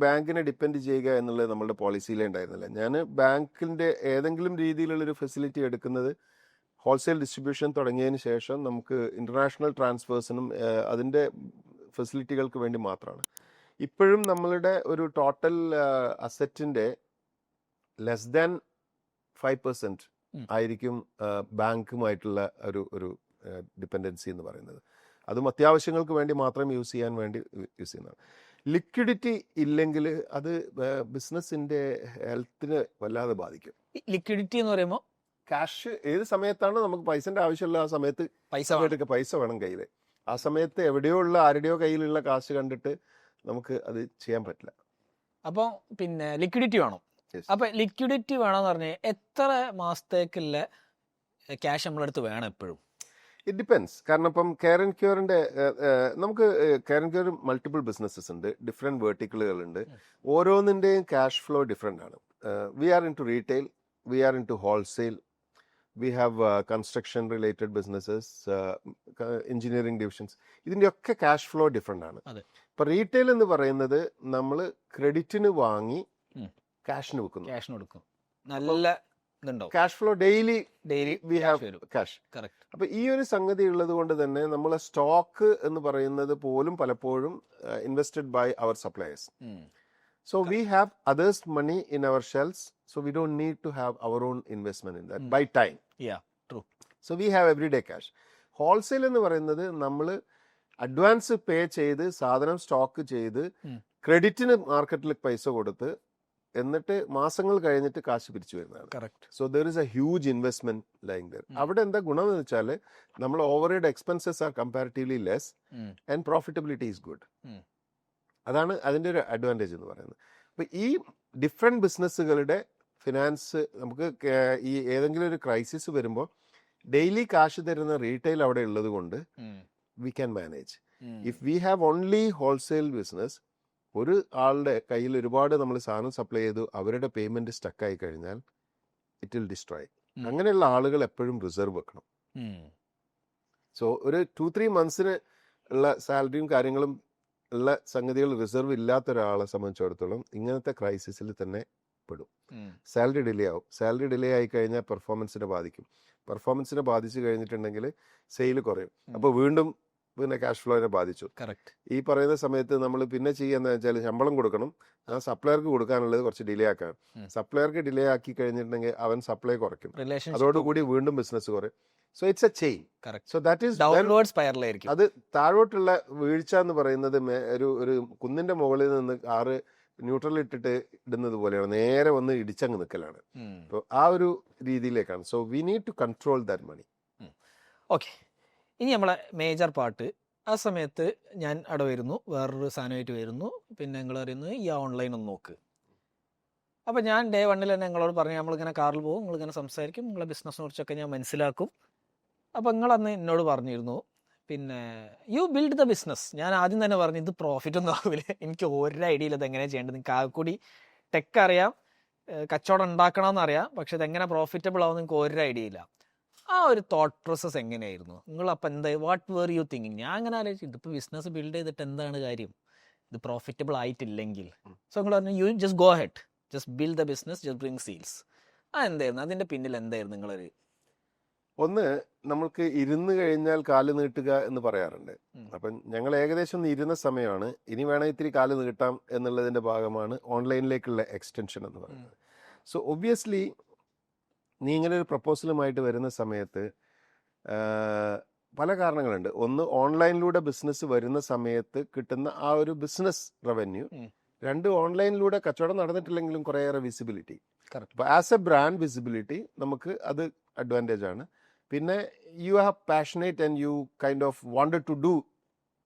ബാങ്കിനെ ഡിപ്പെൻഡ് ചെയ്യുക എന്നുള്ളത് നമ്മളുടെ പോളിസിയിലേ ഉണ്ടായിരുന്നില്ല. ഞാൻ ബാങ്കിൻ്റെ ഏതെങ്കിലും രീതിയിലുള്ളൊരു ഫെസിലിറ്റി എടുക്കുന്നത് ഹോൾസെയിൽ ഡിസ്ട്രിബ്യൂഷൻ തുടങ്ങിയതിന് ശേഷം നമുക്ക് ഇൻ്റർനാഷണൽ ട്രാൻസ്ഫേഴ്സിനും അതിൻ്റെ ഫെസിലിറ്റികൾക്ക് വേണ്ടി മാത്രമാണ്. ഇപ്പോഴും നമ്മളുടെ ഒരു ടോട്ടൽ അസറ്റിൻ്റെ ലെസ് ദാൻ 5% ആയിരിക്കും ബാങ്കുമായിട്ടുള്ള ഒരു ഡിപ്പെൻഡൻസി എന്ന് പറയുന്നത്. അതും അത്യാവശ്യങ്ങൾക്ക് വേണ്ടി മാത്രം യൂസ് ചെയ്യുന്നതാണ്. ലിക്വിഡിറ്റി ഇല്ലെങ്കിൽ അത് ബിസിനസിന്റെ ഹെൽത്തിനെ വല്ലാതെ ബാധിക്കും. ലിക്വിഡിറ്റി എന്ന് പറയുമ്പോൾ ക്യാഷ് ഏത് സമയത്താണ് നമുക്ക് പൈസന്റെ ആവശ്യമുള്ള ആ സമയത്ത് പൈസ വേണം കയ്യിൽ. ആ സമയത്ത് എവിടെയോ ഉള്ള ആരുടെയോ കയ്യിലുള്ള കാശ് കണ്ടിട്ട് നമുക്ക് അത് ചെയ്യാൻ പറ്റില്ല. അപ്പോൾ പിന്നെ ലിക്വിഡിറ്റി വേണം. അപ്പൊ ലിക്വിഡിറ്റി വേണമെന്ന് പറഞ്ഞാൽ എത്ര മാസത്തേക്കുള്ള ക്യാഷ് നമ്മളടുത്ത് വേണം എപ്പോഴും? It depends. കാരണം ഇപ്പം കെയർ ആൻഡ് ക്യൂറിന്റെ നമുക്ക് Care and Cure multiple businesses ഉണ്ട്, ഡിഫറെന്റ് വേർട്ടിക്കലുകളുണ്ട്. ഓരോന്നിന്റെയും ക്യാഷ് ഫ്ലോ ഡിഫറെന്റ് ആണ്. We are into retail, we are into wholesale, we have construction related businesses, engineering divisions. ഇതിൻ്റെയൊക്കെ ക്യാഷ് ഫ്ലോ ഡിഫറെന്റ് ആണ്. ഇപ്പൊ retail എന്ന് പറയുന്നത് നമ്മൾ ക്രെഡിറ്റിന് വാങ്ങി ക്യാഷിന് കൊടുക്കും. നല്ല cash flow daily we have cash. അപ്പൊ ഈ ഒരു സംഗതി ഉള്ളത് കൊണ്ട് തന്നെ നമ്മളെ സ്റ്റോക്ക് എന്ന് പറയുന്നത് പോലും പലപ്പോഴും invested by our suppliers. So we have others money in our shelves, so we don't need to have our own investment in that by time. So we have every day cash. Wholesale എന്ന് പറയുന്നത് നമ്മൾ advance pay ചെയ്ത് സാധനം stock ചെയ്ത് ക്രെഡിറ്റിന് മാർക്കറ്റിൽ പൈസ കൊടുത്ത് എന്നിട്ട് മാസങ്ങൾ കഴിഞ്ഞിട്ട് കാശ് പിരിച്ചു വരുന്നതാണ്. So there is A huge investment lying there. അവിടെ എന്താ ഗുണം എന്ന് വെച്ചാൽ നമ്മൾ overhead expenses are comparatively less and profitability is good. അതാണ് അതിൻ്റെ ഒരു അഡ്വാൻറ്റേജ് എന്ന് പറയുന്നത്. അപ്പൊ ഈ ഡിഫറെന്റ് ബിസിനസ്സുകളുടെ ഫിനാൻസ് നമുക്ക് ഈ ഏതെങ്കിലും ഒരു ക്രൈസിസ് വരുമ്പോൾ ഡെയിലി കാശ് തരുന്ന റീറ്റെയിൽ അവിടെ ഉള്ളത് കൊണ്ട് we can manage. If we have only wholesale business, ഒരു ആളുടെ കയ്യിൽ ഒരുപാട് നമ്മൾ സാധനം സപ്ലൈ ചെയ്തു, അവരുടെ പേയ്മെന്റ് സ്റ്റക്കായി കഴിഞ്ഞാൽ ഇറ്റ് വിൽ ഡിസ്ട്രോയ്. അങ്ങനെയുള്ള ആളുകൾ എപ്പോഴും റിസർവ് വെക്കണം. സോ ഒരു 2-3 മന്ത്സിന് ഉള്ള സാലറിയും കാര്യങ്ങളും ഉള്ള സംഗതികൾ റിസർവ് ഇല്ലാത്ത ഒരാളെ സംബന്ധിച്ചിടത്തോളം ഇങ്ങനത്തെ ക്രൈസിസിൽ തന്നെ പെടും. സാലറി ഡിലേ ആവും. സാലറി ഡിലേ ആയി കഴിഞ്ഞാൽ പെർഫോമൻസിനെ ബാധിക്കും. പെർഫോമൻസിനെ ബാധിച്ചു കഴിഞ്ഞിട്ടുണ്ടെങ്കിൽ സെയിൽ കുറയും. അപ്പോൾ വീണ്ടും പിന്നെ ക്യാഷ് ഫ്ലോനെ ബാധിച്ചു. ഈ പറയുന്ന സമയത്ത് നമ്മൾ പിന്നെ ചെയ്യുന്ന വെച്ചാൽ ശമ്പളം കൊടുക്കണം, ആ സപ്ലയർക്ക് കൊടുക്കാനുള്ളത് കുറച്ച് ഡിലേ ആക്കാം. സപ്ലയർക്ക് ഡിലേ ആക്കി കഴിഞ്ഞിട്ടുണ്ടെങ്കിൽ അവൻ സപ്ലൈ കുറയ്ക്കും, അതോടുകൂടി വീണ്ടും ബിസിനസ് കുറയും. So it's A chain. So that is downward spiral ആയിരിക്കും. അത് താഴോട്ടുള്ള വീഴ്ച എന്ന് പറയുന്നത് ഒരു കുന്നിന്റെ മുകളിൽ നിന്ന് കാറ് ന്യൂട്രൽ ഇട്ടിട്ട് ഇടുന്നത് പോലെയാണ്, നേരെ വന്ന് ഇടിച്ചങ്ങ് നിൽക്കലാണ്. അപ്പോൾ ആ ഒരു രീതിയിലേക്കാണ്. So we need to control that money. Okay, ഇനി നമ്മളെ മേജർ പാർട്ട്. ആ സമയത്ത് ഞാൻ അവിടെ വരുന്നു, വേറൊരു സാധനമായിട്ട് വരുന്നു. പിന്നെ നിങ്ങൾ പറയുന്നത് ഈ ഓൺലൈൻ ഒന്ന് നോക്ക്. അപ്പോൾ ഞാൻ ഡേ 1 തന്നെ നിങ്ങളോട് പറഞ്ഞു, നമ്മളിങ്ങനെ കാറിൽ പോകും, നിങ്ങളിങ്ങനെ സംസാരിക്കും, നിങ്ങളെ ബിസിനസ്സിനെ കുറിച്ചൊക്കെ ഞാൻ മനസ്സിലാക്കും. അപ്പോൾ നിങ്ങളന്ന് എന്നോട് പറഞ്ഞിരുന്നു പിന്നെ യു ബിൽഡ് ദ ബിസിനസ്. ഞാൻ ആദ്യം തന്നെ പറഞ്ഞു ഇത് പ്രോഫിറ്റ് ഒന്നും ആവില്ല, എനിക്ക് ഒരു ഐഡിയ ഇല്ല ഇതെങ്ങനെ ചെയ്യേണ്ടത്. നിങ്ങൾക്ക് ആകെ കൂടി ടെക്ക് അറിയാം, കച്ചവടം ഉണ്ടാക്കണമെന്ന് അറിയാം, പക്ഷെ ഇതെങ്ങനെ പ്രോഫിറ്റബിൾ ആവും നിങ്ങൾക്ക് ഒരു ഐഡിയ ഇല്ല. ആ ഒരു തോട്ട് പ്രോസസ് എങ്ങനെയായിരുന്നു നിങ്ങൾ? അപ്പം എന്താ, വാട്ട് വേർ യു തിങ്കിങ്? ഞാൻ അങ്ങനെ ആലോചിച്ചു, ഇതിപ്പോൾ ബിസിനസ് ബിൽഡ് ചെയ്തിട്ട് എന്താണ് കാര്യം, ഇത് പ്രോഫിറ്റബിൾ ആയിട്ടില്ലെങ്കിൽ. സോ നിങ്ങൾ പറഞ്ഞു you just go head, just build the business, just bring sales. എന്തായിരുന്നു അതിൻ്റെ പിന്നിൽ എന്തായിരുന്നു നിങ്ങളൊരു? ഒന്ന്, നമ്മൾക്ക് ഇരുന്ന് കഴിഞ്ഞാൽ കാല് നീട്ടുക എന്ന് പറയാറുണ്ട്. അപ്പം ഞങ്ങൾ ഏകദേശം ഒന്ന് ഇരുന്ന സമയമാണ്. ഇനി വേണം ഇത്തിരി കാല് നീട്ടാം എന്നുള്ളതിൻ്റെ ഭാഗമാണ് ഓൺലൈനിലേക്കുള്ള എക്സ്റ്റൻഷൻ എന്ന് പറയുന്നത്. സോ ഒബ്വിയസ്ലി നീ ഇങ്ങനെ ഒരു പ്രപ്പോസലുമായിട്ട് വരുന്ന സമയത്ത് പല കാരണങ്ങളുണ്ട്. ഒന്ന്, ഓൺലൈനിലൂടെ ബിസിനസ് വരുന്ന സമയത്ത് കിട്ടുന്ന ആ ഒരു ബിസിനസ് റവന്യൂ. 2, ഓൺലൈനിലൂടെ കച്ചവടം നടന്നിട്ടില്ലെങ്കിലും കുറേയേറെ വിസിബിലിറ്റി. അപ്പോൾ ആസ് എ ബ്രാൻഡ് വിസിബിലിറ്റി നമുക്ക് അത് അഡ്വാൻറ്റേജ് ആണ്. പിന്നെ you have passionate and you kind of wanted to do.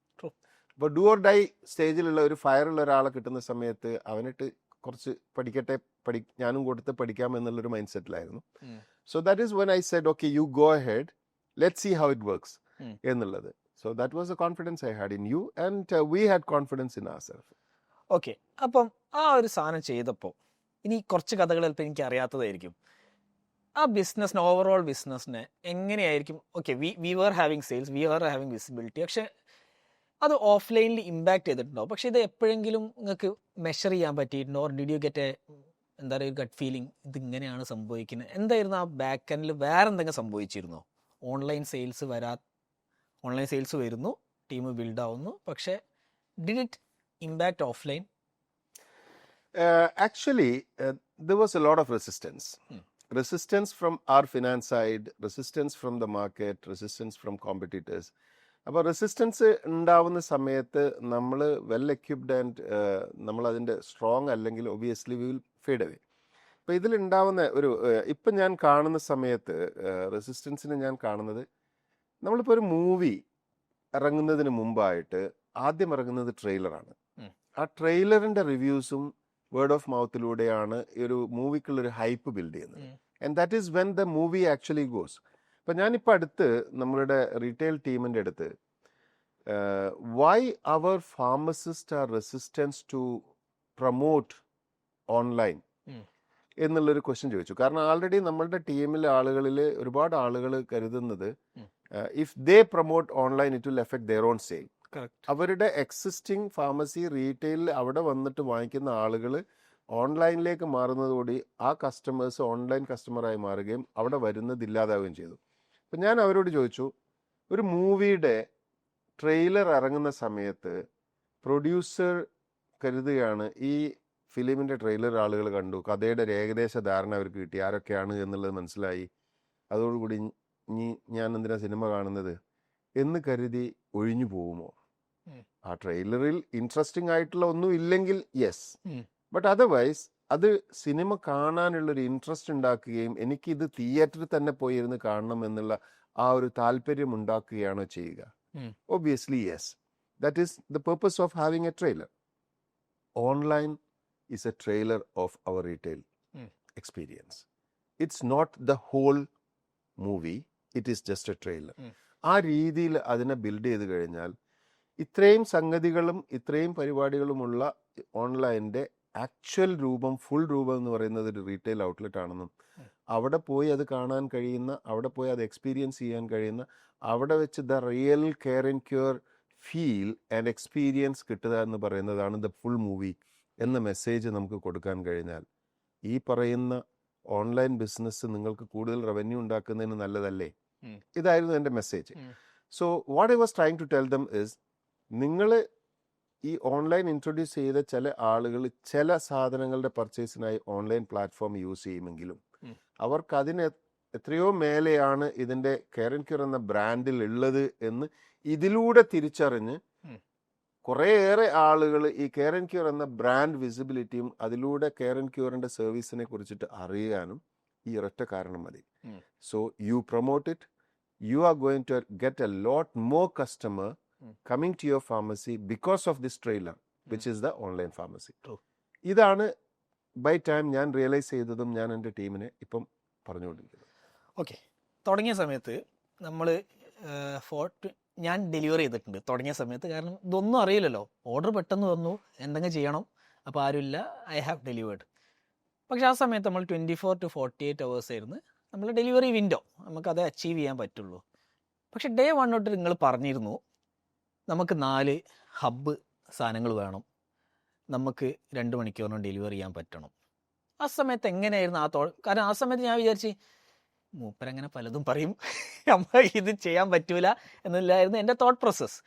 ഇപ്പോൾ ഡു ഓർ ഡൈ സ്റ്റേജിലുള്ള ഒരു ഫയറുള്ള ഒരാളെ കിട്ടുന്ന സമയത്ത് അവനിട്ട് കുറച്ച് പഠിക്കട്ടെ, ഞാനും കൊടുത്ത് പഠിക്കാം എന്നുള്ളൊരു മൈൻഡ് സെറ്റിലായിരുന്നു. So that is when I said okay you go ahead, let see how it works എന്നുള്ളത്. So that was a confidence I had in you and we had confidence in ourselves. Okay, അപ്പം ആ ഒരു സാധനം ചെയ്തപ്പോൾ ഇനി കുറച്ച് കഥകൾ ചിലപ്പോൾ എനിക്ക് അറിയാത്തതായിരിക്കും. ആ ബിസിനസ്സിനെ ഓവറോൾ ബിസിനസ്സിനെ എങ്ങനെയായിരിക്കും okay we were having sales, we are having visibility, പക്ഷെ അത് ഓഫ്ലൈനിൽ ഇമ്പാക്ട് ചെയ്തിട്ടുണ്ടോ? പക്ഷെ ഇത് എപ്പോഴെങ്കിലും നിങ്ങൾക്ക് മെഷർ ചെയ്യാൻ പറ്റിയിട്ടുണ്ടോ? ഓർ ഡിഡ് യു ഗെറ്റ് എന്താ പറയുക ഗട്ട് ഫീലിംഗ് ഇത് ഇങ്ങനെയാണ് സംഭവിക്കുന്നത്? എന്തായിരുന്നു ആ ബാക്ക് എൻഡിൽ വേറെ എന്തെങ്കിലും സംഭവിച്ചിരുന്നോ? ഓൺലൈൻ സെയിൽസ് വരുന്നു, ടീം ബിൽഡ് ആവുന്നു, പക്ഷെ did it impact offline? Actually, there was a lot of resistance. Resistance from our finance side, resistance from the market, resistance from competitors. അപ്പോൾ റെസിസ്റ്റൻസ് ഉണ്ടാവുന്ന സമയത്ത് നമ്മൾ വെൽ എക്യുപ്ഡ് ആൻഡ് നമ്മൾ അതിൻ്റെ strong അല്ലെങ്കിൽ obviously we will fade away. അപ്പോൾ ഇതിലുണ്ടാവുന്ന ഒരു ഇപ്പം ഞാൻ കാണുന്ന സമയത്ത് റെസിസ്റ്റൻസിന് ഞാൻ കാണുന്നത്, നമ്മളിപ്പോൾ ഒരു മൂവി ഇറങ്ങുന്നതിന് മുമ്പായിട്ട് ആദ്യം ഇറങ്ങുന്നത് ട്രെയിലറാണ്. ആ ട്രെയിലറിൻ്റെ റിവ്യൂസും വേർഡ് ഓഫ് മൗത്തിലൂടെയാണ് ഈ ഒരു മൂവിക്കുള്ളൊരു ഹൈപ്പ് ബിൽഡ് ചെയ്യുന്നത്. And that is when the movie actually goes. അപ്പം ഞാനിപ്പോൾ അടുത്ത് നമ്മളുടെ റീറ്റെയിൽ ടീമിൻ്റെ അടുത്ത് why our pharmacist are resistance to promote online എന്നുള്ളൊരു ക്വസ്റ്റ്യൻ ചോദിച്ചു. കാരണം ആൾറെഡി നമ്മളുടെ ടീമിലെ ആളുകളിൽ ഒരുപാട് ആളുകൾ കരുതുന്നത് if they promote online it will affect their own sale. അവരുടെ എക്സിസ്റ്റിംഗ് ഫാർമസി റീറ്റെയിലിൽ അവിടെ വന്നിട്ട് വാങ്ങിക്കുന്ന ആളുകൾ ഓൺലൈനിലേക്ക് മാറുന്നതോടെ ആ കസ്റ്റമേഴ്സ് ഓൺലൈൻ കസ്റ്റമറായി മാറുകയും അവിടെ വരുന്നത് ഇല്ലാതാവുകയും ചെയ്തു. അപ്പം ഞാൻ അവരോട് ചോദിച്ചു, ഒരു മൂവിയുടെ ട്രെയിലർ ഇറങ്ങുന്ന സമയത്ത് പ്രൊഡ്യൂസർ കരുതുകയാണ് ഈ ഫിലിമിൻ്റെ ട്രെയിലർ ആളുകൾ കണ്ടു, കഥയുടെ ഒരു ഏകദേശ ധാരണ അവർക്ക് കിട്ടി, ആരൊക്കെയാണ് എന്നുള്ളത് മനസ്സിലായി, അതോടുകൂടി ഞാൻ എന്തിനാ സിനിമ കാണുന്നത് എന്ന് കരുതി ഒഴിഞ്ഞു പോകുമോ? ആ ട്രെയിലറിൽ ഇൻട്രസ്റ്റിംഗ് ആയിട്ടുള്ള ഒന്നും ഇല്ലെങ്കിൽ യെസ്, ബട്ട് അതർവൈസ് അത് സിനിമ കാണാനുള്ളൊരു ഇൻട്രസ്റ്റ് ഉണ്ടാക്കുകയും എനിക്കിത് തിയേറ്ററിൽ തന്നെ പോയിരുന്ന് കാണണം എന്നുള്ള ആ ഒരു താല്പര്യം ഉണ്ടാക്കുകയാണോ ചെയ്യുക? Obviously yes. That is the purpose of having a trailer. Online is a trailer of our retail experience. It's not the whole movie, it is just a trailer. ആ രീതിയിൽ അതിനെ ബിൽഡ് ചെയ്ത് കഴിഞ്ഞാൽ ഇത്രയും സംഗതികളും ഇത്രയും പരിപാടികളുമുള്ള ഓൺലൈൻ്റെ ആക്ച്വൽ രൂപം, ഫുൾ രൂപം എന്ന് പറയുന്നത് ഒരു റീറ്റെയിൽ ഔട്ട്ലെറ്റ് ആണെന്നും അവിടെ പോയി അത് കാണാൻ കഴിയുന്ന, അവിടെ പോയി അത് എക്സ്പീരിയൻസ് ചെയ്യാൻ കഴിയുന്ന, അവിടെ വെച്ച് the real care and cure feel and experience കിട്ടുക എന്ന് പറയുന്നതാണ് ദ ഫുൾ മൂവി എന്ന മെസ്സേജ് നമുക്ക് കൊടുക്കാൻ കഴിഞ്ഞാൽ ഈ പറയുന്ന ഓൺലൈൻ ബിസിനസ് നിങ്ങൾക്ക് കൂടുതൽ റവന്യൂ ഉണ്ടാക്കുന്നതിന് നല്ലതല്ലേ? ഇതായിരുന്നു എൻ്റെ message. So what I was trying to tell them is, നിങ്ങൾ ഈ ഓൺലൈൻ ഇൻട്രൊഡ്യൂസ് ചെയ്ത ചില ആളുകൾ ചില സാധനങ്ങളുടെ പർച്ചേസിനായി ഓൺലൈൻ പ്ലാറ്റ്ഫോം യൂസ് ചെയ്യുമെങ്കിലും അവർക്ക് അതിന് എത്രയോ മേലെയാണ് ഇതിൻ്റെ കെയർ ആൻഡ് ക്യൂർ എന്ന ബ്രാൻഡിൽ ഉള്ളത് എന്ന് ഇതിലൂടെ തിരിച്ചറിഞ്ഞ് കുറേയേറെ ആളുകൾ ഈ കെയർ ആൻഡ് ക്യൂർ എന്ന ബ്രാൻഡ് വിസിബിലിറ്റിയും അതിലൂടെ കെയർ ആൻഡ് ക്യൂറിൻ്റെ സർവീസിനെ കുറിച്ചിട്ട് അറിയാനും ഈ ഒരൊറ്റ കാരണം മതി. So you promote it, you are going to get a lot more customer coming to your pharmacy because of this trailer, which is the online pharmacy. ഇതാണ് by time ഞാൻ realise ചെയ്തതും ഞാൻ എൻ്റെ ടീമിനെ ഇപ്പം പറഞ്ഞുകൊണ്ടിരിക്കുന്നത്. ഓക്കെ, തുടങ്ങിയ സമയത്ത് നമ്മൾ ഞാൻ ഡെലിവറി ചെയ്തിട്ടുണ്ട് തുടങ്ങിയ സമയത്ത്. കാരണം ഇതൊന്നും അറിയില്ലല്ലോ, ഓർഡർ പെട്ടെന്ന് വന്നു, എന്തെങ്കിലും ചെയ്യണം, അപ്പോൾ ആരുമില്ല, ഐ ഹാവ് ഡെലിവേർഡ്. പക്ഷെ ആ സമയത്ത് നമ്മൾ 24 to 48 hours ആയിരുന്നു നമ്മൾ ഡെലിവറി വിൻഡോ, നമുക്കത് അച്ചീവ് ചെയ്യാൻ പറ്റുള്ളൂ. പക്ഷെ ഡേ 1 തൊട്ട് നിങ്ങൾ പറഞ്ഞിരുന്നു നമുക്ക് 4 ഹബ്ബ് സാധനങ്ങൾ വേണം, നമുക്ക് 2 മണിക്കൂറിനും ഡെലിവറി ചെയ്യാൻ പറ്റണം. ആ സമയത്ത് എങ്ങനെയായിരുന്നു കാരണം ആ സമയത്ത് ഞാൻ വിചാരിച്ച് മൂപ്പരങ്ങനെ പലതും പറയും, നമ്മൾ ഇത് ചെയ്യാൻ പറ്റൂല എന്നില്ലായിരുന്നു എൻ്റെ തോട്ട് പ്രോസസ്സ്.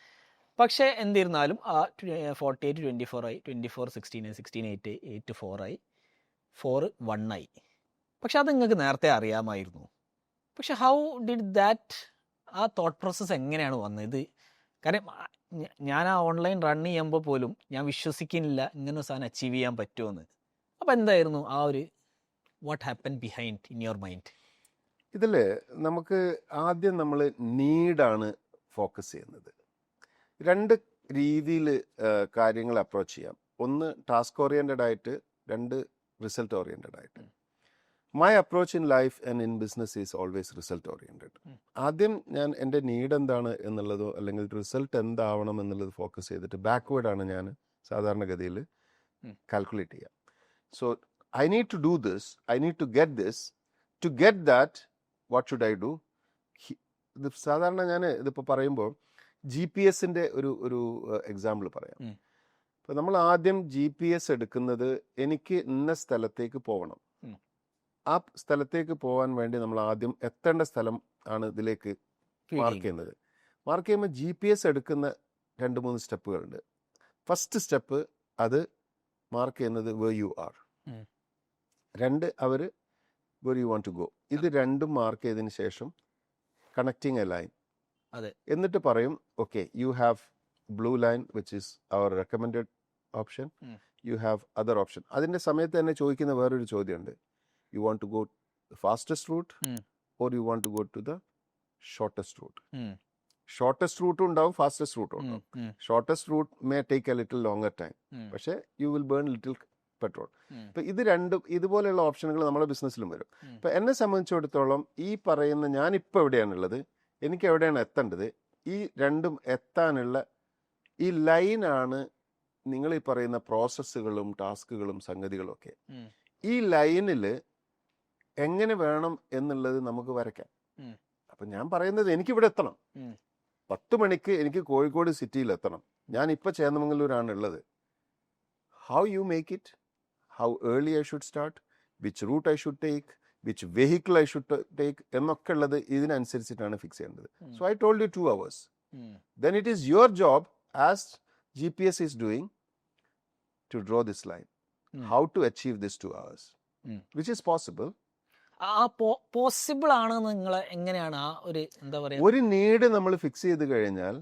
പക്ഷേ എന്തിരുന്നാലും ആ 48 24 ആയി, 24 16 16 8 8 4 ആയി, 4 1 ആയി. പക്ഷെ അത് നിങ്ങൾക്ക് നേരത്തെ അറിയാമായിരുന്നു. പക്ഷെ ഹൗ ഡിഡ് ദാറ്റ്, ആ തോട്ട് പ്രോസസ്സ് എങ്ങനെയാണ് വന്നത്? കാരണം ഞാൻ ആ ഓൺലൈൻ റൺ ചെയ്യുമ്പോൾ പോലും ഞാൻ വിശ്വസിക്കുന്നില്ല ഇങ്ങനെ ഒരു സാധനം അച്ചീവ് ചെയ്യാൻ പറ്റുമെന്ന്. അപ്പോൾ എന്തായിരുന്നു ആ ഒരു what happen behind in your mind? ഇതിൽ നമുക്ക് ആദ്യം നമ്മൾ നീഡാണ് ഫോക്കസ് ചെയ്യുന്നത്. 2 രീതിയിൽ കാര്യങ്ങൾ അപ്രോച്ച് ചെയ്യാം. ഒന്ന് ടാസ്ക് ഓറിയൻറ്റഡ് ആയിട്ട്, 2 റിസൾട്ട് ഓറിയൻറ്റഡ് ആയിട്ട്. My approach in life and in business is always result oriented. ആദ്യം ഞാൻ എൻ്റെ നീഡ് എന്താണ് എന്നുള്ളതോ അല്ലെങ്കിൽ റിസൾട്ട് എന്താവണം എന്നുള്ളത് ഫോക്കസ് ചെയ്തിട്ട് ബാക്ക്വേർഡാണ് ഞാൻ സാധാരണഗതിയിൽ കാൽക്കുലേറ്റ് ചെയ്യുക. So I need to do this, I need to get this, to get that what should I do? ഇത് സാധാരണ ഞാൻ ഇതിപ്പോൾ പറയുമ്പോൾ GPS-ന്റെ ഒരു എക്സാമ്പിൾ പറയാം. ഇപ്പം നമ്മൾ ആദ്യം GPS എടുക്കുന്നത് എനിക്ക് ഇന്ന സ്ഥലത്തേക്ക് പോകണം. ആ സ്ഥലത്തേക്ക് പോകാൻ വേണ്ടി നമ്മൾ ആദ്യം എത്തേണ്ട സ്ഥലം ആണ് ഇതിലേക്ക് മാർക്ക് ചെയ്യുന്നത്. മാർക്ക് ചെയ്യുമ്പോൾ GPS എടുക്കുന്ന 2-3 സ്റ്റെപ്പുകളുണ്ട്. ഫസ്റ്റ് സ്റ്റെപ്പ് അത് മാർക്ക് ചെയ്യുന്നത് where you are. 2 അവർ where you want to go. ഇത് രണ്ടും മാർക്ക് ചെയ്തതിന് ശേഷം കണക്റ്റിംഗ് എ ലൈൻ. അതെ. എന്നിട്ട് പറയും okay you have blue line which is our recommended option, you have other option. അതിൻ്റെ സമയത്ത് തന്നെ ചോദിക്കുന്ന വേറൊരു ചോദ്യമുണ്ട്. You want to go fastest route or you want to go to the shortest route. Shortest റൂട്ടും ഉണ്ടാവും, ഫാസ്റ്റസ്റ്റ് റൂട്ടും ഉണ്ടാവും. Shortest route may take a little longer time, പക്ഷേ you will burn little petrol. ഇപ്പം ഇത് രണ്ടും ഇതുപോലെയുള്ള ഓപ്ഷനുകൾ നമ്മുടെ ബിസിനസ്സിലും വരും. ഇപ്പം എന്നെ സംബന്ധിച്ചിടത്തോളം ഈ പറയുന്ന ഞാനിപ്പോൾ എവിടെയാണുള്ളത്, എനിക്ക് എവിടെയാണ് എത്തേണ്ടത്, ഈ രണ്ടും എത്താനുള്ള ഈ ലൈനാണ് നിങ്ങൾ ഈ പറയുന്ന പ്രോസസ്സുകളും ടാസ്കുകളും സംഗതികളും ഒക്കെ. ഈ ലൈനിൽ എങ്ങനെ വേണം എന്നുള്ളത് നമുക്ക് വരയ്ക്കാം. അപ്പം ഞാൻ പറയുന്നത് എനിക്കിവിടെ എത്തണം. 10 മണിക്ക് എനിക്ക് കോഴിക്കോട് സിറ്റിയിൽ എത്തണം. ഞാൻ ഇപ്പോൾ ചേന്നമംഗലൂരാണ് ഉള്ളത്. How you make it, how early I should start, which route I should take, which vehicle I should take എന്നൊക്കെ ഉള്ളത് ഇതിനനുസരിച്ചിട്ടാണ് ഫിക്സ് ചെയ്യേണ്ടത്. So I told you 2 hours. Then it is your job as GPS is doing to draw this line. How to achieve this 2 hours, which is possible. Possible ആണ്. നിങ്ങൾ എങ്ങനെയാണ് ആ ഒരു എന്താ പറയുക, ഒരു നീഡ് നമ്മൾ ഫിക്സ് ചെയ്ത് കഴിഞ്ഞാൽ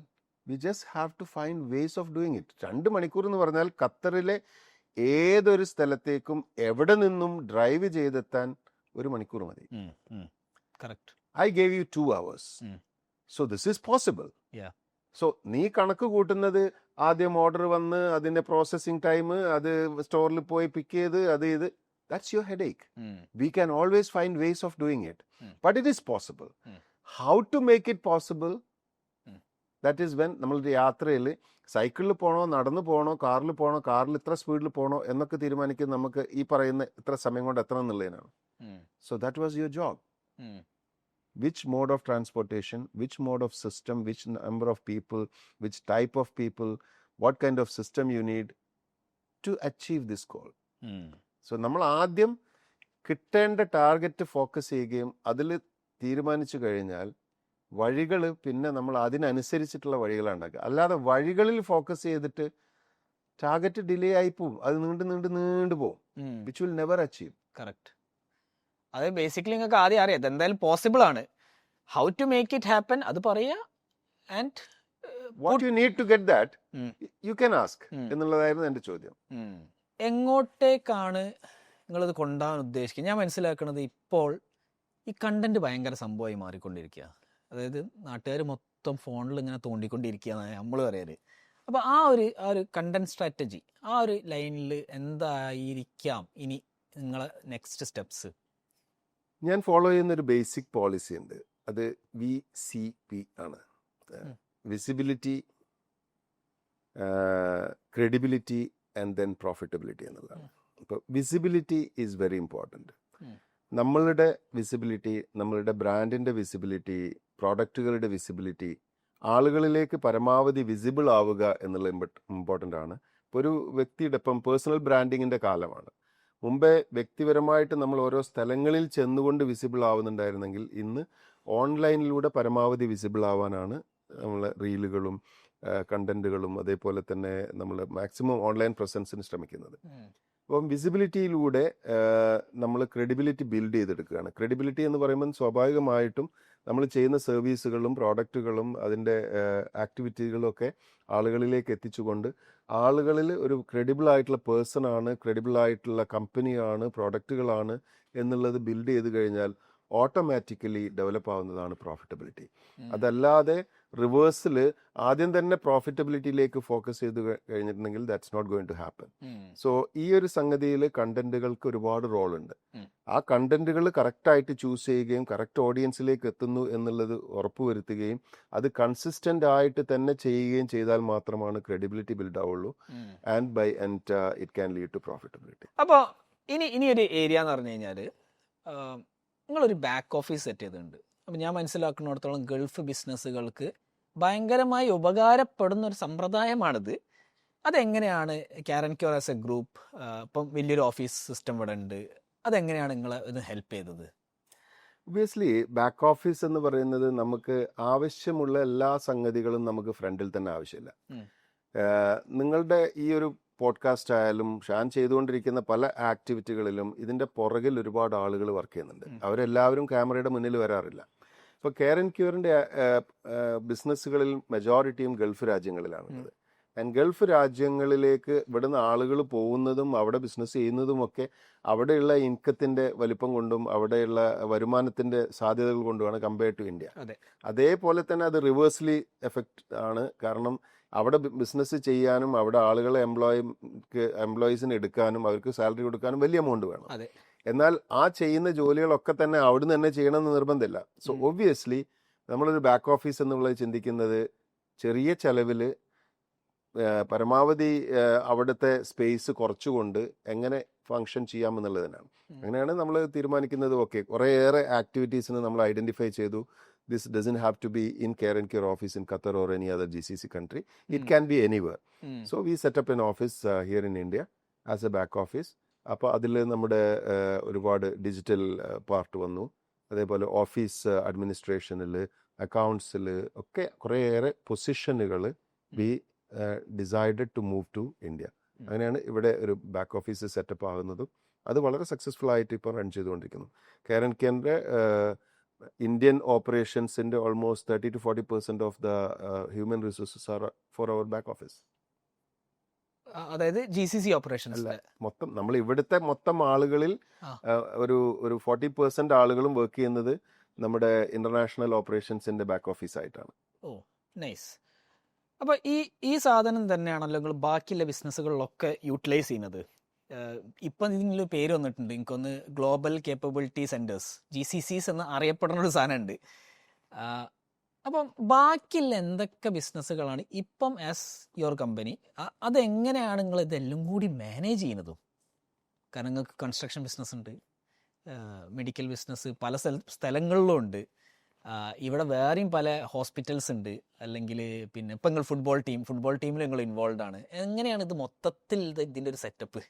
we just have to find ways of doing it. 2 മണിക്കൂർ എന്ന് പറഞ്ഞാൽ ഖത്തറിലെ ഏതൊരു സ്ഥലത്തേക്കും എവിടെ നിന്നും ഡ്രൈവ് ചെയ്തെത്താൻ 1 മണിക്കൂർ മതി. Correct. I gave you 2 hours. So this is possible. So നീ കണക്ക് കൂട്ടുന്നത് ആദ്യം ഓർഡർ വന്ന് അതിന്റെ പ്രോസസ്സിംഗ് ടൈം, അത് സ്റ്റോറിൽ പോയി പിക്ക് ചെയ്ത് അത് ഇത്, that's your headache. We can always find ways of doing it, but it is possible. How to make it possible, that is when നമ്മളുടെ യാത്രയിൽ സൈക്കിളിൽ പോകണോ, നടന്നു പോകണോ, കാറിൽ പോകണോ, കാറിൽ ഇത്ര സ്പീഡിൽ പോകണോ എന്നൊക്കെ തീരുമാനിക്കുന്നത് നമുക്ക് ഈ പറയുന്ന ഇത്ര സമയം കൊണ്ട് എത്തണം എന്നുള്ളതിനാണ്. So that was your job. Which mode of transportation, which mode of system, which number of people, which type of people, what kind of system you need to achieve this goal. So നമ്മൾ ആദ്യം കിട്ടേണ്ട target focus ചെയ്യുകയും അതിൽ തീരുമാനിച്ചു കഴിഞ്ഞാൽ വഴികൾ പിന്നെ നമ്മൾ അതിനനുസരിച്ചിട്ടുള്ള വഴികളാണ് ഉണ്ടാക്കുക. അല്ലാതെ വഴികളിൽ ഫോക്കസ് ചെയ്തിട്ട് ടാർഗറ്റ് ഡിലേ ആയി പോവും, അത് നീണ്ടു പോവും, which will never achieve. Correct. അത് ബേസിക്കലി നിങ്ങൾക്ക് ആദ്യം അറിയാം എന്തായാലും പോസിബിൾ ആണ്. How to make it happen അത് പറയുക. And what you need to get that you can ask എന്നുള്ളതായിരുന്നു എൻ്റെ ചോദ്യം. എങ്ങോട്ടേക്കാണ് നിങ്ങളിത് കൊണ്ടുപോകാൻ ഉദ്ദേശിക്കുന്നത്? ഞാൻ മനസ്സിലാക്കുന്നത് ഇപ്പോൾ ഈ കണ്ടന്റ് ഭയങ്കര സംഭവമായി മാറിക്കൊണ്ടിരിക്കുക. അതായത് നാട്ടുകാർ മൊത്തം ഫോണിൽ ഇങ്ങനെ തോണ്ടിക്കൊണ്ടിരിക്കുക എന്നാണ് നമ്മൾ പറയാറ്. അപ്പോൾ ആ ഒരു കണ്ടന്റ് സ്ട്രാറ്റജി, ആ ഒരു ലൈനിൽ എന്തായിരിക്കാം ഇനി നിങ്ങളെ നെക്സ്റ്റ് സ്റ്റെപ്സ്? ഞാൻ ഫോളോ ചെയ്യുന്ന ഒരു ബേസിക് പോളിസി ഉണ്ട്. അത് VCP ആണ്. Visibility, credibility and then profitability എന്നുള്ളതാണ്. ഇപ്പോൾ വിസിബിലിറ്റി ഈസ് വെരി ഇമ്പോർട്ടൻറ്റ്. നമ്മളുടെ വിസിബിലിറ്റി, നമ്മളുടെ ബ്രാൻഡിൻ്റെ വിസിബിലിറ്റി, പ്രോഡക്റ്റുകളുടെ വിസിബിലിറ്റി, ആളുകളിലേക്ക് പരമാവധി വിസിബിൾ ആവുക എന്നുള്ള ഇമ്പോർട്ടൻ്റ് ആണ്. ഇപ്പോൾ ഒരു വ്യക്തിയുടെ ഇപ്പം പേഴ്സണൽ ബ്രാൻഡിങ്ങിൻ്റെ കാലമാണ്. മുമ്പേ വ്യക്തിപരമായിട്ട് നമ്മൾ ഓരോ സ്ഥലങ്ങളിൽ ചെന്നുകൊണ്ട് വിസിബിൾ ആവുന്നുണ്ടായിരുന്നെങ്കിൽ ഇന്ന് ഓൺലൈനിലൂടെ പരമാവധി വിസിബിൾ ആവാനാണ് നമ്മൾ റീലുകളും കണ്ടന്റുകളും അതേപോലെ തന്നെ നമ്മൾ മാക്സിമം ഓൺലൈൻ പ്രസൻസിന് ശ്രമിക്കുന്നത്. അപ്പം വിസിബിലിറ്റിയിലൂടെ നമ്മൾ ക്രെഡിബിലിറ്റി ബിൽഡ് ചെയ്തെടുക്കുകയാണ്. ക്രെഡിബിലിറ്റി എന്ന് പറയുമ്പോൾ സ്വാഭാവികമായിട്ടും നമ്മൾ ചെയ്യുന്ന സർവീസുകളും പ്രോഡക്റ്റുകളും അതിൻ്റെ ആക്ടിവിറ്റികളും ഒക്കെ ആളുകളിലേക്ക് എത്തിച്ചുകൊണ്ട് ആളുകളിൽ ഒരു ക്രെഡിബിൾ ആയിട്ടുള്ള പേഴ്സൺ ആണ്, ക്രെഡിബിൾ ആയിട്ടുള്ള കമ്പനിയാണ്, പ്രോഡക്റ്റുകളാണ് എന്നുള്ളത് ബിൽഡ് ചെയ്ത് കഴിഞ്ഞാൽ ഓട്ടോമാറ്റിക്കലി ഡെവലപ്പ് ആവുന്നതാണ് പ്രോഫിറ്റബിലിറ്റി. അതല്ലാതെ റിവേഴ്സിൽ ആദ്യം തന്നെ പ്രോഫിറ്റബിലിറ്റിയിലേക്ക് ഫോക്കസ് ചെയ്ത് കഴിഞ്ഞിട്ടുണ്ടെങ്കിൽ that's not going to happen. So ഈ ഒരു സംഗതിയിൽ കണ്ടന്റുകൾക്ക് ഒരുപാട് റോളുണ്ട്. ആ കണ്ടന്റുകൾ കറക്റ്റായിട്ട് ചൂസ് ചെയ്യുകയും കറക്റ്റ് ഓഡിയൻസിലേക്ക് എത്തുന്നു എന്നുള്ളത് ഉറപ്പുവരുത്തുകയും അത് കൺസിസ്റ്റന്റ് ആയിട്ട് തന്നെ ചെയ്യുകയും ചെയ്താൽ മാത്രമാണ് ക്രെഡിബിലിറ്റി ബിൽഡ് ആവുള്ളൂ. And by end it can lead to profitability. അപ്പോൾ ഇനി ഒരു ഏരിയ എന്ന് പറഞ്ഞു കഴിഞ്ഞാൽ നിങ്ങളൊരു ബാക്ക് ഓഫീസ് സെറ്റ് ചെയ്തിട്ടുണ്ട്. അപ്പം ഞാൻ മനസ്സിലാക്കുന്നിടത്തോളം ഗൾഫ് ബിസിനസ്സുകൾക്ക് ഭയങ്കരമായി ഉപകാരപ്പെടുന്ന ഒരു സമ്പ്രദായമാണിത്. അതെങ്ങനെയാണ് കാരൻ ക്യൂർ ആസ് എ ഗ്രൂപ്പ് ഇപ്പം വലിയൊരു ഓഫീസ് സിസ്റ്റം ഇവിടെ ഉണ്ട്, അതെങ്ങനെയാണ് നിങ്ങളെ ഇത് ഹെൽപ്പ് ചെയ്തത്? ഒബിയസ്ലി ബാക്ക് ഓഫീസ് എന്ന് പറയുന്നത് നമുക്ക് ആവശ്യമുള്ള എല്ലാ സംഗതികളും നമുക്ക് ഫ്രണ്ടിൽ തന്നെ ആവശ്യമില്ല. നിങ്ങളുടെ ഈ ഒരു പോഡ്കാസ്റ്റ് ആയാലും ഷാൻ ചെയ്തുകൊണ്ടിരിക്കുന്ന പല ആക്ടിവിറ്റികളിലും ഇതിന്റെ പുറകിൽ ഒരുപാട് ആളുകൾ വർക്ക് ചെയ്യുന്നുണ്ട്. അവരെല്ലാവരും ക്യാമറയുടെ മുന്നിൽ വരാറില്ല. ഇപ്പോൾ കാരൻ ക്യൂറിന്റെ ബിസിനസ്സുകളിൽ മെജോറിറ്റിയും ഗൾഫ് രാജ്യങ്ങളിലാണുള്ളത്. ആൻഡ് ഗൾഫ് രാജ്യങ്ങളിലേക്ക് ഇവിടുന്ന് ആളുകൾ പോകുന്നതും അവിടെ ബിസിനസ് ചെയ്യുന്നതുമൊക്കെ അവിടെയുള്ള ഇൻകത്തിന്റെ വലിപ്പം കൊണ്ടും അവിടെയുള്ള വരുമാനത്തിന്റെ സാധ്യതകൾ കൊണ്ടുമാണ് കമ്പയർ ടു ഇന്ത്യ. അതേപോലെ തന്നെ അത് റിവേഴ്സ്ലി എഫക്റ്റ് ആണ്. കാരണം അവിടെ ബിസിനസ് ചെയ്യാനും അവിടെ ആളുകളെ എംപ്ലോയീസിന് എടുക്കാനും അവർക്ക് സാലറി കൊടുക്കാനും വലിയ എമൗണ്ട് വേണം. എന്നാൽ ആ ചെയ്യുന്ന ജോലികളൊക്കെ തന്നെ അവിടുന്ന് തന്നെ ചെയ്യണമെന്ന് നിർബന്ധമില്ല. സോ ഒബ്വിയസ്ലി നമ്മളൊരു ബാക്ക് ഓഫീസ് എന്നുള്ളത് ചിന്തിക്കുന്നത് ചെറിയ ചെലവിൽ പരമാവധി അവിടുത്തെ സ്പേസ് കുറച്ചുകൊണ്ട് എങ്ങനെ ഫങ്ഷൻ ചെയ്യാമെന്നുള്ളതിനാണ്. അങ്ങനെയാണ് നമ്മൾ തീരുമാനിക്കുന്നത്. ഓക്കെ, കുറേയേറെ ആക്ടിവിറ്റീസിന് നമ്മൾ ഐഡന്റിഫൈ ചെയ്തു. This doesn't have to be in Care and Cure office in Qatar or any other GCC country. It can be anywhere. So we set up an office here in India as a back office. അപ്പോൾ അതിൽ നമ്മുടെ ഒരുപാട് digital part വന്നു. അതേപോലെ office അഡ്മിനിസ്ട്രേഷനിൽ, അക്കൗണ്ട്സിൽ ഒക്കെ കുറേയേറെ പൊസിഷനുകൾ we decided to move to India. അങ്ങനെയാണ് ഇവിടെ ഒരു ബാക്ക് ഓഫീസ് സെറ്റപ്പ് ആകുന്നതും അത് വളരെ സക്സസ്ഫുൾ ആയിട്ട് ഇപ്പോൾ റൺ ചെയ്തുകൊണ്ടിരിക്കുന്നു. കെയർ ആൻഡ് കെയറിൻ്റെ ഇന്ത്യൻ ഓപ്പറേഷൻസിന്റെ almost 30 to 40% of the human resources are for our back office. അതായത് GCC ഓപ്പറേഷൻസ് മൊത്തം നമ്മൾ ഇവിടുത്തെ മൊത്തം ആളുകളിൽ ഒരു 40% ആളുകളും വർക്ക് ചെയ്യുന്നത് നമ്മുടെ ഇന്റർനാഷണൽ ഓപ്പറേഷൻസിന്റെ ബാക്ക് ഓഫീസ് ആയിട്ടാണ്. ഓ നൈസ്. അപ്പോൾ ഈ സാധനം തന്നെയാണല്ലോ നിങ്ങൾ ബാക്കിയുള്ള ബിസിനസ്സുകളിലൊക്കെ യൂട്ടിലൈസ് ചെയ്യുന്നത്. ഇപ്പം ഇതിൻ്റെ പേര് വന്നിട്ടുണ്ട്, എനിക്കൊന്ന് ഗ്ലോബൽ കേപ്പബിലിറ്റി സെൻറ്റേഴ്സ്, GCCs എന്ന് അറിയപ്പെടുന്ന ഒരു സാധനമുണ്ട്. അപ്പം ബാക്കിയുള്ള എന്തൊക്കെ ബിസിനസ്സുകളാണ് ഇപ്പം ആസ് യുവർ കമ്പനി, അതെങ്ങനെയാണ് നിങ്ങൾ ഇതെല്ലാം കൂടി മാനേജ് ചെയ്യുന്നതും? കാരണം നിങ്ങൾക്ക് കൺസ്ട്രക്ഷൻ ബിസിനസ് ഉണ്ട്, മെഡിക്കൽ ബിസിനസ് പല സ്ഥലങ്ങളിലും ഉണ്ട്, ഇവിടെ വേറെയും പല ഹോസ്പിറ്റൽസ് ഉണ്ട്, അല്ലെങ്കിൽ പിന്നെ ഇപ്പം നിങ്ങൾ ഫുട്ബോൾ ടീമിൽ നിങ്ങൾ ഇൻവോൾവ് ആണ്. എങ്ങനെയാണ് ഇത് മൊത്തത്തിൽ ഇതിൻ്റെ ഒരു സെറ്റപ്പ്?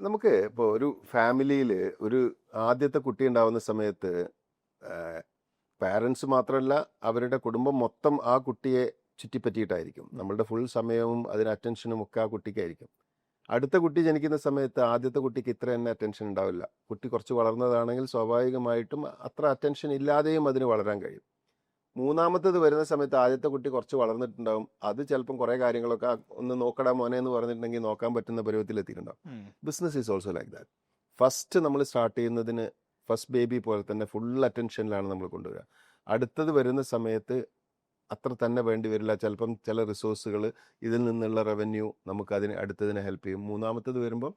നമുക്ക് ഇപ്പോൾ ഒരു ഫാമിലിയിൽ ഒരു ആദ്യത്തെ കുട്ടി ഉണ്ടാവുന്ന സമയത്ത് പാരൻസ് മാത്രമല്ല അവരുടെ കുടുംബം മൊത്തം ആ കുട്ടിയെ ചുറ്റിപ്പറ്റിയിട്ടായിരിക്കും. നമ്മളുടെ ഫുൾ സമയവും അതിന് അറ്റൻഷനും ഒക്കെ ആ കുട്ടിക്കായിരിക്കും. അടുത്ത കുട്ടി ജനിക്കുന്ന സമയത്ത് ആദ്യത്തെ കുട്ടിക്ക് ഇത്ര തന്നെ അറ്റൻഷൻ ഉണ്ടാവില്ല. കുട്ടി കുറച്ച് വളർന്നതാണെങ്കിൽ സ്വാഭാവികമായിട്ടും അത്ര അറ്റൻഷൻ ഇല്ലാതെയും അതിന് വളരാൻ കഴിയും. മൂന്നാമത്തേത് വരുന്ന സമയത്ത് ആദ്യത്തെ കുട്ടി കുറച്ച് വളർന്നിട്ടുണ്ടാവും. അത് ചിലപ്പം കുറേ കാര്യങ്ങളൊക്കെ ഒന്ന് നോക്കടാ മോനെ എന്ന് പറഞ്ഞിട്ടുണ്ടെങ്കിൽ നോക്കാൻ പറ്റുന്ന പരുവത്തിലെത്തിയിട്ടുണ്ടാവും. Business is also like that. First നമ്മൾ സ്റ്റാർട്ട് ചെയ്യുന്നതിന് ഫസ്റ്റ് ബേബി പോലെ തന്നെ ഫുൾ അറ്റൻഷനിലാണ് നമ്മൾ കൊണ്ടുവരിക. അടുത്തത് വരുന്ന സമയത്ത് അത്ര തന്നെ വേണ്ടി വരില്ല. ചിലപ്പം ചില റിസോഴ്സുകൾ ഇതിൽ നിന്നുള്ള റവന്യൂ നമുക്ക് അടുത്തതിനെ ഹെൽപ്പ് ചെയ്യും. മൂന്നാമത്തേത് വരുമ്പം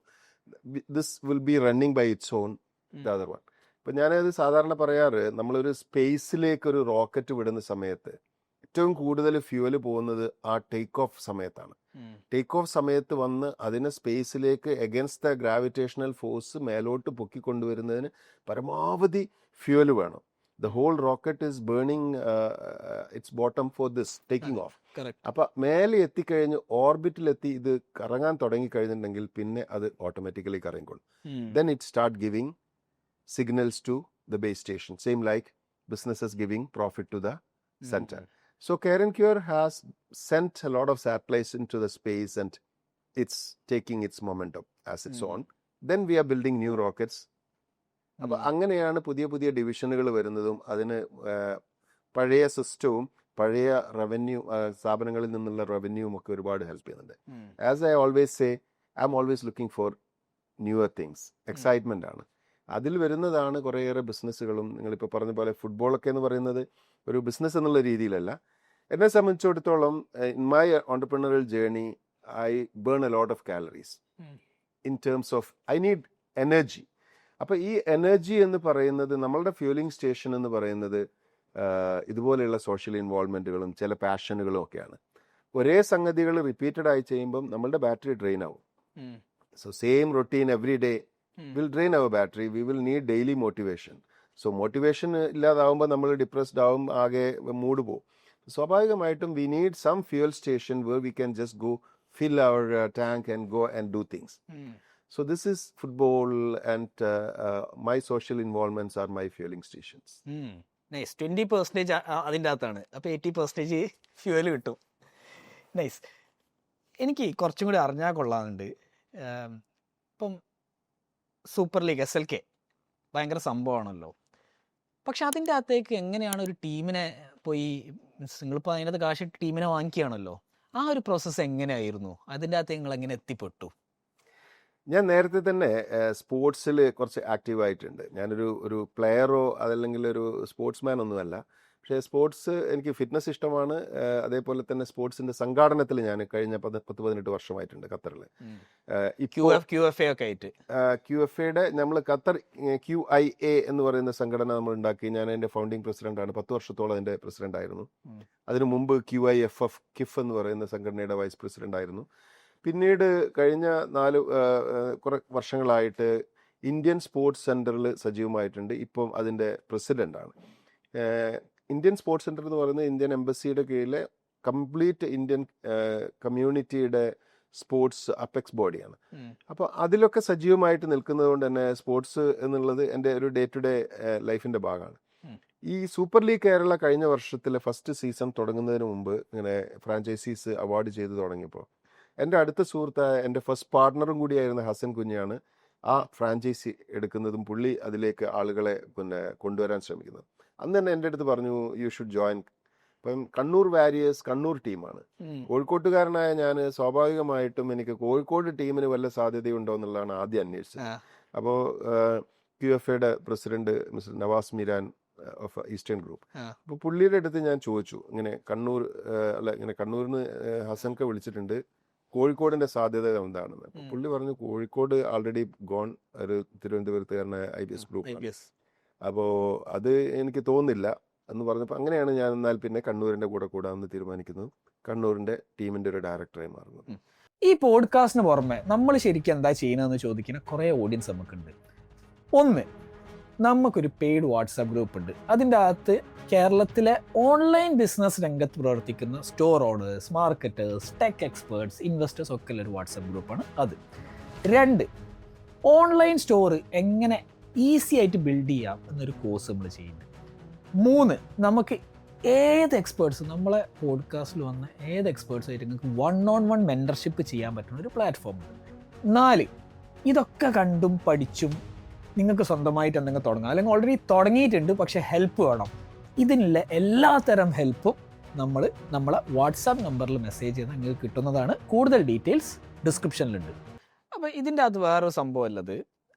this will be running by its own the other one. ഇപ്പം ഞാനത് സാധാരണ പറയാറ്, നമ്മളൊരു സ്പേസിലേക്ക് ഒരു റോക്കറ്റ് വിടുന്ന സമയത്ത് ഏറ്റവും കൂടുതൽ ഫ്യൂവൽ പോകുന്നത് ആ ടേക്ക് ഓഫ് സമയത്താണ്. ടേക്ക് ഓഫ് സമയത്ത് വന്ന് അതിനെ സ്പേസിലേക്ക് എഗൻസ്റ്റ് ദ ഗ്രാവിറ്റേഷണൽ ഫോഴ്സ് മേലോട്ട് പൊക്കിക്കൊണ്ടുവരുന്നതിന് പരമാവധി ഫ്യൂവൽ വേണം. The whole rocket is burning its bottom for this taking off. അപ്പൊ മേലെ എത്തിക്കഴിഞ്ഞ് ഓർബിറ്റിലെത്തി ഇത് കറങ്ങാൻ തുടങ്ങിക്കഴിഞ്ഞിട്ടുണ്ടെങ്കിൽ പിന്നെ അത് automatically കറങ്ങിക്കൊള്ളും. Then it start giving signals to the base station, same like businesses giving profit to the center. So Care and Cure has sent a lot of satellites into the space and it's taking its momentum as its own. Then we are building new rockets. അപ്പോൾ അങ്ങനെയാണ് പുതിയ പുതിയ ഡിവിഷനുകൾ വരുന്നതും അതിന് പഴയ സിസ്റ്റവും പഴയ റവന്യൂ സ്ഥാപനങ്ങളിൽ നിന്നുള്ള റവന്യൂവും ഒക്കെ ഒരുപാട് ഹെൽപ്പ് ചെയ്യുന്നുണ്ട്. As I always say, I am always looking for newer things. Excitement ആണ് അതിൽ വരുന്നതാണ് കുറേയേറെ ബിസിനസ്സുകളും. നിങ്ങളിപ്പോൾ പറഞ്ഞ പോലെ ഫുട്ബോളൊക്കെ എന്ന് പറയുന്നത് ഒരു ബിസിനസ് എന്നുള്ള രീതിയിലല്ല. എന്നെ സംബന്ധിച്ചിടത്തോളം in my entrepreneurial journey I burn a lot of calories in terms of I need energy. അപ്പോൾ ഈ എനർജി എന്ന് പറയുന്നത് നമ്മളുടെ ഫ്യൂലിംഗ് സ്റ്റേഷൻ എന്ന് പറയുന്നത് ഇതുപോലെയുള്ള സോഷ്യൽ ഇൻവോൾവ്മെന്റുകളും ചില പാഷനുകളും ഒക്കെയാണ്. ഒരേ സംഗതികൾ റിപ്പീറ്റഡ് ആയി ചെയ്യുമ്പം നമ്മളുടെ ബാറ്ററി ഡ്രെയിൻ ആവും. So same routine every day will drain our battery. We will need daily motivation. So motivation ഇല്ലാതാവുമ്പോൾ നമ്മൾ ഡിപ്രസ്ഡ് ആവും, ആകെ മൂഡ് പോകും. സ്വാഭാവികമായിട്ടും we need some fuel station where we can just go fill our tank and go and do things. So this is football, and my social involvements are my fueling stations. Nice. 20% അതിൻ്റെ അകത്താണ്, അപ്പോൾ 80% fuel കിട്ടും. Nice. എനിക്ക് കുറച്ചും കൂടി അറിഞ്ഞാൽ കൊള്ളാറുണ്ട്. ഇപ്പം super league SLK ഭയങ്കര സംഭവമാണല്ലോ. പക്ഷെ അതിൻ്റെ അകത്തേക്ക് എങ്ങനെയാണ് ഒരു ടീമിനെ പോയി, നിങ്ങളിപ്പോൾ അതിനകത്ത് കാശ് ടീമിനെ വാങ്ങിക്കുകയാണല്ലോ, ആ ഒരു പ്രോസസ്സ് എങ്ങനെയായിരുന്നു? അതിൻ്റെ അകത്ത് നിങ്ങൾ എങ്ങനെ എത്തിപ്പെട്ടു? ഞാൻ നേരത്തെ തന്നെ സ്പോർട്സിൽ കുറച്ച് ആക്റ്റീവായിട്ടുണ്ട്. ഞാനൊരു പ്ലെയറോ അതല്ലെങ്കിൽ ഒരു സ്പോർട്സ്മാൻ ഒന്നുമല്ല. പക്ഷേ സ്പോർട്സ്, എനിക്ക് ഫിറ്റ്നസ് ഇഷ്ടമാണ്. അതേപോലെ തന്നെ സ്പോർട്സിൻ്റെ സംഘാടനത്തിൽ ഞാൻ കഴിഞ്ഞ 10-18 വർഷമായിട്ടുണ്ട് ഖത്തറിൽ. QFA ഒക്കെ ആയിട്ട് QFAയുടെ നമ്മൾ ഖത്തർ QIA എന്ന് പറയുന്ന സംഘടന നമ്മൾ ഉണ്ടാക്കി. ഞാൻ അതിൻ്റെ ഫൗണ്ടിങ് പ്രസിഡന്റാണ്. 10 വർഷത്തോളം അതിൻ്റെ പ്രസിഡന്റ് ആയിരുന്നു. അതിനു മുമ്പ് QIFF KIF എന്ന് പറയുന്ന സംഘടനയുടെ വൈസ് പ്രസിഡന്റ് ആയിരുന്നു. പിന്നീട് കഴിഞ്ഞ കുറേ വർഷങ്ങളായിട്ട് ഇന്ത്യൻ സ്പോർട്സ് സെൻറ്ററിൽ സജീവമായിട്ടുണ്ട്. ഇപ്പം അതിൻ്റെ പ്രസിഡൻ്റാണ്. ഇന്ത്യൻ സ്പോർട്സ് സെൻറ്റർ എന്ന് പറയുന്നത് ഇന്ത്യൻ എംബസിയുടെ കീഴിലെ കംപ്ലീറ്റ് ഇന്ത്യൻ കമ്മ്യൂണിറ്റിയുടെ സ്പോർട്സ് അപ്പെക്സ് ബോഡിയാണ്. അപ്പോൾ അതിലൊക്കെ സജീവമായിട്ട് നിൽക്കുന്നത് കൊണ്ട് തന്നെ സ്പോർട്സ് എന്നുള്ളത് എൻ്റെ ഒരു ഡേ ടു ഡേ ലൈഫിൻ്റെ ഭാഗമാണ്. ഈ സൂപ്പർ ലീഗ് കേരള കഴിഞ്ഞ വർഷത്തിലെ ഫസ്റ്റ് സീസൺ തുടങ്ങുന്നതിന് മുമ്പ് ഇങ്ങനെ ഫ്രാഞ്ചൈസീസ് അവാർഡ് ചെയ്ത് തുടങ്ങിയപ്പോൾ എൻ്റെ അടുത്ത സുഹൃത്തായ എൻ്റെ ഫസ്റ്റ് പാർട്ട്ണറും കൂടിയായിരുന്ന ഹസൻ കുഞ്ഞാണ് ആ ഫ്രാഞ്ചൈസി എടുക്കുന്നതും പുള്ളി അതിലേക്ക് ആളുകളെ കൊണ്ടുവരാൻ ശ്രമിക്കുന്നത്. അന്ന് തന്നെ എൻ്റെ അടുത്ത് പറഞ്ഞു, യു ഷുഡ് ജോയിൻ. ഇപ്പം കണ്ണൂർ വാരിയേഴ്സ് കണ്ണൂർ ടീമാണ്. കോഴിക്കോട്ടുകാരനായ ഞാൻ സ്വാഭാവികമായിട്ടും എനിക്ക് കോഴിക്കോട് ടീമിന് വല്ല സാധ്യതയുണ്ടോ എന്നുള്ളതാണ് ആദ്യം അന്വേഷിച്ചത്. അപ്പോൾ QFAയുടെ president mister Navas Meeran of eastern group, അപ്പോൾ പുള്ളിയുടെ അടുത്ത് ഞാൻ ചോദിച്ചു, ഇങ്ങനെ കണ്ണൂരിന്ന് ഹസൻക വിളിച്ചിട്ടുണ്ട്, കോഴിക്കോടിന്റെ സാധ്യത എന്താണെന്ന്. അപ്പോൾ പുള്ളി പറഞ്ഞു, കോഴിക്കോട് ആൾറെഡി ഗോൺ, ഒരു തിരുവനന്തപുരത്തുകാരനായ IBS ഗ്രൂപ്പ്. അപ്പോൾ അത് എനിക്ക് തോന്നുന്നില്ല എന്ന് പറഞ്ഞപ്പോൾ അങ്ങനെയാണ് ഞാൻ എന്നാൽ പിന്നെ കണ്ണൂരിൻ്റെ കൂടെ കൂടാമെന്ന് തീരുമാനിക്കുന്നത്. കണ്ണൂരിൻ്റെ ടീമിൻ്റെ ഒരു ഡയറക്ടറായി മാറുന്നത്. ഈ പോഡ്കാസ്റ്റിന് പുറമെ നമ്മൾ ശരിക്കും എന്താ ചെയ്യുന്നതെന്ന് ചോദിക്കുന്ന കുറേ ഓഡിയൻസ് നമുക്കുണ്ട്. ഒന്ന്, നമുക്കൊരു പെയ്ഡ് വാട്സാപ്പ് ഗ്രൂപ്പ് ഉണ്ട്. അതിൻ്റെ അകത്ത് കേരളത്തിലെ ഓൺലൈൻ ബിസിനസ് രംഗത്ത് പ്രവർത്തിക്കുന്ന store owners, marketers, tech experts, investors ഒക്കെ ഉള്ള ഒരു വാട്സാപ്പ് ഗ്രൂപ്പാണ് അത്. 2, ഓൺലൈൻ സ്റ്റോർ എങ്ങനെ ഈസി ആയിട്ട് ബിൽഡ് ചെയ്യാം എന്നൊരു കോഴ്സ് നമ്മൾ ചെയ്യുന്നുണ്ട്. 3, നമുക്ക് ഏത് എക്സ്പേർട്സ്, നമ്മളെ പോഡ്കാസ്റ്റിൽ വന്ന ഏത് എക്സ്പേർട്സായിട്ട് നിങ്ങൾക്ക് 1-on-1 മെൻറ്റർഷിപ്പ് ചെയ്യാൻ പറ്റുന്ന ഒരു പ്ലാറ്റ്ഫോം ഉണ്ട്. 4, ഇതൊക്കെ കണ്ടും പഠിച്ചും നിങ്ങൾക്ക് സ്വന്തമായിട്ട് എന്തെങ്കിലും തുടങ്ങാം, അല്ലെങ്കിൽ ഓൾറെഡി തുടങ്ങിയിട്ടുണ്ട് പക്ഷേ ഹെൽപ്പ് വേണം. ഇതിനുള്ള എല്ലാത്തരം ഹെൽപ്പും നമ്മളെ വാട്സാപ്പ് നമ്പറിൽ മെസ്സേജ് ചെയ്താൽ നിങ്ങൾക്ക് കിട്ടുന്നതാണ്. കൂടുതൽ ഡീറ്റെയിൽസ് ഡിസ്ക്രിപ്ഷനിലുണ്ട്. അപ്പോൾ ഇതിൻ്റെ അകത്ത് വേറൊരു സംഭവമല്ലത്,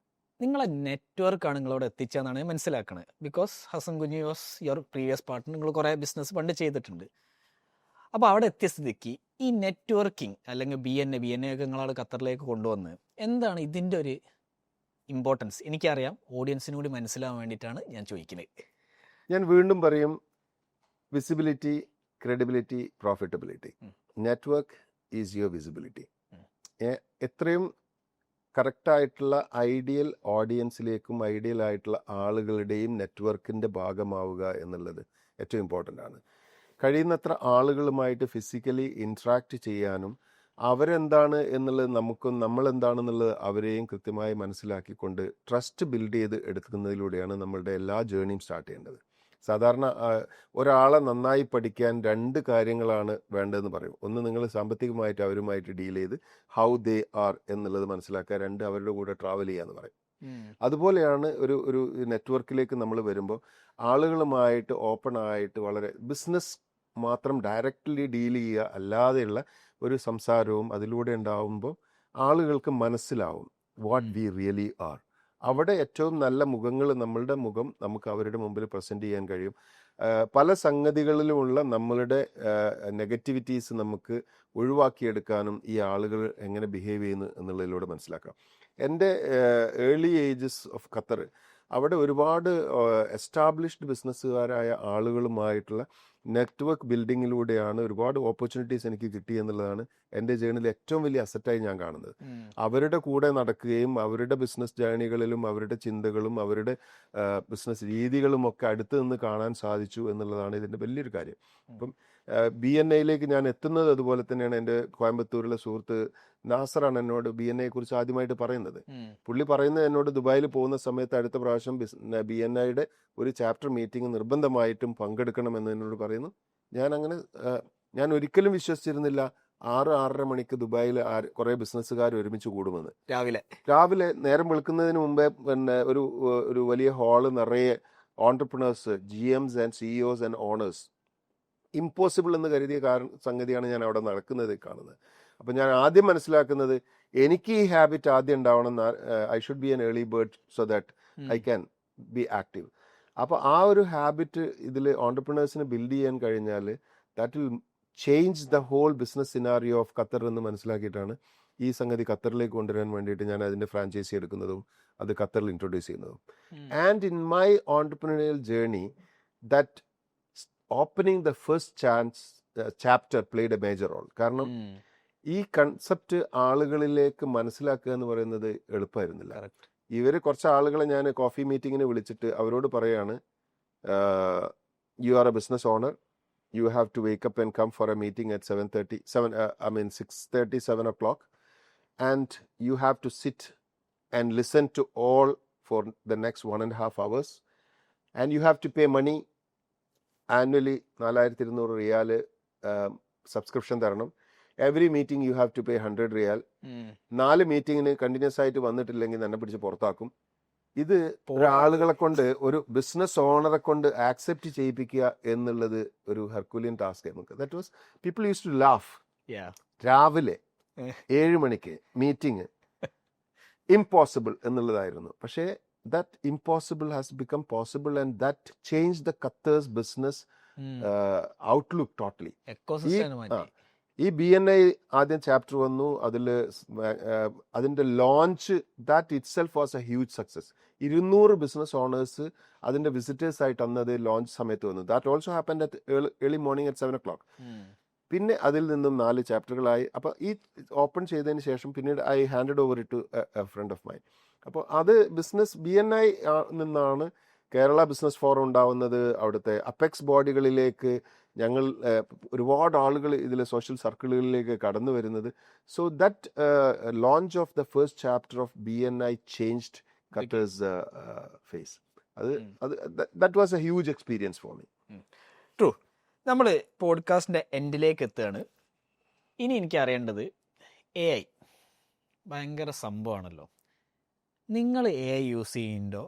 നിങ്ങളെ നെറ്റ്വർക്കാണ് നിങ്ങളോട് എത്തിച്ചതെന്നാണ് ഞാൻ മനസ്സിലാക്കണത്. ബിക്കോസ് ഹസൻ കുഞ്ഞി വാസ് യുവർ പ്രീവിയസ് പാർട്ട്ണർ, നിങ്ങൾ കുറേ ബിസിനസ് പണ്ട് ചെയ്തിട്ടുണ്ട്. അപ്പോൾ അവിടെ എത്തിയ സ്ഥിതിക്ക് ഈ നെറ്റ്വർക്കിംഗ് അല്ലെങ്കിൽ BNA ഒക്കെ നിങ്ങളവിടെ ഖത്തറിലേക്ക് കൊണ്ടുവന്ന് എന്താണ് ഇതിൻ്റെ ഒരു ഇമ്പോർട്ടൻസ്? എനിക്കറിയാം, ഓഡിയൻസിനും കൂടി മനസ്സിലാവാൻ വേണ്ടിയിട്ടാണ് ഞാൻ ചോദിക്കുന്നത്. ഞാൻ വീണ്ടും പറയും, visibility, credibility, profitability. Network is your visibility. എത്രയും കറക്റ്റായിട്ടുള്ള ഐഡിയൽ ഓഡിയൻസിലേക്കും ഐഡിയൽ ആയിട്ടുള്ള ആളുകളുടെയും നെറ്റ്വർക്കിൻ്റെ ഭാഗമാവുക എന്നുള്ളത് ഏറ്റവും ഇമ്പോർട്ടൻ്റ് ആണ്. കഴിയുന്നത്ര ആളുകളുമായിട്ട് ഫിസിക്കലി ഇൻട്രാക്ട് ചെയ്യാനും അവരെന്താണ് എന്നുള്ളത് നമുക്കും നമ്മളെന്താണെന്നുള്ളത് അവരെയും കൃത്യമായി മനസ്സിലാക്കിക്കൊണ്ട് ട്രസ്റ്റ് ബിൽഡ് ചെയ്ത് എടുക്കുന്നതിലൂടെയാണ് നമ്മളുടെ എല്ലാ ജേർണിയും സ്റ്റാർട്ട് ചെയ്യേണ്ടത്. സാധാരണ ഒരാളെ നന്നായി പഠിക്കാൻ 2 കാര്യങ്ങളാണ് വേണ്ടതെന്ന് പറയും. ഒന്ന്, നിങ്ങൾ സാമ്പത്തികമായിട്ട് അവരുമായിട്ട് ഡീൽ ചെയ്ത് ഹൗ ദേ ആർ എന്നുള്ളത് മനസ്സിലാക്കുക. 2, അവരുടെ കൂടെ ട്രാവൽ ചെയ്യാന്ന് പറയും. അതുപോലെയാണ് ഒരു നെറ്റ്വർക്കിലേക്ക് നമ്മൾ വരുമ്പോൾ ആളുകളുമായിട്ട് ഓപ്പൺ ആയിട്ട് വളരെ ബിസിനസ് മാത്രം ഡയറക്റ്റ്ലി ഡീൽ ചെയ്യുക അല്ലാതെയുള്ള ഒരു സംസാരവും അതിലൂടെ ഉണ്ടാവുമ്പോൾ ആളുകൾക്ക് മനസ്സിലാവും വാട്ട് വി റിയലി ആർ. അവിടെ ഏറ്റവും നല്ല മുഖങ്ങൾ, നമ്മളുടെ മുഖം നമുക്ക് അവരുടെ മുമ്പിൽ പ്രസൻറ്റ് ചെയ്യാൻ കഴിയും. പല സംഗതികളിലുമുള്ള നമ്മളുടെ നെഗറ്റിവിറ്റീസ് നമുക്ക് ഒഴിവാക്കിയെടുക്കാനും ഈ ആളുകൾ എങ്ങനെ ബിഹേവ് ചെയ്യുന്നു എന്നുള്ളതിലൂടെ മനസ്സിലാക്കാം. എൻ്റെ ഏർലി ഏജസ് ഓഫ് ഖത്തർ, അവിടെ ഒരുപാട് എസ്റ്റാബ്ലിഷ്ഡ് ബിസിനസ്സുകാരായ ആളുകളുമായിട്ടുള്ള നെറ്റ്വർക്ക് ബിൽഡിങ്ങിലൂടെയാണ് ഒരുപാട് ഓപ്പർച്യൂണിറ്റീസ് എനിക്ക് കിട്ടി എന്നുള്ളതാണ് എൻ്റെ ജേണിയിൽ ഏറ്റവും വലിയ അസറ്റായി ഞാൻ കാണുന്നത്. അവരുടെ കൂടെ നടക്കുകയും അവരുടെ ബിസിനസ് ജേണികളിലും അവരുടെ ചിന്തകളും അവരുടെ ബിസിനസ് രീതികളും ഒക്കെ അടുത്ത് നിന്ന് കാണാൻ സാധിച്ചു എന്നുള്ളതാണ് ഇതിൻ്റെ വലിയൊരു കാര്യം. അപ്പം BNIയിലേക്ക് ഞാൻ എത്തുന്നത് അതുപോലെ തന്നെയാണ്. എൻ്റെ കോയമ്പത്തൂരിലെ സുഹൃത്ത് നാസറാണ് എന്നോട് BNIയെ കുറിച്ച് ആദ്യമായിട്ട് പറയുന്നത്. പുള്ളി പറയുന്നത് എന്നോട് ദുബായിൽ പോകുന്ന സമയത്ത് അടുത്ത പ്രാവശ്യം BNIയുടെ ഒരു ചാപ്റ്റർ മീറ്റിംഗ് നിർബന്ധമായിട്ടും പങ്കെടുക്കണമെന്ന് എന്നോട് പറയുന്നു. ഞാൻ ഒരിക്കലും വിശ്വസിച്ചിരുന്നില്ല 6-6:30 മണിക്ക് ദുബായിൽ കുറേ ബിസിനസ്സുകാർ ഒരുമിച്ച് കൂടുമെന്ന്. രാവിലെ നേരം വെളുക്കുന്നതിന് മുമ്പേ പിന്നെ ഒരു വലിയ ഹാള് നിറയെ entrepreneurs, GMs and CEOs and owners. Impossible എന്ന് കരുതിയ സംഗതിയാണ് ഞാൻ അവിടെ കാണുന്നത്. അപ്പം ഞാൻ ആദ്യം മനസ്സിലാക്കുന്നത് എനിക്ക് ഈ ഹാബിറ്റ് ആദ്യം ഉണ്ടാവണം. I should be an early bird so that I can be active. അപ്പോൾ ആ ഒരു ഹാബിറ്റ് ഇതിൽ ഓൺടർപ്രണേഴ്സിന് ബിൽഡ് ചെയ്യാൻ കഴിഞ്ഞാൽ that will change the whole business scenario of Qatar എന്ന് മനസ്സിലാക്കിയിട്ടാണ് ഈ സംഗതി ഖത്തറിലേക്ക് കൊണ്ടുവരാൻ വേണ്ടിയിട്ട് ഞാൻ അതിൻ്റെ ഫ്രാഞ്ചൈസി എടുക്കുന്നതും അത് ഖത്തറിൽ ഇൻട്രൊഡ്യൂസ് ചെയ്യുന്നതും. And in my entrepreneurial journey that opening the first chapter played a major role. കാരണം ഈ കൺസെപ്റ്റ് ആളുകളിലേക്ക് മനസ്സിലാക്കുക എന്ന് പറയുന്നത് എളുപ്പമായിരുന്നില്ല. കുറച്ച് ആളുകളെ ഞാൻ കോഫി മീറ്റിങ്ങിന് വിളിച്ചിട്ട് അവരോട് പറയാണ്, you are a business owner, you have to wake up and come for a meeting at 6:30, 7 o'clock, and you have to sit and listen to all for the next 1.5 hours, and you have to pay money. Annually 4,200 riyal subscription തരണം. Every meeting you have to pay 100 riyal. 4 മീറ്റിങ്ങിന് continuous ആയിട്ട് വന്നിട്ടില്ലെങ്കിൽ തന്നെ പിടിച്ച് പുറത്താക്കും. ഇത് ഒരാളുകളെ കൊണ്ട്, ഒരു business ഓണറെ കൊണ്ട് ആക്സെപ്റ്റ് ചെയ്യിപ്പിക്കുക എന്നുള്ളത് ഒരു ഹെർക്കുലിയൻ ടാസ്ക് നമുക്ക്. That was people use to laugh. രാവിലെ 7 മണിക്ക് മീറ്റിംഗ് ഇംപോസിബിൾ എന്നുള്ളതായിരുന്നു. പക്ഷേ that impossible has become possible, and that changed the Qatar's business outlook totally. ഈ BNI ആദ്യം ചാപ്റ്റർ വന്നു, അതിൻ്റെ launch that itself was a huge success. 200 business owners അതിൻ്റെ visitors ആയിട്ട് അന്നത് ലോഞ്ച് സമയത്ത് വന്നു. That also happened at early morning at 7 o'clock. പിന്നെ അതിൽ നിന്നും 4 ചാപ്റ്ററുകളായി. അപ്പോൾ ഈ ഓപ്പൺ ചെയ്തതിന് ശേഷം പിന്നീട് I handed over it to a friend of mine. അപ്പോൾ അത് ബിസിനസ് BNI നിന്നാണ് കേരള ബിസിനസ് ഫോറം ഉണ്ടാവുന്നത്. അവിടുത്തെ അപ്പെക്സ് ബോഡികളിലേക്ക് ഞങ്ങൾ ഒരുപാട് ആളുകൾ ഇതിൽ സോഷ്യൽ സർക്കിളുകളിലേക്ക് കടന്നു വരുന്നത്. So that launch of the first chapter of BNI changed Qatar's face. That was a huge experience for me. True. നമ്മൾ പോഡ്കാസ്റ്റിൻ്റെ എൻഡിലേക്ക് എത്തുകയാണ്. ഇനി എനിക്ക് അറിയേണ്ടത് AI ഭയങ്കര സംഭവമാണല്ലോ. നിങ്ങൾ AI യൂസ് ചെയ്യുന്നുണ്ടോ?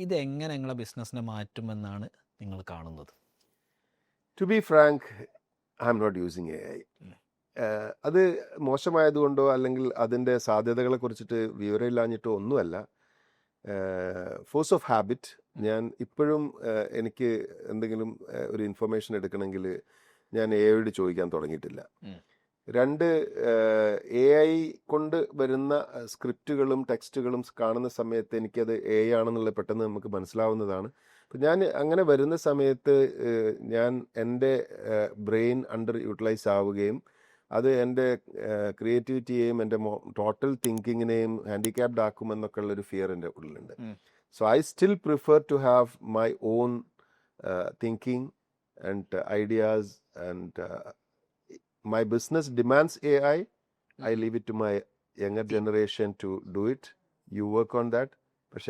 ഇതെങ്ങനെ നിങ്ങളെ ബിസിനസ്സിനെ മാറ്റുമെന്നാണ് നിങ്ങൾ കാണുന്നത്? To be frank, I am not using AI. അത് മോശമായതുകൊണ്ടോ അല്ലെങ്കിൽ അതിൻ്റെ സാധ്യതകളെ കുറിച്ചിട്ട് വിവരമില്ലാഞ്ഞിട്ടോ ഒന്നുമല്ല. Force of habit. ഞാൻ ഇപ്പോഴും എനിക്ക് എന്തെങ്കിലും ഒരു ഇൻഫർമേഷൻ എടുക്കണമെങ്കിൽ ഞാൻ AIയോട് ചോദിക്കാൻ തുടങ്ങിയിട്ടില്ല. 2, AI കൊണ്ട് വരുന്ന സ്ക്രിപ്റ്റുകളും ടെക്സ്റ്റുകളും കാണുന്ന സമയത്ത് എനിക്കത് AI ആണെന്നുള്ളത് പെട്ടെന്ന് നമുക്ക് മനസ്സിലാവുന്നതാണ്. അപ്പം ഞാൻ അങ്ങനെ വരുന്ന സമയത്ത് ഞാൻ എൻ്റെ ബ്രെയിൻ അണ്ടർ യൂട്ടിലൈസ് ആവുകയും അത് എൻ്റെ ക്രിയേറ്റിവിറ്റിയെയും എൻ്റെ ടോട്ടൽ തിങ്കിങ്ങിനെയും ഹാൻഡിക്യാപ്ഡ് ആക്കുമെന്നൊക്കെ ഉള്ളൊരു ഫിയർ എൻ്റെ ഉള്ളിലുണ്ട്. So I still prefer to have my own thinking and ideas and my business demands AI. I leave it to my younger generation to do it. You work on that. But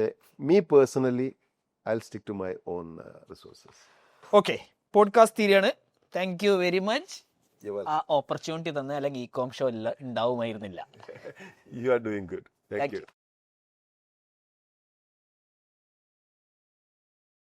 me personally, I'll stick to my own resources. Okay. Podcast തീരെയാണ്. Thank you very much. ആ opportunity തന്നെ അല്ലെങ്കിൽ ecom show ഉണ്ടാവുമായിരുന്നില്ല. You are doing good. Thank you.